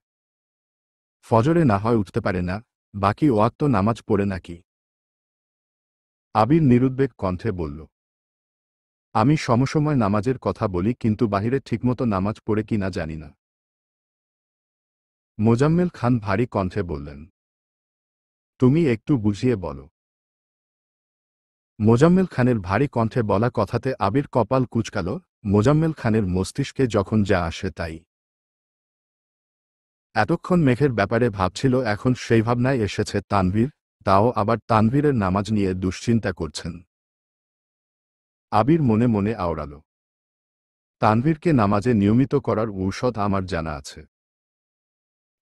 ফজরে না হয় উঠতে পারে না, বাকি ওয়াক্ত নামাজ পড়ে নাকি? আবির নিরুদ্বেগ কণ্ঠে বলল, আমি সমসময় নামাজের কথা বলি, কিন্তু বাহিরে ঠিকমতো নামাজ পড়ে কি না জানি না। মোজাম্মেল খান ভারী কণ্ঠে বললেন, তুমি একটু বুঝিয়ে বলো। মোজাম্মেল খানের ভারী কণ্ঠে বলা কথাতে আবির কপাল কুঁচকাল। মোজাম্মেল খানের মস্তিষ্কে যখন যা আসে তাই। এতক্ষণ মেঘের ব্যাপারে ভাবছিল, এখন সেই ভাবনায় এসেছে তানভীর, তাও আবার তানভীরের নামাজ নিয়ে দুশ্চিন্তা করছেন। আবির মনে মনে আওড়াল, তানভীরকে নামাজে নিয়মিত করার ঔষধ আমার জানা আছে,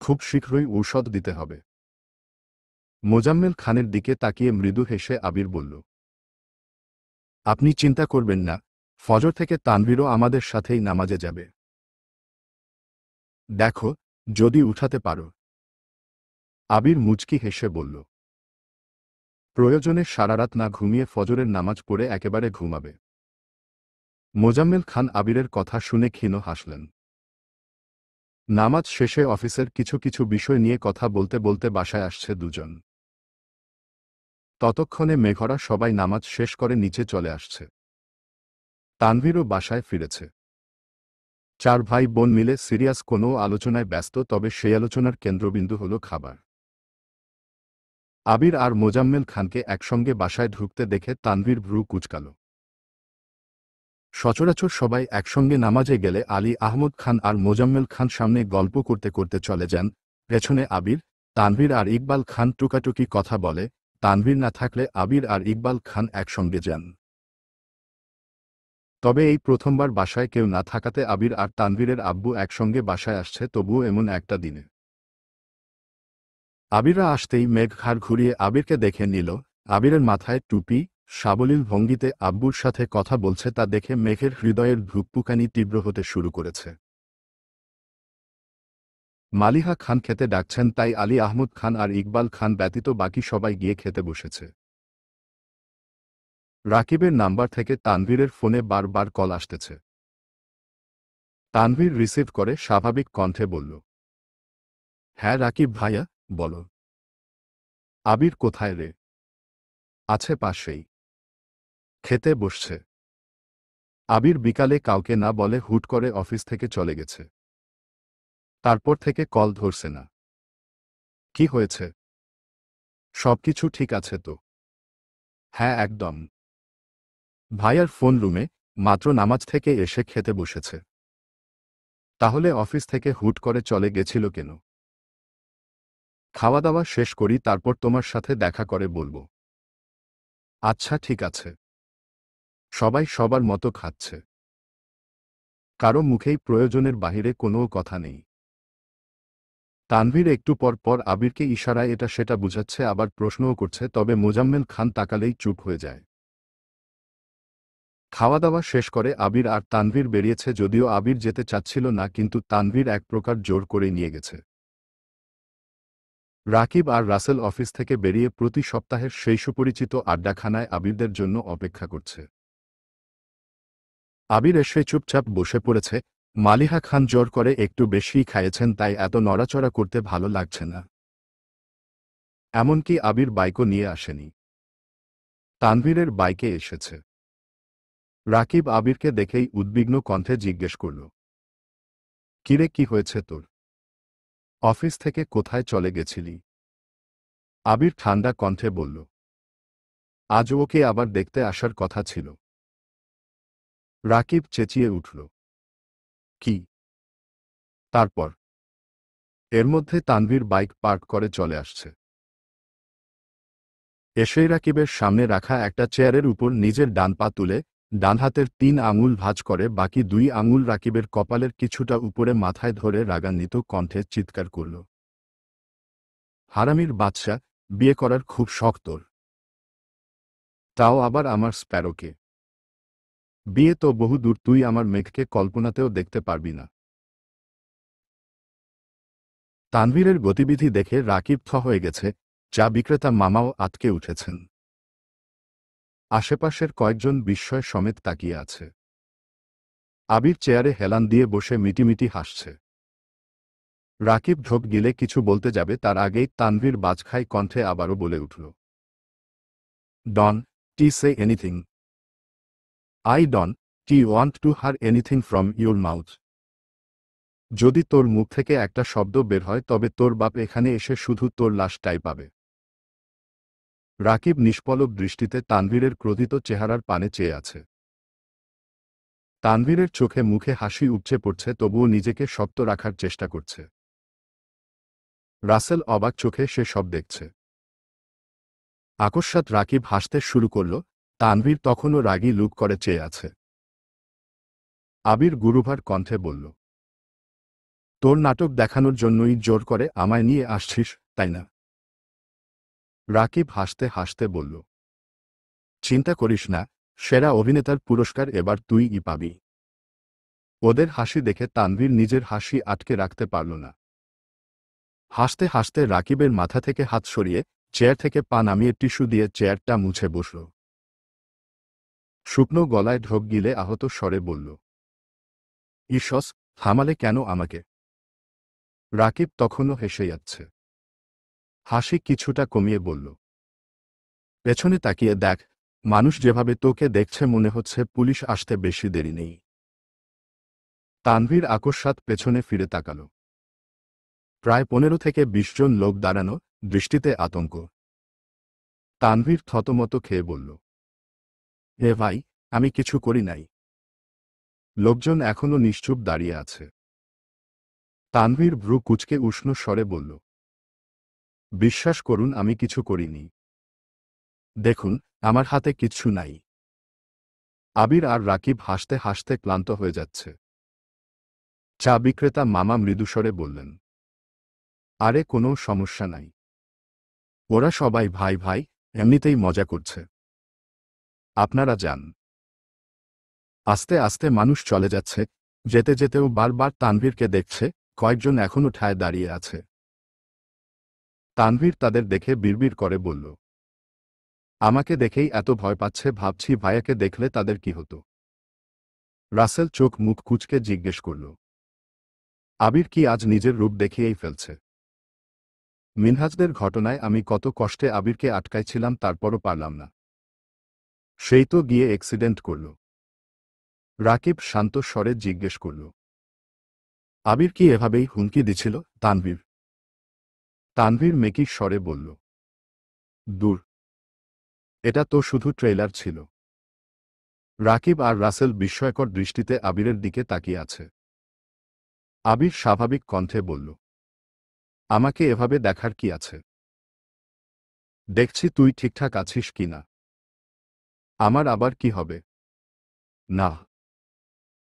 খুব শীঘ্রই ঔষধ দিতে হবে। মোজাম্মেল খানের দিকে তাকিয়ে মৃদু হেসে আবির বলল, আপনি চিন্তা করবেন না, ফজর থেকে তানভীরও আমাদের সাথেই নামাজে যাবে। দেখো, যদি উঠাতে পারো। আবির মুচকি হেসে বলল, প্রয়োজনে সারারাত না ঘুমিয়ে ফজরের নামাজ পড়ে একেবারে ঘুমাবে। মোজাম্মেল খান আবিরের কথা শুনে ক্ষীণ হাসলেন। নামাজ শেষে অফিসের কিছু কিছু বিষয় নিয়ে কথা বলতে বলতে বাসায় আসছে দুজন। ততক্ষণে মেঘরা সবাই নামাজ শেষ করে নিচে চলে আসছে। তানভীরও বাসায় ফিরেছে। চার ভাই বোন মিলে সিরিয়াস কোনো আলোচনায় ব্যস্ত, তবে সেই আলোচনার কেন্দ্রবিন্দু হল খাবার। আবির আর মোজাম্মেল খানকে একসঙ্গে বাসায় ঢুকতে দেখে তানভীর ভ্রু কুঁচকাল। সচরাচর সবাই একসঙ্গে নামাজে গেলে আলী আহমদ খান আর মোজাম্মেল খান সামনে গল্প করতে করতে চলে যান, পেছনে আবির, তানভীর আর ইকবাল খান টুকাটুকি কথা বলে। তানভীর না থাকলে আবির আর ইকবাল খান একসঙ্গে যান। তবে এই প্রথমবার বাসায় কেউ না থাকাতে আবির আর তানভীরের আব্বু একসঙ্গে বাসায় আসছে, তবুও এমন একটা দিনে। আবিররা আসতেই মেঘ ঘাড় ঘুরিয়ে আবিরকে দেখে নিল। আবিরের মাথায় টুপি, সাবলীল ভঙ্গিতে আব্বুর সাথে কথা বলছে, তা দেখে মেঘের হৃদয়ের ধুকপুকানি তীব্র হতে শুরু করেছে। মালিহা খান খেতে ডাকছেন, তাই আলী আহমদ খান আর ইকবাল খান ব্যতীত বাকি সবাই গিয়ে খেতে বসেছে। রাকিবের নাম্বার থেকে তানভীরের ফোনে বারবার কল আসতেছে। তানভীর রিসিভ করে স্বাভাবিক কণ্ঠে বলল, হ্যাঁ রাকিব ভাইয়া, বলো। আবির কোথায় রে? আছে পাশেই, খেতে বসছে। আবির বিকালে কাউকে না বলে হুট করে অফিস থেকে চলে গেছে। তারপর থেকে কল ধরছে না। কি হয়েছে? সবকিছু ঠিক আছে তো? হ্যাঁ একদম। ভাইয়ার ফোন রুমে, মাত্র নামাজ থেকে এসে খেতে বসেছে। তাহলে অফিস থেকে হুট করে চলে গেছিল কেন? খাওয়া দাওয়া শেষ করি, তারপর তোমার সাথে দেখা করে বলবো। আচ্ছা ঠিক আছে। সবাই সবার মতো খাচ্ছে। কারো মুখেই প্রয়োজনের বাহিরে কোনো কথা নেই। তানভীর একটু পর পর আবিরকে ইশারায় এটা সেটা বুঝাচ্ছে, আবার প্রশ্নও করছে, তবে মোজাম্মেল খান তাকালেই চুপ হয়ে যায়। খাওয়া দাওয়া শেষ করে আবির আর তানভীর বেরিয়েছে, যদিও আবির যেতে চাচ্ছিল না, কিন্তু তানভীর এক প্রকার জোর করে নিয়ে গেছে। রাকিব আর রাসেল অফিস থেকে বেরিয়ে প্রতি সপ্তাহের সেই সুপরিচিত আড্ডাখানায় আবিরদের জন্য অপেক্ষা করছে। আবির এসে চুপচাপ বসে পড়েছে। মালিহা খান জোর করে একটু বেশিই খাইয়েছেন, তাই এত নড়াচড়া করতে ভালো লাগছে না। এমনকি আবির বাইকও নিয়ে আসেনি, তানভীরের বাইকে এসেছে। রাকিব আবিরকে দেখেই উদ্বিগ্ন কণ্ঠে জিজ্ঞেস করল, কিরে কি হয়েছে তোর? অফিস থেকে কোথায় চলে গেছিলি? আবির ঠান্ডা কণ্ঠে বলল, আজ ওকে আবার দেখতে আসার কথা ছিল। রাকিব চেঁচিয়ে উঠল, কি? তারপর? এর মধ্যে তানভীর বাইক পার্ক করে চলে আসছে। এসেই রাকিবের সামনে রাখা একটা চেয়ারের উপর নিজের ডান পা তুলে, ডান হাতের 3 আঙুল ভাঁজ করে বাকি 2 আঙুল রাকিবের কপালের কিছুটা উপরে মাথায় ধরে রাগান্বিত কণ্ঠে চিৎকার করল, হারামির বাদশা, বিয়ে করার খুব শখ তোর? তাও আবার আমার স্প্যারোকে? বিয়ে তো বহু দূর, তুই আমার মেঘকে কল্পনাতেও দেখতে পারবি না। তানভীরের গতিবিধি দেখে রাকিব থ হয়ে গেছে। চা বিক্রেতা মামাও আটকে উঠেছেন। আশেপাশের কয়েকজন বিস্ময় সমেত তাকিয়ে আছে। আবির চেয়ারে হেলান দিয়ে বসে মিটিমিটি হাসছে। রাকিব ঢোক গিলে কিছু বলতে যাবে, তার আগেই তানভীর বাজখাই কণ্ঠে আবারও বলে উঠল, don't say anything? I don't want to hear anything from your mouth. যদি তোর মুখ থেকে একটা শব্দ বের হয়, তবে তোর বাপ এখানে এসে শুধু তোর লাশটাই পাবে। রাকিব নিষ্পলক দৃষ্টিতে তানভীরের ক্রোধিত চেহারার পানে চেয়ে আছে। তানভীরের চোখে মুখে হাসি উপচে পড়ছে, তবুও নিজেকে শক্ত রাখার চেষ্টা করছে। রাসেল অবাক চোখে সে সব দেখছে। আকস্মাৎ রাকিব হাসতে শুরু করল। তানভীর তখনও রাগী লুক করে চেয়ে আছে। আবির গুরুভার কণ্ঠে বলল, তোর নাটক দেখানোর জন্যই জোর করে আমায় নিয়ে আসছিস, তাই না? রাকিব হাসতে হাসতে বলল, চিন্তা করিস না, সেরা অভিনেতার পুরস্কার এবার তুইই পাবি। ওদের হাসি দেখে তানভীর নিজের হাসি আটকে রাখতে পারল না। হাসতে হাসতে রাকিবের মাথা থেকে হাত সরিয়ে চেয়ার থেকে পা নামিয়ে টিস্যু দিয়ে চেয়ারটা মুছে বসল। শুকনো গলায় ঢোক গিলে আহত স্বরে বলল, ঈশস, থামালে কেন আমাকে? রাকিব তখনও হেসে যাচ্ছে। হাসি কিছুটা কমিয়ে বলল, পেছনে তাকিয়ে দেখ, মানুষ যেভাবে তোকে দেখছে মনে হচ্ছে পুলিশ আসতে বেশি দেরি নেই। তানভীর আকস্মাৎ পেছনে ফিরে তাকাল। প্রায় 15 থেকে 20 জন লোক দাঁড়ানো, দৃষ্টিতে আতঙ্ক। তানভীর থতমত খেয়ে বলল, হে ভাই, আমি কিছু করি নাই। লোকজন এখনো নিশ্চুপ দাঁড়িয়ে আছে। তানভীর ভ্রু কুঁচকে উষ্ণ স্বরে বলল, বিশ্বাস করুন আমি কিছু করিনি। দেখুন, আমার হাতে কিচ্ছু নাই। আবির আর রাকিব হাসতে হাসতে ক্লান্ত হয়ে যাচ্ছে। চা বিক্রেতা মামা মৃদুস্বরে বললেন, আরে কোনো সমস্যা নাই। ওরা সবাই ভাই ভাই, এমনিতেই মজা করছে। আপনারা যান। আস্তে আস্তে মানুষ চলে যাচ্ছে। যেতে যেতেও বারবার তানভীরকে দেখছে, কয়েকজন এখনো ঠায় দাঁড়িয়ে আছে। তানভীর তাদের দেখে বিড়বিড় করে বলল, আমাকে দেখেই এত ভয় পাচ্ছে, ভাবছি ভাইয়াকে দেখলে তাদের কি হতো। রাসেল চোখ মুখ কুঁচকে জিজ্ঞেস করল, আবির কি আজ নিজের রূপ দেখিয়েই ফেলছে? মিনহাজদের ঘটনায় আমি কত কষ্টে আবিরকে আটকাইছিলাম, তারপরও পারলাম না। সেই তো গিয়ে অ্যাক্সিডেন্ট করল। রাকিব শান্ত স্বরে জিজ্ঞেস করল, আবির কি এভাবেই হুমকি দিছিল? তানভীর মেকি স্বরে বলল, দূর, এটা তো শুধু ট্রেলার ছিল। রাকিব আর রাসেল বিস্ময়কর দৃষ্টিতে আবিরের দিকে তাকিয়ে আছে। আবির স্বাভাবিক কণ্ঠে বলল, আমাকে এভাবে দেখার কি আছে? দেখছি তুই ঠিকঠাক আছিস কিনা। আমার আবার কি হবে? না,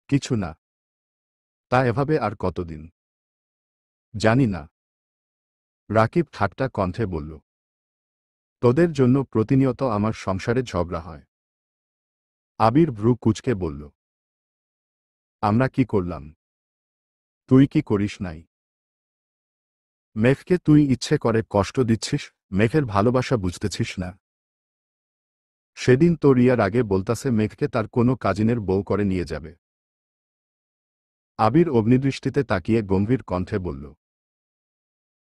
কিছু না। তা এভাবে আর কতদিন? জানি না। রাকিব ঠাট্টা কণ্ঠে বলল, তোদের জন্য প্রতিনিয়ত আমার সংসারে ঝগড়া হয়। আবির ভ্রু কুঁচকে বলল, আমরা কি করলাম? তুই কি করিস নাই? মেঘকে তুই ইচ্ছে করে কষ্ট দিচ্ছিস, মেঘের ভালোবাসা বুঝতেছিস না। সেদিন তো রিয়ার আগে বলতাছে মেঘকে তার কোনো কাজিনের বউ করে নিয়ে যাবে। আবির অগ্নিদৃষ্টিতে তাকিয়ে গম্ভীর কণ্ঠে বলল,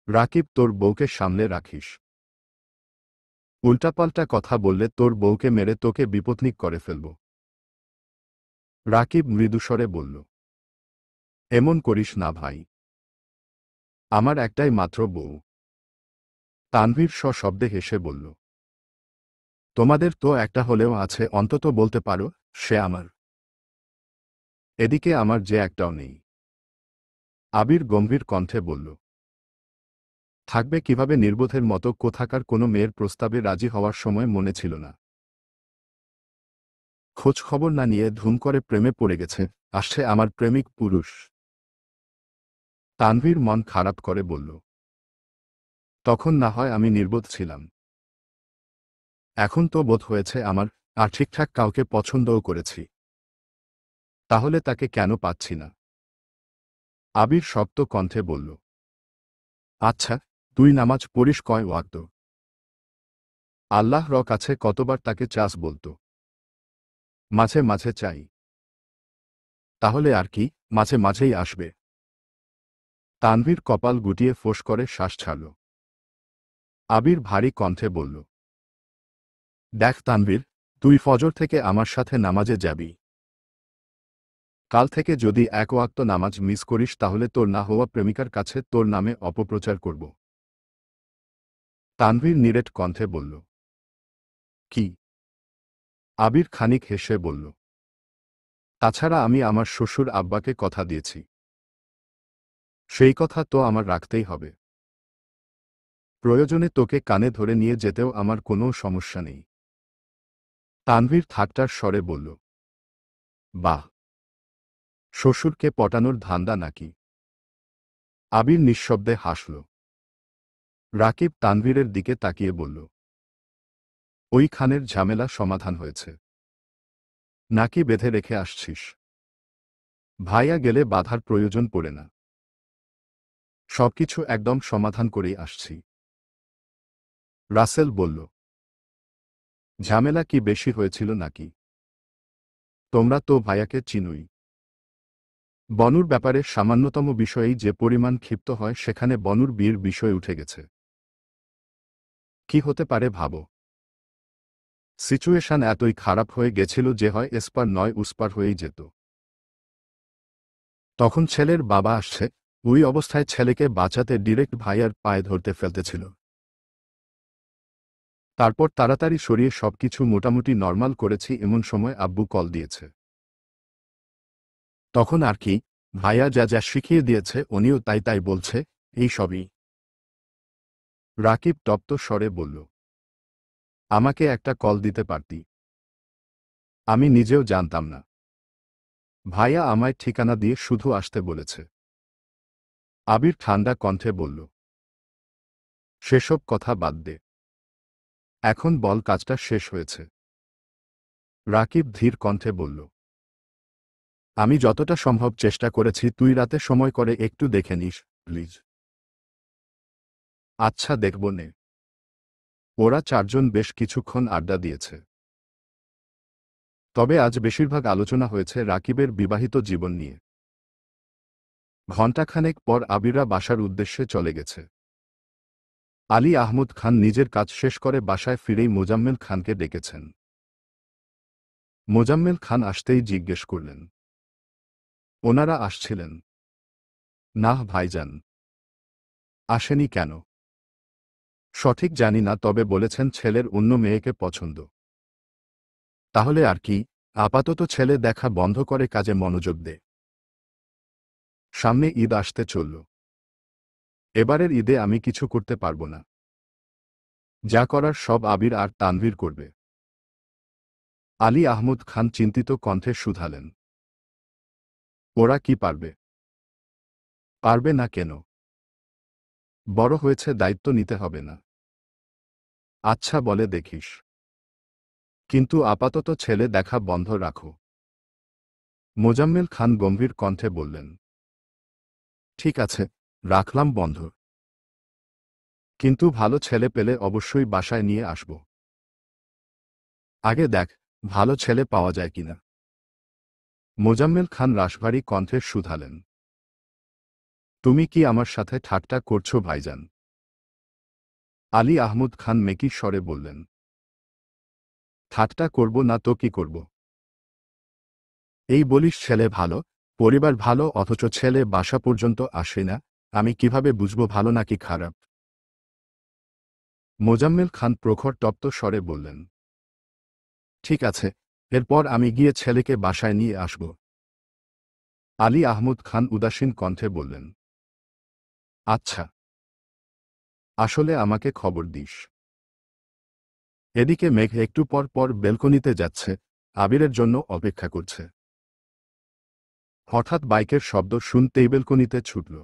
রাকিব, তোর বউকে সামলে রাখিস। উল্টাপাল্টা কথা বললে তোর বউকে মেরে তোকে বিপত্নিক করে ফেলব। রাকিব মৃদুস্বরে বলল, এমন করিস না ভাই। আমার একটাই মাত্র বউ। তানভীর সশব্দে হেসে বলল, তোমাদের তো একটা হলেও আছে, অন্তত বলতে পারো সে আমার। এদিকে আমার যে একটাও নেই। আবির গম্ভীর কণ্ঠে বলল, থাকবে কিভাবে? নির্বোধের মতো কোথাকার কোনো মেয়ের প্রস্তাবে রাজি হওয়ার সময় মনে ছিল না। খোঁজ খবর না নিয়ে ধুম করে প্রেমে পড়ে গেছে, আসছে আমার প্রেমিক পুরুষ। তানভীর মন খারাপ করে বলল, তখন না হয় আমি নির্বোধ ছিলাম। এখন তো বোধ হয়েছে আমার, আর ঠিকঠাক কাউকে পছন্দও করেছি। তাহলে তাকে কেন পাচ্ছি না? আবির শক্ত কণ্ঠে বলল, আচ্ছা, তুই নামাজ পড়িস কয় ওয়াক্ত? আল্লাহর কাছে কতবার তাকে চাস বলতো? মাঝে মাঝে চাই। তাহলে আর কি, মাঝে মাঝেই আসবে। তানভীর কপাল গুটিয়ে ফোঁস করে শ্বাস ছাড়ল। আবির ভারী কণ্ঠে বলল, দেখ তানভীর, তুই ফজর থেকে আমার সাথে নামাজে যাবি। কাল থেকে যদি এক ওয়াক্ত নামাজ মিস করিস তাহলে তোর না হওয়া প্রেমিকার কাছে তোর নামে অপপ্রচার করব। তানভীর নিরেট কণ্ঠে বলল, কি? আবির খানিক হেসে বলল, তাছাড়া আমি আমার শ্বশুর আব্বাকে কথা দিয়েছি। সেই কথা তো আমার রাখতেই হবে। প্রয়োজনে তোকে কানে ধরে নিয়ে যেতেও আমার কোনো সমস্যা নেই। তানভীর ঠাট্টার স্বরে বলল, বাহ, শ্বশুরকে পটানোর ধান্দা নাকি? আবির নিঃশব্দে হাসল। রাকিব তানভীরের দিকে তাকিয়ে বলল, ওই খানের ঝামেলা সমাধান হয়েছে নাকি বেঁধে রেখে আসছিস? ভাইয়া গেলে বাধার প্রয়োজন পড়ে না। সবকিছু একদম সমাধান করেই আসছি। রাসেল বলল, ঝামেলা কি বেশি হয়েছিল নাকি? তোমরা তো ভাইয়াকে চিনুই। বনুর ব্যাপারে সামান্যতম বিষয়েই যে পরিমাণ ক্ষিপ্ত হয় সেখানে বনুর বিয়ের বিষয় উঠে গেছে। কি হতে পারে ভাবো? সিচুয়েশন এতই খারাপ হয়ে গেছিল যে হয় এসপার নয় উসপার হয়েই যেত। তখন ছেলের বাবা আসছে, ওই অবস্থায় ছেলেকে বাঁচাতে ডিরেক্ট ভাইয়ার পায়ে ধরতে ফেলতেছিল। তারপর তাড়াতাড়ি সরিয়ে সবকিছু মোটামুটি নরমাল করেছি এমন সময় আব্বু কল দিয়েছে। তখন আর কি, ভাইয়া যা যা শিখিয়ে দিয়েছে উনিও তাই তাই বলছে, এই সবই। রাকিব তপ্ত স্বরে বলল, আমাকে একটা কল দিতে পারতি। আমি নিজেও জানতাম না। ভাইয়া আমায় ঠিকানা দিয়ে শুধু আসতে বলেছে। আবির ঠান্ডা কণ্ঠে বলল, সেসব কথা বাদ দে। এখন বল কাজটা শেষ হয়েছে। রাকিব ধীর কণ্ঠে বলল, আমি যতটা সম্ভব চেষ্টা করেছি, তুই রাতে সময় করে একটু দেখে নিস প্লিজ। আচ্ছা দেখব নে। ওরা চারজন বেশ কিছুক্ষণ আড্ডা দিয়েছে। তবে আজ বেশিরভাগ আলোচনা হয়েছে রাকিবের বিবাহিত জীবন নিয়ে। ঘণ্টাখানেক পর আবিরা বাসার উদ্দেশ্যে চলে গেছে। আলী আহমদ খান নিজের কাজ শেষ করে বাসায় ফিরেই মোজাম্মেল খানকে ডেকেছেন। মোজাম্মেল খান আসতেই জিজ্ঞেস করলেন, ওনারা আসছিলেন? না ভাইজান। আসেনি কেন? সঠিক জানি না, তবে বলেছেন ছেলের অন্য মেয়েকে পছন্দ। তাহলে আর কি, আপাতত ছেলে দেখা বন্ধ করে কাজে মনোযোগ দে। সামনে ঈদ আসতে চলল। এবারের ঈদে আমি কিছু করতে পারব না। যা করার সব আবির আর তানভীর করবে। আলী আহমদ খান চিন্তিত কণ্ঠে শুধালেন, ওরা কি পারবে? পারবে না কেন? বড় হয়েছে, দায়িত্ব নিতে হবে না? আচ্ছা বলে দেখিস। কিন্তু আপাতত ছেলে দেখা বন্ধ রাখো। মোজাম্মেল খান গম্ভীর কণ্ঠে বললেন, ঠিক আছে, রাখলাম বন্ধ। কিন্তু ভালো ছেলে পেলে অবশ্যই বাসায় নিয়ে আসব। আগে দেখ ভালো ছেলে পাওয়া যায় কিনা। মোজাম্মেল খান রাশভারী কণ্ঠে শুধালেন, তুমি কি আমার সাথে ঠাট্টা করছো ভাইজান? আলী আহমদ খান মেকি স্বরে বললেন, ঠাট্টা করব না তো কি করব? এই বলিস ছেলে ভালো, পরিবার ভালো, অথচ ছেলে বাসা পর্যন্ত আসে না। আমি কিভাবে বুঝব ভালো নাকি খারাপ? মোজাম্মেল খান প্রখর তপ্ত স্বরে বললেন, ঠিক আছে, এরপর আমি গিয়ে ছেলেকে বাসায় নিয়ে আসব। আলী আহমদ খান উদাসীন কণ্ঠে বললেন, আচ্ছা। আসলে আমাকে খবর দিস। এদিকে মেঘ একটু পর পর বেলকনিতে যাচ্ছে, আবিরের জন্য অপেক্ষা করছে। হঠাৎ বাইকের শব্দ শুনতেই বেলকনিতে ছুটল।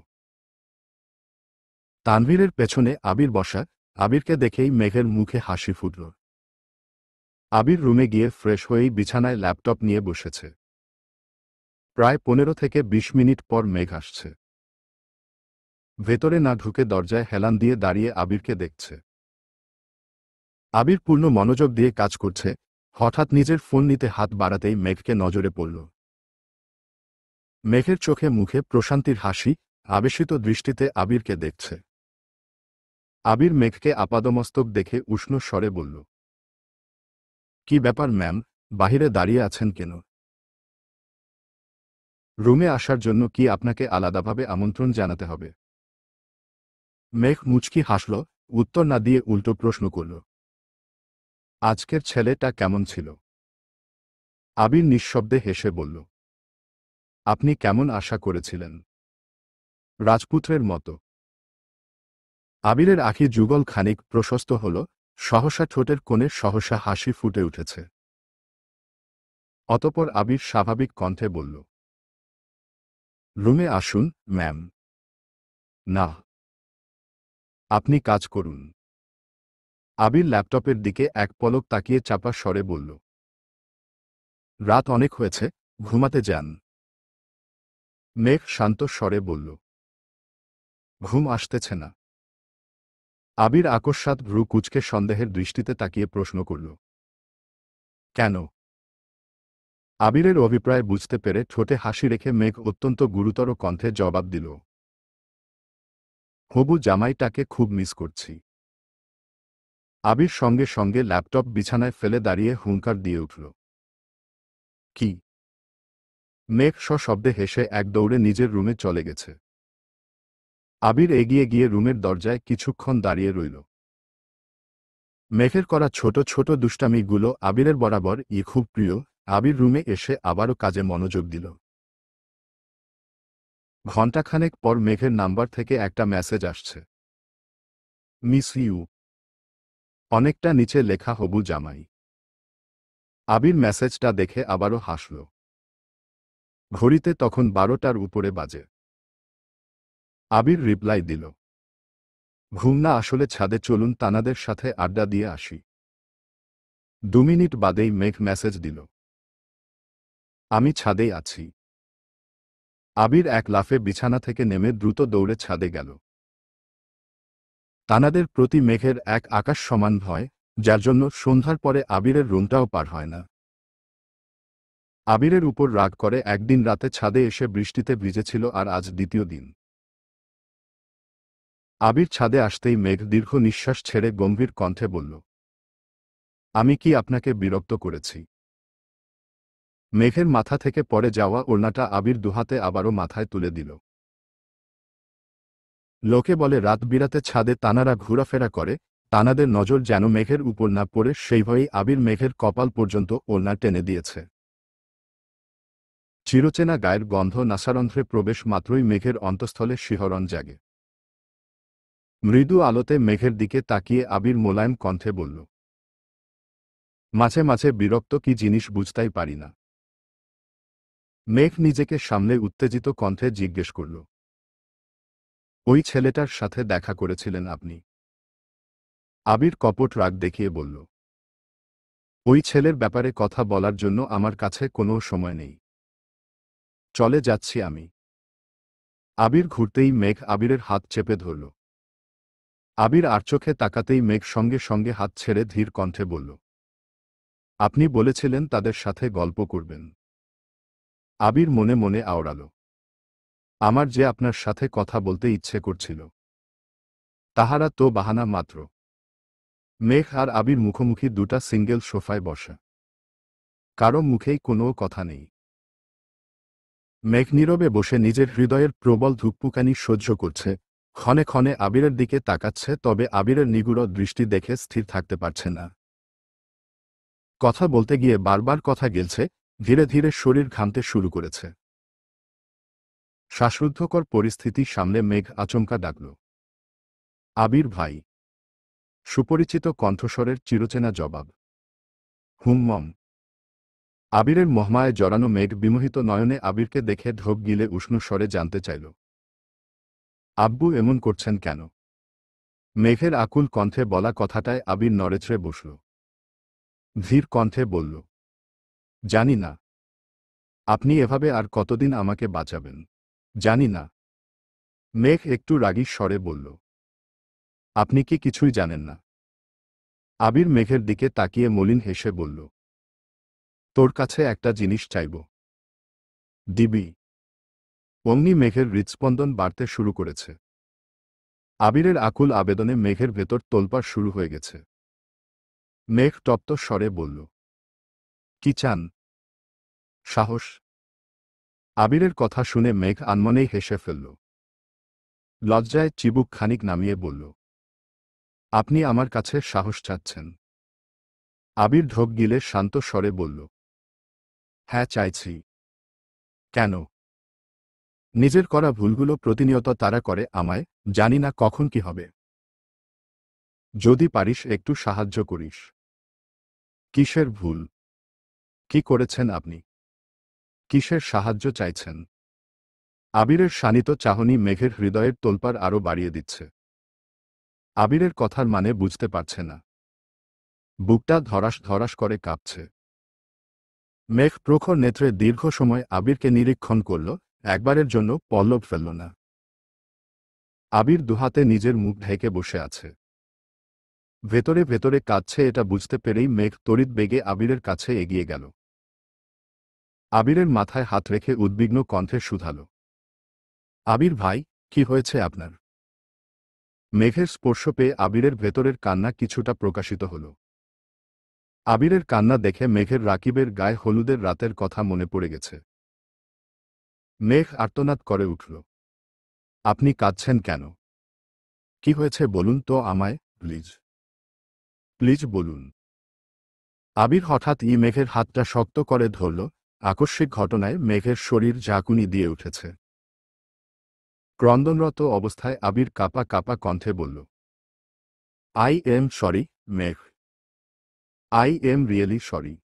তানভীরের পেছনে আবির বসা, আবিরকে দেখেই মেঘের মুখে হাসি ফুটল। আবির রুমে গিয়ে ফ্রেশ হয়েই বিছানায় ল্যাপটপ নিয়ে বসেছে। প্রায় 15 থেকে 20 মিনিট পর মেঘ আসছে। ভেতরে না ঢুকে দরজায় হেলান দিয়ে দাঁড়িয়ে আবিরকে দেখছে। আবির পূর্ণ মনোযোগ দিয়ে কাজ করছে, হঠাৎ নিজের ফোন নিতে হাত বাড়াতেই মেঘকে নজরে পড়ল। মেঘের চোখে মুখে প্রশান্তির হাসি, আবেশিত দৃষ্টিতে আবিরকে দেখছে। আবির মেঘকে আপাদমস্তক দেখে উষ্ণ স্বরে বলল, কি ব্যাপার ম্যাম, বাহিরে দাঁড়িয়ে আছেন কেন? রুমে আসার জন্য কি আপনাকে আলাদাভাবে আমন্ত্রণ জানাতে হবে? মেঘ মুচকি হাসল, উত্তর না দিয়ে উল্টো প্রশ্ন করল, আজকের ছেলেটা কেমন ছিল? আবির নিঃশব্দে হেসে বলল, আপনি কেমন আশা করেছিলেন? রাজপুত্রের মতো। আবিরের আঁখি যুগল খানিক প্রশস্ত হল, সহসা ঠোঁটের কোণে সহসা হাসি ফুটে উঠেছে। অতঃপর আবির স্বাভাবিক কণ্ঠে বলল, রুমে আসুন, ম্যাম। না, আপনি কাজ করুন। আবির ল্যাপটপের দিকে এক পলক তাকিয়ে চাপা স্বরে বলল, রাত অনেক হয়েছে, ঘুমাতে যান। মেঘ শান্ত স্বরে বলল, ঘুম আসতেছে না। আবির আকস্মাৎ ভ্রু কুঁচকে সন্দেহের দৃষ্টিতে তাকিয়ে প্রশ্ন করল, কেন? আবিরের অভিপ্রায় বুঝতে পেরে ঠোঁটে হাসি রেখে মেঘ অত্যন্ত গুরুতর কণ্ঠে জবাব দিল, হবু জামাইটাকে খুব মিস করছি। আবির সঙ্গে সঙ্গে ল্যাপটপ বিছানায় ফেলে দাঁড়িয়ে হুঙ্কার দিয়ে উঠল, কি? মেঘ সশব্দে হেসে এক দৌড়ে নিজের রুমে চলে গেছে। আবির এগিয়ে গিয়ে রুমের দরজায় কিছুক্ষণ দাঁড়িয়ে রইল। মেঘের করা ছোট ছোট দুষ্টামিগুলো আবিরের বরাবর খুব প্রিয়। আবির রুমে এসে আবারও কাজে মনোযোগ দিল। ঘণ্টাখানেক পর মেঘের নাম্বার থেকে একটা মেসেজ আসছে, মিস ইউ। অনেকটা নিচে লেখা, হবু জামাই। আবির মেসেজটা দেখে আবারও হাসল। ঘড়িতে তখন 12টার উপরে বাজে। আবির রিপ্লাই দিল, ঘুম না আসলে ছাদে চলুন তানাদের সাথে আড্ডা দিয়ে আসি। 2 মিনিট বাদেই মেঘ মেসেজ দিল, আমি ছাদেই আছি। আবির এক লাফে বিছানা থেকে নেমে দ্রুত দৌড়ে ছাদে গেল। তানাদের প্রতি মেঘের এক আকাশ সমান ভয়, যার জন্য সন্ধ্যার পরে আবিরের রুমটাও পার হয় না। আবিরের উপর রাগ করে একদিন রাতে ছাদে এসে বৃষ্টিতে ভিজেছিল, আর আজ দ্বিতীয় দিন। আবির ছাদে আসতেই মেঘ দীর্ঘ নিঃশ্বাস ছেড়ে গম্ভীর কণ্ঠে বলল, আমি কি আপনাকে বিরক্ত করেছি? মেঘের মাথা থেকে পড়ে যাওয়া ওড়নাটা আবির দুহাতে আবারও মাথায় তুলে দিল। লোকে বলে রাত বিরাতে ছাদে তানারা ঘোরাফেরা করে, তানাদের নজর যেন মেঘের উপর না পড়ে সেই ভয়েই আবির মেঘের কপাল পর্যন্ত ওড়না টেনে দিয়েছে। চিরচেনা গায়ের গন্ধ নাসারন্ধ্রে প্রবেশ মাত্রই মেঘের অন্তঃস্থলে শিহরণ জাগে। মৃদু আলোতে মেঘের দিকে তাকিয়ে আবির মোলায়েম কণ্ঠে বলল, মাঝে মাঝে বিরক্ত কি জিনিস বুঝতেই পারি না। মেঘ নিজেকে সামলে উত্তেজিত কণ্ঠে জিজ্ঞেস করল, ওই ছেলেটার সাথে দেখা করেছিলেন আপনি? আবির কপট রাগ দেখিয়ে বলল, ওই ছেলের ব্যাপারে কথা বলার জন্য আমার কাছে কোনো সময় নেই। চলে যাচ্ছি আমি। আবির ঘুরতেই মেঘ আবিরের হাত চেপে ধরল। আবির আর চোখে তাকাতেই মেঘ সঙ্গে সঙ্গে হাত ছেড়ে ধীর কণ্ঠে বলল, আপনি বলেছিলেন তাদের সাথে গল্প করবেন। আবির মনে মনে আওড়াল, আমার যে আপনার সাথে কথা বলতে ইচ্ছে করছিল। তাহারা তো বাহানা মাত্র। মেঘ আর আবির মুখোমুখি দুটা সিঙ্গেল সোফায় বসা। কারো মুখেই কোনো কথা নেই। মেঘ নীরবে বসে নিজের হৃদয়ের প্রবল ধুকপুকানি সহ্য করছে, ক্ষণে ক্ষণে আবিরের দিকে তাকাচ্ছে, তবে আবিরের নিগুড় দৃষ্টি দেখে স্থির থাকতে পারছে না। কথা বলতে গিয়ে বারবার কথা গেলছে, ধীরে ধীরে শরীর ঘামতে শুরু করেছে। শ্বাসরুদ্ধকর পরিস্থিতি সামলে মেঘ আচমকা ডাকল, আবির ভাই। সুপরিচিত কণ্ঠস্বরের চিরচেনা জবাব, হুম মম। আবিরের মহমায় জড়ানো মেঘ বিমোহিত নয়নে আবিরকে দেখে ঢোক গিলে উষ্ণ স্বরে জানতে চাইল, আব্বু এমন করছেন কেন? মেঘের আকুল কণ্ঠে বলা কথাটায় আবির নড়েচড়ে বসল। ধীর কণ্ঠে বলল, জানি না। আপনি এভাবে আর কতদিন আমাকে বাঁচাবেন? জানি না। মেঘ একটু রাগী স্বরে বলল, আপনি কি কিছুই জানেন না? আবির মেঘের দিকে তাকিয়ে মলিন হেসে বলল, তোর কাছে একটা জিনিস চাইব। দিবি? অমনি মেঘের হৃৎস্পন্দন বাড়তে শুরু করেছে। আবিরের আকুল আবেদনে মেঘের ভেতর তোলপাড় শুরু হয়ে গেছে। মেঘ তপ্ত স্বরে বলল, কি চান? সাহস? আবিরের কথা শুনে মেঘ আনমনেই হেসে ফেলল। লজ্জায় চিবুক খানিক নামিয়ে বলল, আপনি আমার কাছে সাহস চাচ্ছেন? আবির ঢোক গিলে শান্ত স্বরে বলল, হ্যাঁ চাইছি। কেন? নিজের করা ভুলগুলো প্রতিনিয়ত তারা করে আমায়, জানি না কখন কি হবে। যদি পারিস একটু সাহায্য করিস। কিসের ভুল? কি করেছেন আপনি? কিসের সাহায্য চাইছেন? আবিরের শানিত চাহনি মেঘের হৃদয়ের তোলপাড় আরও বাড়িয়ে দিচ্ছে। আবিরের কথার মানে বুঝতে পারছে না। বুকটা ধরাস ধরাস করে কাঁপছে। মেঘ প্রখর নেত্রে দীর্ঘ সময় আবিরকে নিরীক্ষণ করল, একবারের জন্য পল্লব ফেলল না। আবির দুহাতে নিজের মুখ ঢেকে বসে আছে। ভেতরে ভেতরে কাঁদছে এটা বুঝতে পেরেই মেঘ তড়িৎ বেগে আবিরের কাছে এগিয়ে গেল। আবিরের মাথায় হাত রেখে উদ্বিগ্ন কণ্ঠে শুধাল, আবির ভাই, কি হয়েছে আপনার? মেঘের স্পর্শ পেয়ে আবিরের ভেতরের কান্না কিছুটা প্রকাশিত হল। আবিরের কান্না দেখে মেঘের রাকিবের গায়ে হলুদের রাতের কথা মনে পড়ে গেছে। মেঘ আর্তনাদ করে উঠল, আপনি কাঁদছেন কেন? কি হয়েছে বলুন তো আমায়, প্লিজ। প্লিজ বলুন। আবির হঠাৎ মেঘের হাতটা শক্ত করে ধরল। আকস্মিক ঘটনায় মেঘের শরীর ঝাঁকুনি দিয়ে উঠেছে। ক্রন্দনরত অবস্থায় আবির কাঁপা কাঁপা কণ্ঠে বলল, আই এম সরি, মেঘ। I am really sorry.